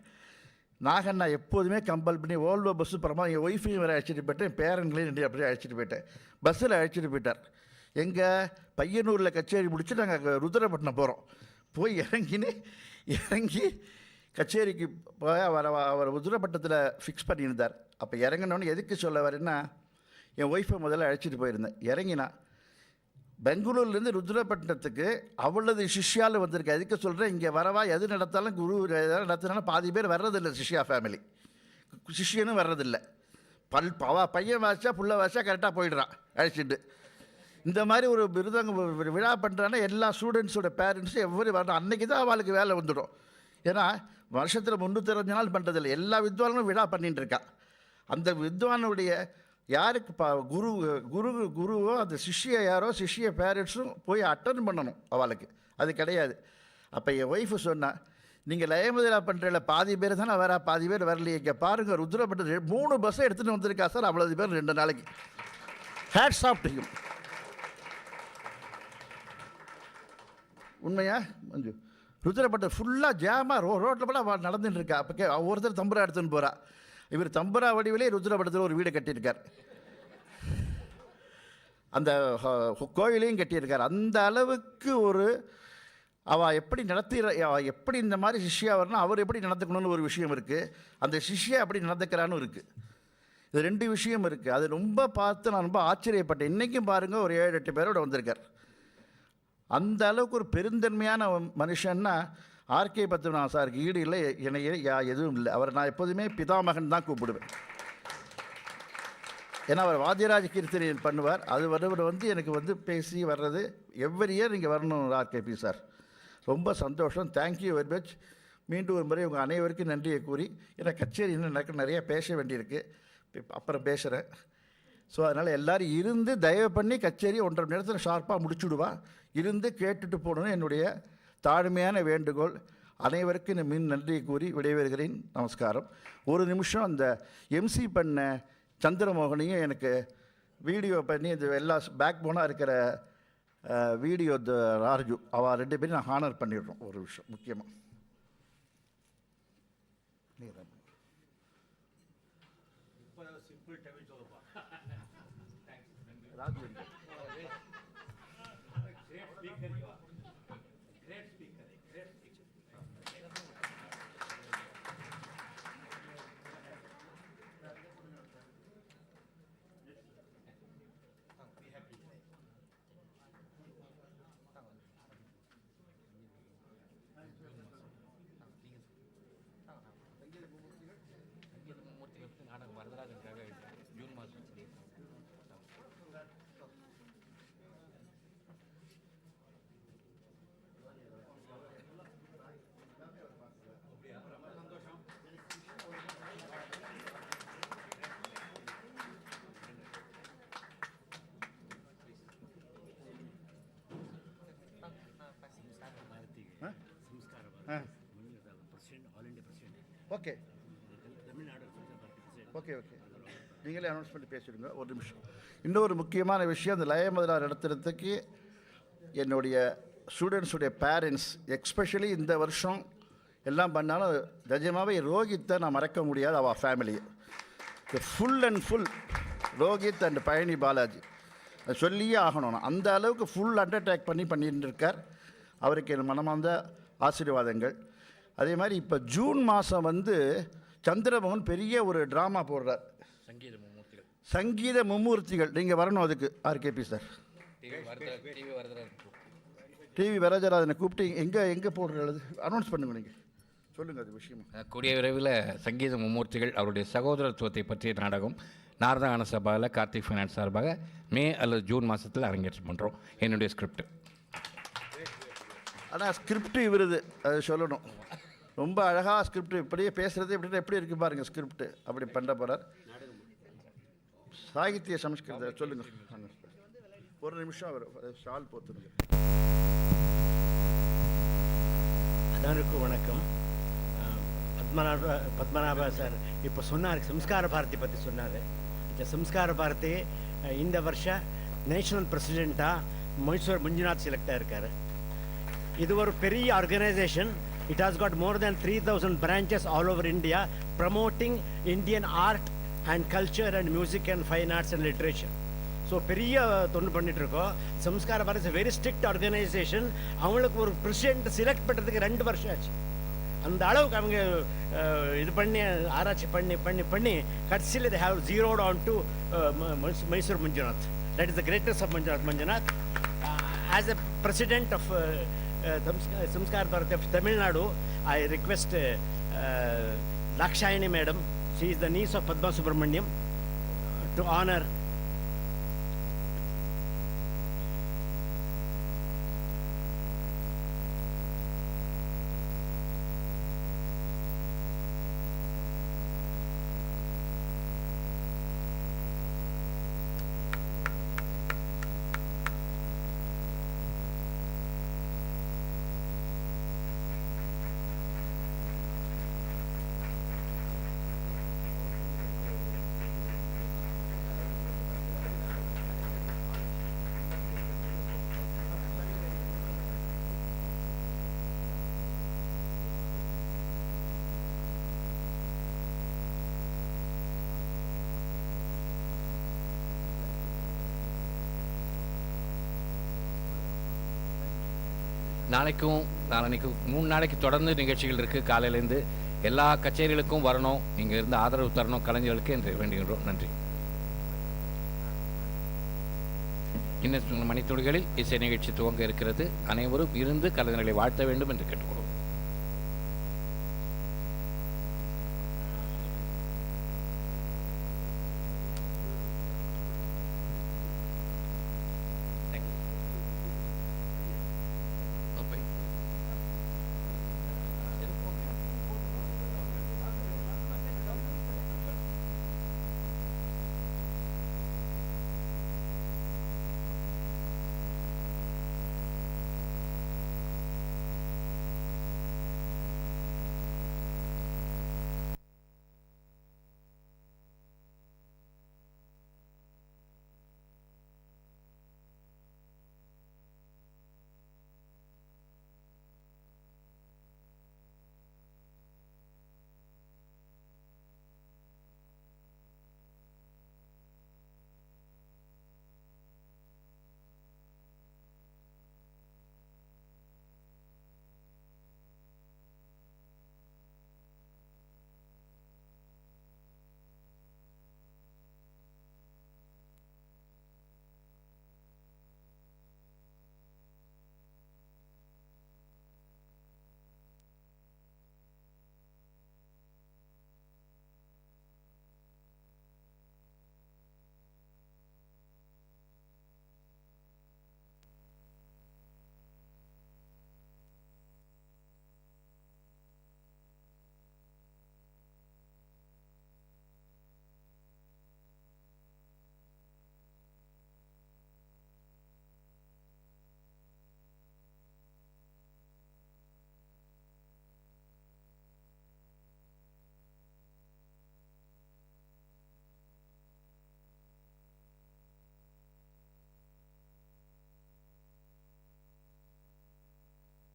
நாகண்ணா எப்போதுமே கம்பல் பண்ணி ஓல்வோ பஸ்ஸு பரமா என் ஒய்ஃபையும் வேறு அழைச்சிட்டு போயிட்டேன், பேரன்களையும் 2 அப்படியே அழைச்சிட்டு போயிட்டேன். பஸ்ஸில் அழைச்சிட்டு போயிட்டார். எங்கள் பையனூரில் கச்சேரி முடிச்சு நாங்கள் ருத்ரப்பட்டினம் போகிறோம். போய் இறங்கி கச்சேரிக்கு போய் அவர் ருத்ரப்பட்டத்தில் ஃபிக்ஸ் பண்ணியிருந்தார். அப்போ இறங்கினோன்னு எதுக்கு சொல்ல வரேன்னா என் ஒய்ஃபை முதல்ல அழைச்சிட்டு போயிருந்தேன். இறங்கினா பெங்களூர்லேருந்து ருத்ரப்பட்டினத்துக்கு அவ்வளவு சிஷ்யாவில் வந்திருக்கு. அதுக்கு சொல்கிறேன் இங்கே வரவா எது நடத்தாலும் குரு எதாவது நடத்தினாலும் பாதி பேர் வர்றதில்லை. சிஷ்யா ஃபேமிலி சிஷ்யனும் வர்றதில்லை. பையன் வாசிச்சா புள்ள வாசிச்சா கரெக்டாக போயிடுறான் அழைச்சிட்டு. இந்த மாதிரி ஒரு விழா பண்ணுறான்னா எல்லா ஸ்டூடெண்ட்ஸோட பேரண்ட்ஸும் எவ்வளோ வரணும். அன்றைக்கி தான் அவளுக்கு வேலை வந்துடும். ஏன்னா வருஷத்தில் 365 நாள் பண்ணுறதில்லை. எல்லா வித்வானும் விழா பண்ணிகிட்டு இருக்கா. அந்த வித்வானுடைய யாருக்கு குருவோ அந்த சிஷ்ய யாரோ சிஷ்ய பேரண்ட்ஸும் போய் அட்டன் பண்ணணும் அவளுக்கு. அது கிடையாது. அப்போ என் ஒய்ஃபு சொன்னால் நீங்கள் லய மதுரா பண்ணுறல பாதி பேர் தானே வரா, பாதி பேர் வரலையே. இங்கே பாருங்கள் ருத்ரப்பட்டு 3 பஸ்ஸை எடுத்துகிட்டு வந்திருக்கா சார். அவ்வளவு பேர் 2 நாளைக்கு. Hats off to him. உண்மையா மஞ்சு? ருத்ரப்பட்டு ஃபுல்லாக ஜாமாக ரோட்டில் கூட நடந்துட்டு இருக்கா. அப்போ ஒருத்தர் தம்புரா எடுத்துன்னு போகிறா. இவர் தம்புரா வடிவிலே ருத்ரப்பட்டத்தில் ஒரு வீடை கட்டியிருக்கார். அந்த கோயிலையும் கட்டியிருக்கார். அந்த அளவுக்கு ஒரு அவள் எப்படி இந்த மாதிரி சிஷ்யா வரணும், அவர் எப்படி நடந்துக்கணும்னு ஒரு விஷயம் இருக்குது. அந்த சிஷ்யா எப்படி நடந்துக்கிறான்னு இருக்குது. இது 2 விஷயம் இருக்குது. அது ரொம்ப பார்த்து நான் ரொம்ப ஆச்சரியப்பட்டேன். இன்றைக்கும் பாருங்கள் ஒரு 7-8 பேரோட வந்திருக்கார். அந்த அளவுக்கு ஒரு பெருந்தன்மையான மனுஷன்னா ஆர்கே பத்மநாபன் சாருக்கு ஈடு இல்லை, எதுவும் இல்லை. அவர் நான் எப்போதுமே பிதாமகன் தான் கூப்பிடுவேன். ஏன்னா அவர் வாத்தியராஜ கீர்த்தனை பண்ணுவார். அது எனக்கு பேசி வர்றது எவ்வரி இயர் நீங்கள் வரணும் ஆர்கேபி சார். ரொம்ப சந்தோஷம். Thank you very much. மீண்டும் ஒரு முறை உங்கள் அனைவருக்கும் நன்றியை கூறி, ஏன்னா கச்சேரி இன்னும் எனக்கு நிறைய பேச வேண்டியிருக்கு, அப்புறம் பேசுகிறேன். ஸோ அதனால் எல்லோரும் இருந்து தயவு பண்ணி கச்சேரி 1.5 மணி நேரத்தில் ஷார்ப்பாக முடிச்சுடுவா. இருந்து கேட்டுட்டு போகணுன்னு என்னுடைய தாழ்மையான வேண்டுகோள். அனைவருக்கும் நன்றியை கூறி விடைபெறுகிறேன். நமஸ்காரம். ஒரு நிமிஷம் அந்த எம்சி பண்ண சந்திரமோகனையும் எனக்கு வீடியோ பண்ணி இந்த எல்லா பேக் போனாக இருக்கிற வீடியோ ராஜு அவள் 2 பேரும் நான் ஹானர் பண்ணிடுறோம். ஒரு விஷயம் முக்கியமாக ராஜு ஓகே ஓகே ஓகே நீங்களே அனௌன்ஸ் பண்ணி பேசிடுங்க. ஒரு நிமிஷம். இன்னொரு முக்கியமான விஷயம், அந்த லய மதுரா நடத்துறதுக்கு என்னுடைய ஸ்டூடெண்ட்ஸுடைய பேரண்ட்ஸ் எக்ஸ்பெஷலி இந்த வருஷம் எல்லாம் பண்ணாலும் நிஜமாகவே ரோஹித்தை நான் மறக்க முடியாது. அவள் family full and full Rohit and Palani Balaji அது சொல்லியே ஆகணும். அந்த அளவுக்கு ஃபுல் அண்டர்டேக் பண்ணிட்டு இருக்கார். அவருக்கு என் மனமார்ந்த ஆசீர்வாதங்கள். அதே மாதிரி இப்போ ஜூன் மாதம் சந்திரமோகன் பெரிய ஒரு ட்ராமா போடுறார், சங்கீத மும்மூர்த்திகள். நீங்கள் வரணும் அதுக்கு. ஆர்கேபி சார், டிவி வரதராஜனை கூப்பிட்டு எங்கே போடுறது அனௌன்ஸ் பண்ணுங்க. நீங்கள் சொல்லுங்கள் அது விஷயமா. கூடிய விரைவில் சங்கீத மும்மூர்த்திகள் அவருடைய சகோதரத்துவத்தை பற்றிய நாடகம் நாரதான சபாவில் கார்த்திக் ஃபைனான்ஸ் சார்பாக மே அல்லது ஜூன் மாதத்தில் அரங்கேற்றம் பண்ணுறோம். என்னுடைய ஸ்கிரிப்ட். ஆனால் ஸ்கிரிப்ட் இவருது, அது சொல்லணும். ரொம்ப அழகாக ஸ்கிரிப்ட் இப்படியே பேசுகிறது எப்படி இருக்குது பாருங்கள். ஸ்கிரிப்ட் அப்படி பண்ண போகிறார். சாகித்ய சமஸ்கிருத சொல்லுங்கள். ஒரு நிமிஷம் அவர் ஷால் போத்துருங்க. எல்லாருக்கும் வணக்கம். பத்மநாபா சார் இப்போ சொன்னார் சம்ஸ்கார பாரதி பற்றி சொன்னார். இந்த சம்ஸ்கார பாரதி இந்த வருஷம் நேஷனல் பிரசிடெண்ட்டாக மைசூர் மஞ்சுநாத் செலக்ட் ஆகிருக்காரு. இது ஒரு பெரிய organisation. It has got more than 3000 branches all over India promoting Indian art and culture and music and fine arts and literature. So பெரிய தொண்டு பண்ணிகிட்ருக்கோம். Sanskar Bharati is very strict organisation. அவங்களுக்கு ஒரு பிரசிடெண்ட் செலக்ட் பண்ணுறதுக்கு 2 வருஷம் ஆச்சு. அந்த அளவுக்கு அவங்க இது பண்ணி ஆராய்ச்சி பண்ணி கடைசியில் they have zeroed on to Mysore Manjunath. That is the greatest of Manjunath. As a president of Samskar Bharati of Tamil Nadu, I request Lakshayani madam, she is the niece of Padma Subramaniam, to honor நாளைக்கும் நாளைக்கும் 3 நாளைக்கு தொடர்ந்து நிகழ்ச்சிகள் இருக்குது. காலையிலேருந்து எல்லா கச்சேரிகளுக்கும் வரணும். இங்கே இருந்து ஆதரவு தரணும் கலைஞர்களுக்கு என்று வேண்டுகின்றோம். நன்றி. இன்னும் மணித்துளிகளில் இசை நிகழ்ச்சி துவங்க இருக்கிறது. அனைவரும் இருந்து கலைஞர்களை வாழ்த்த வேண்டும் என்று கேட்டுக்கொள்வோம்.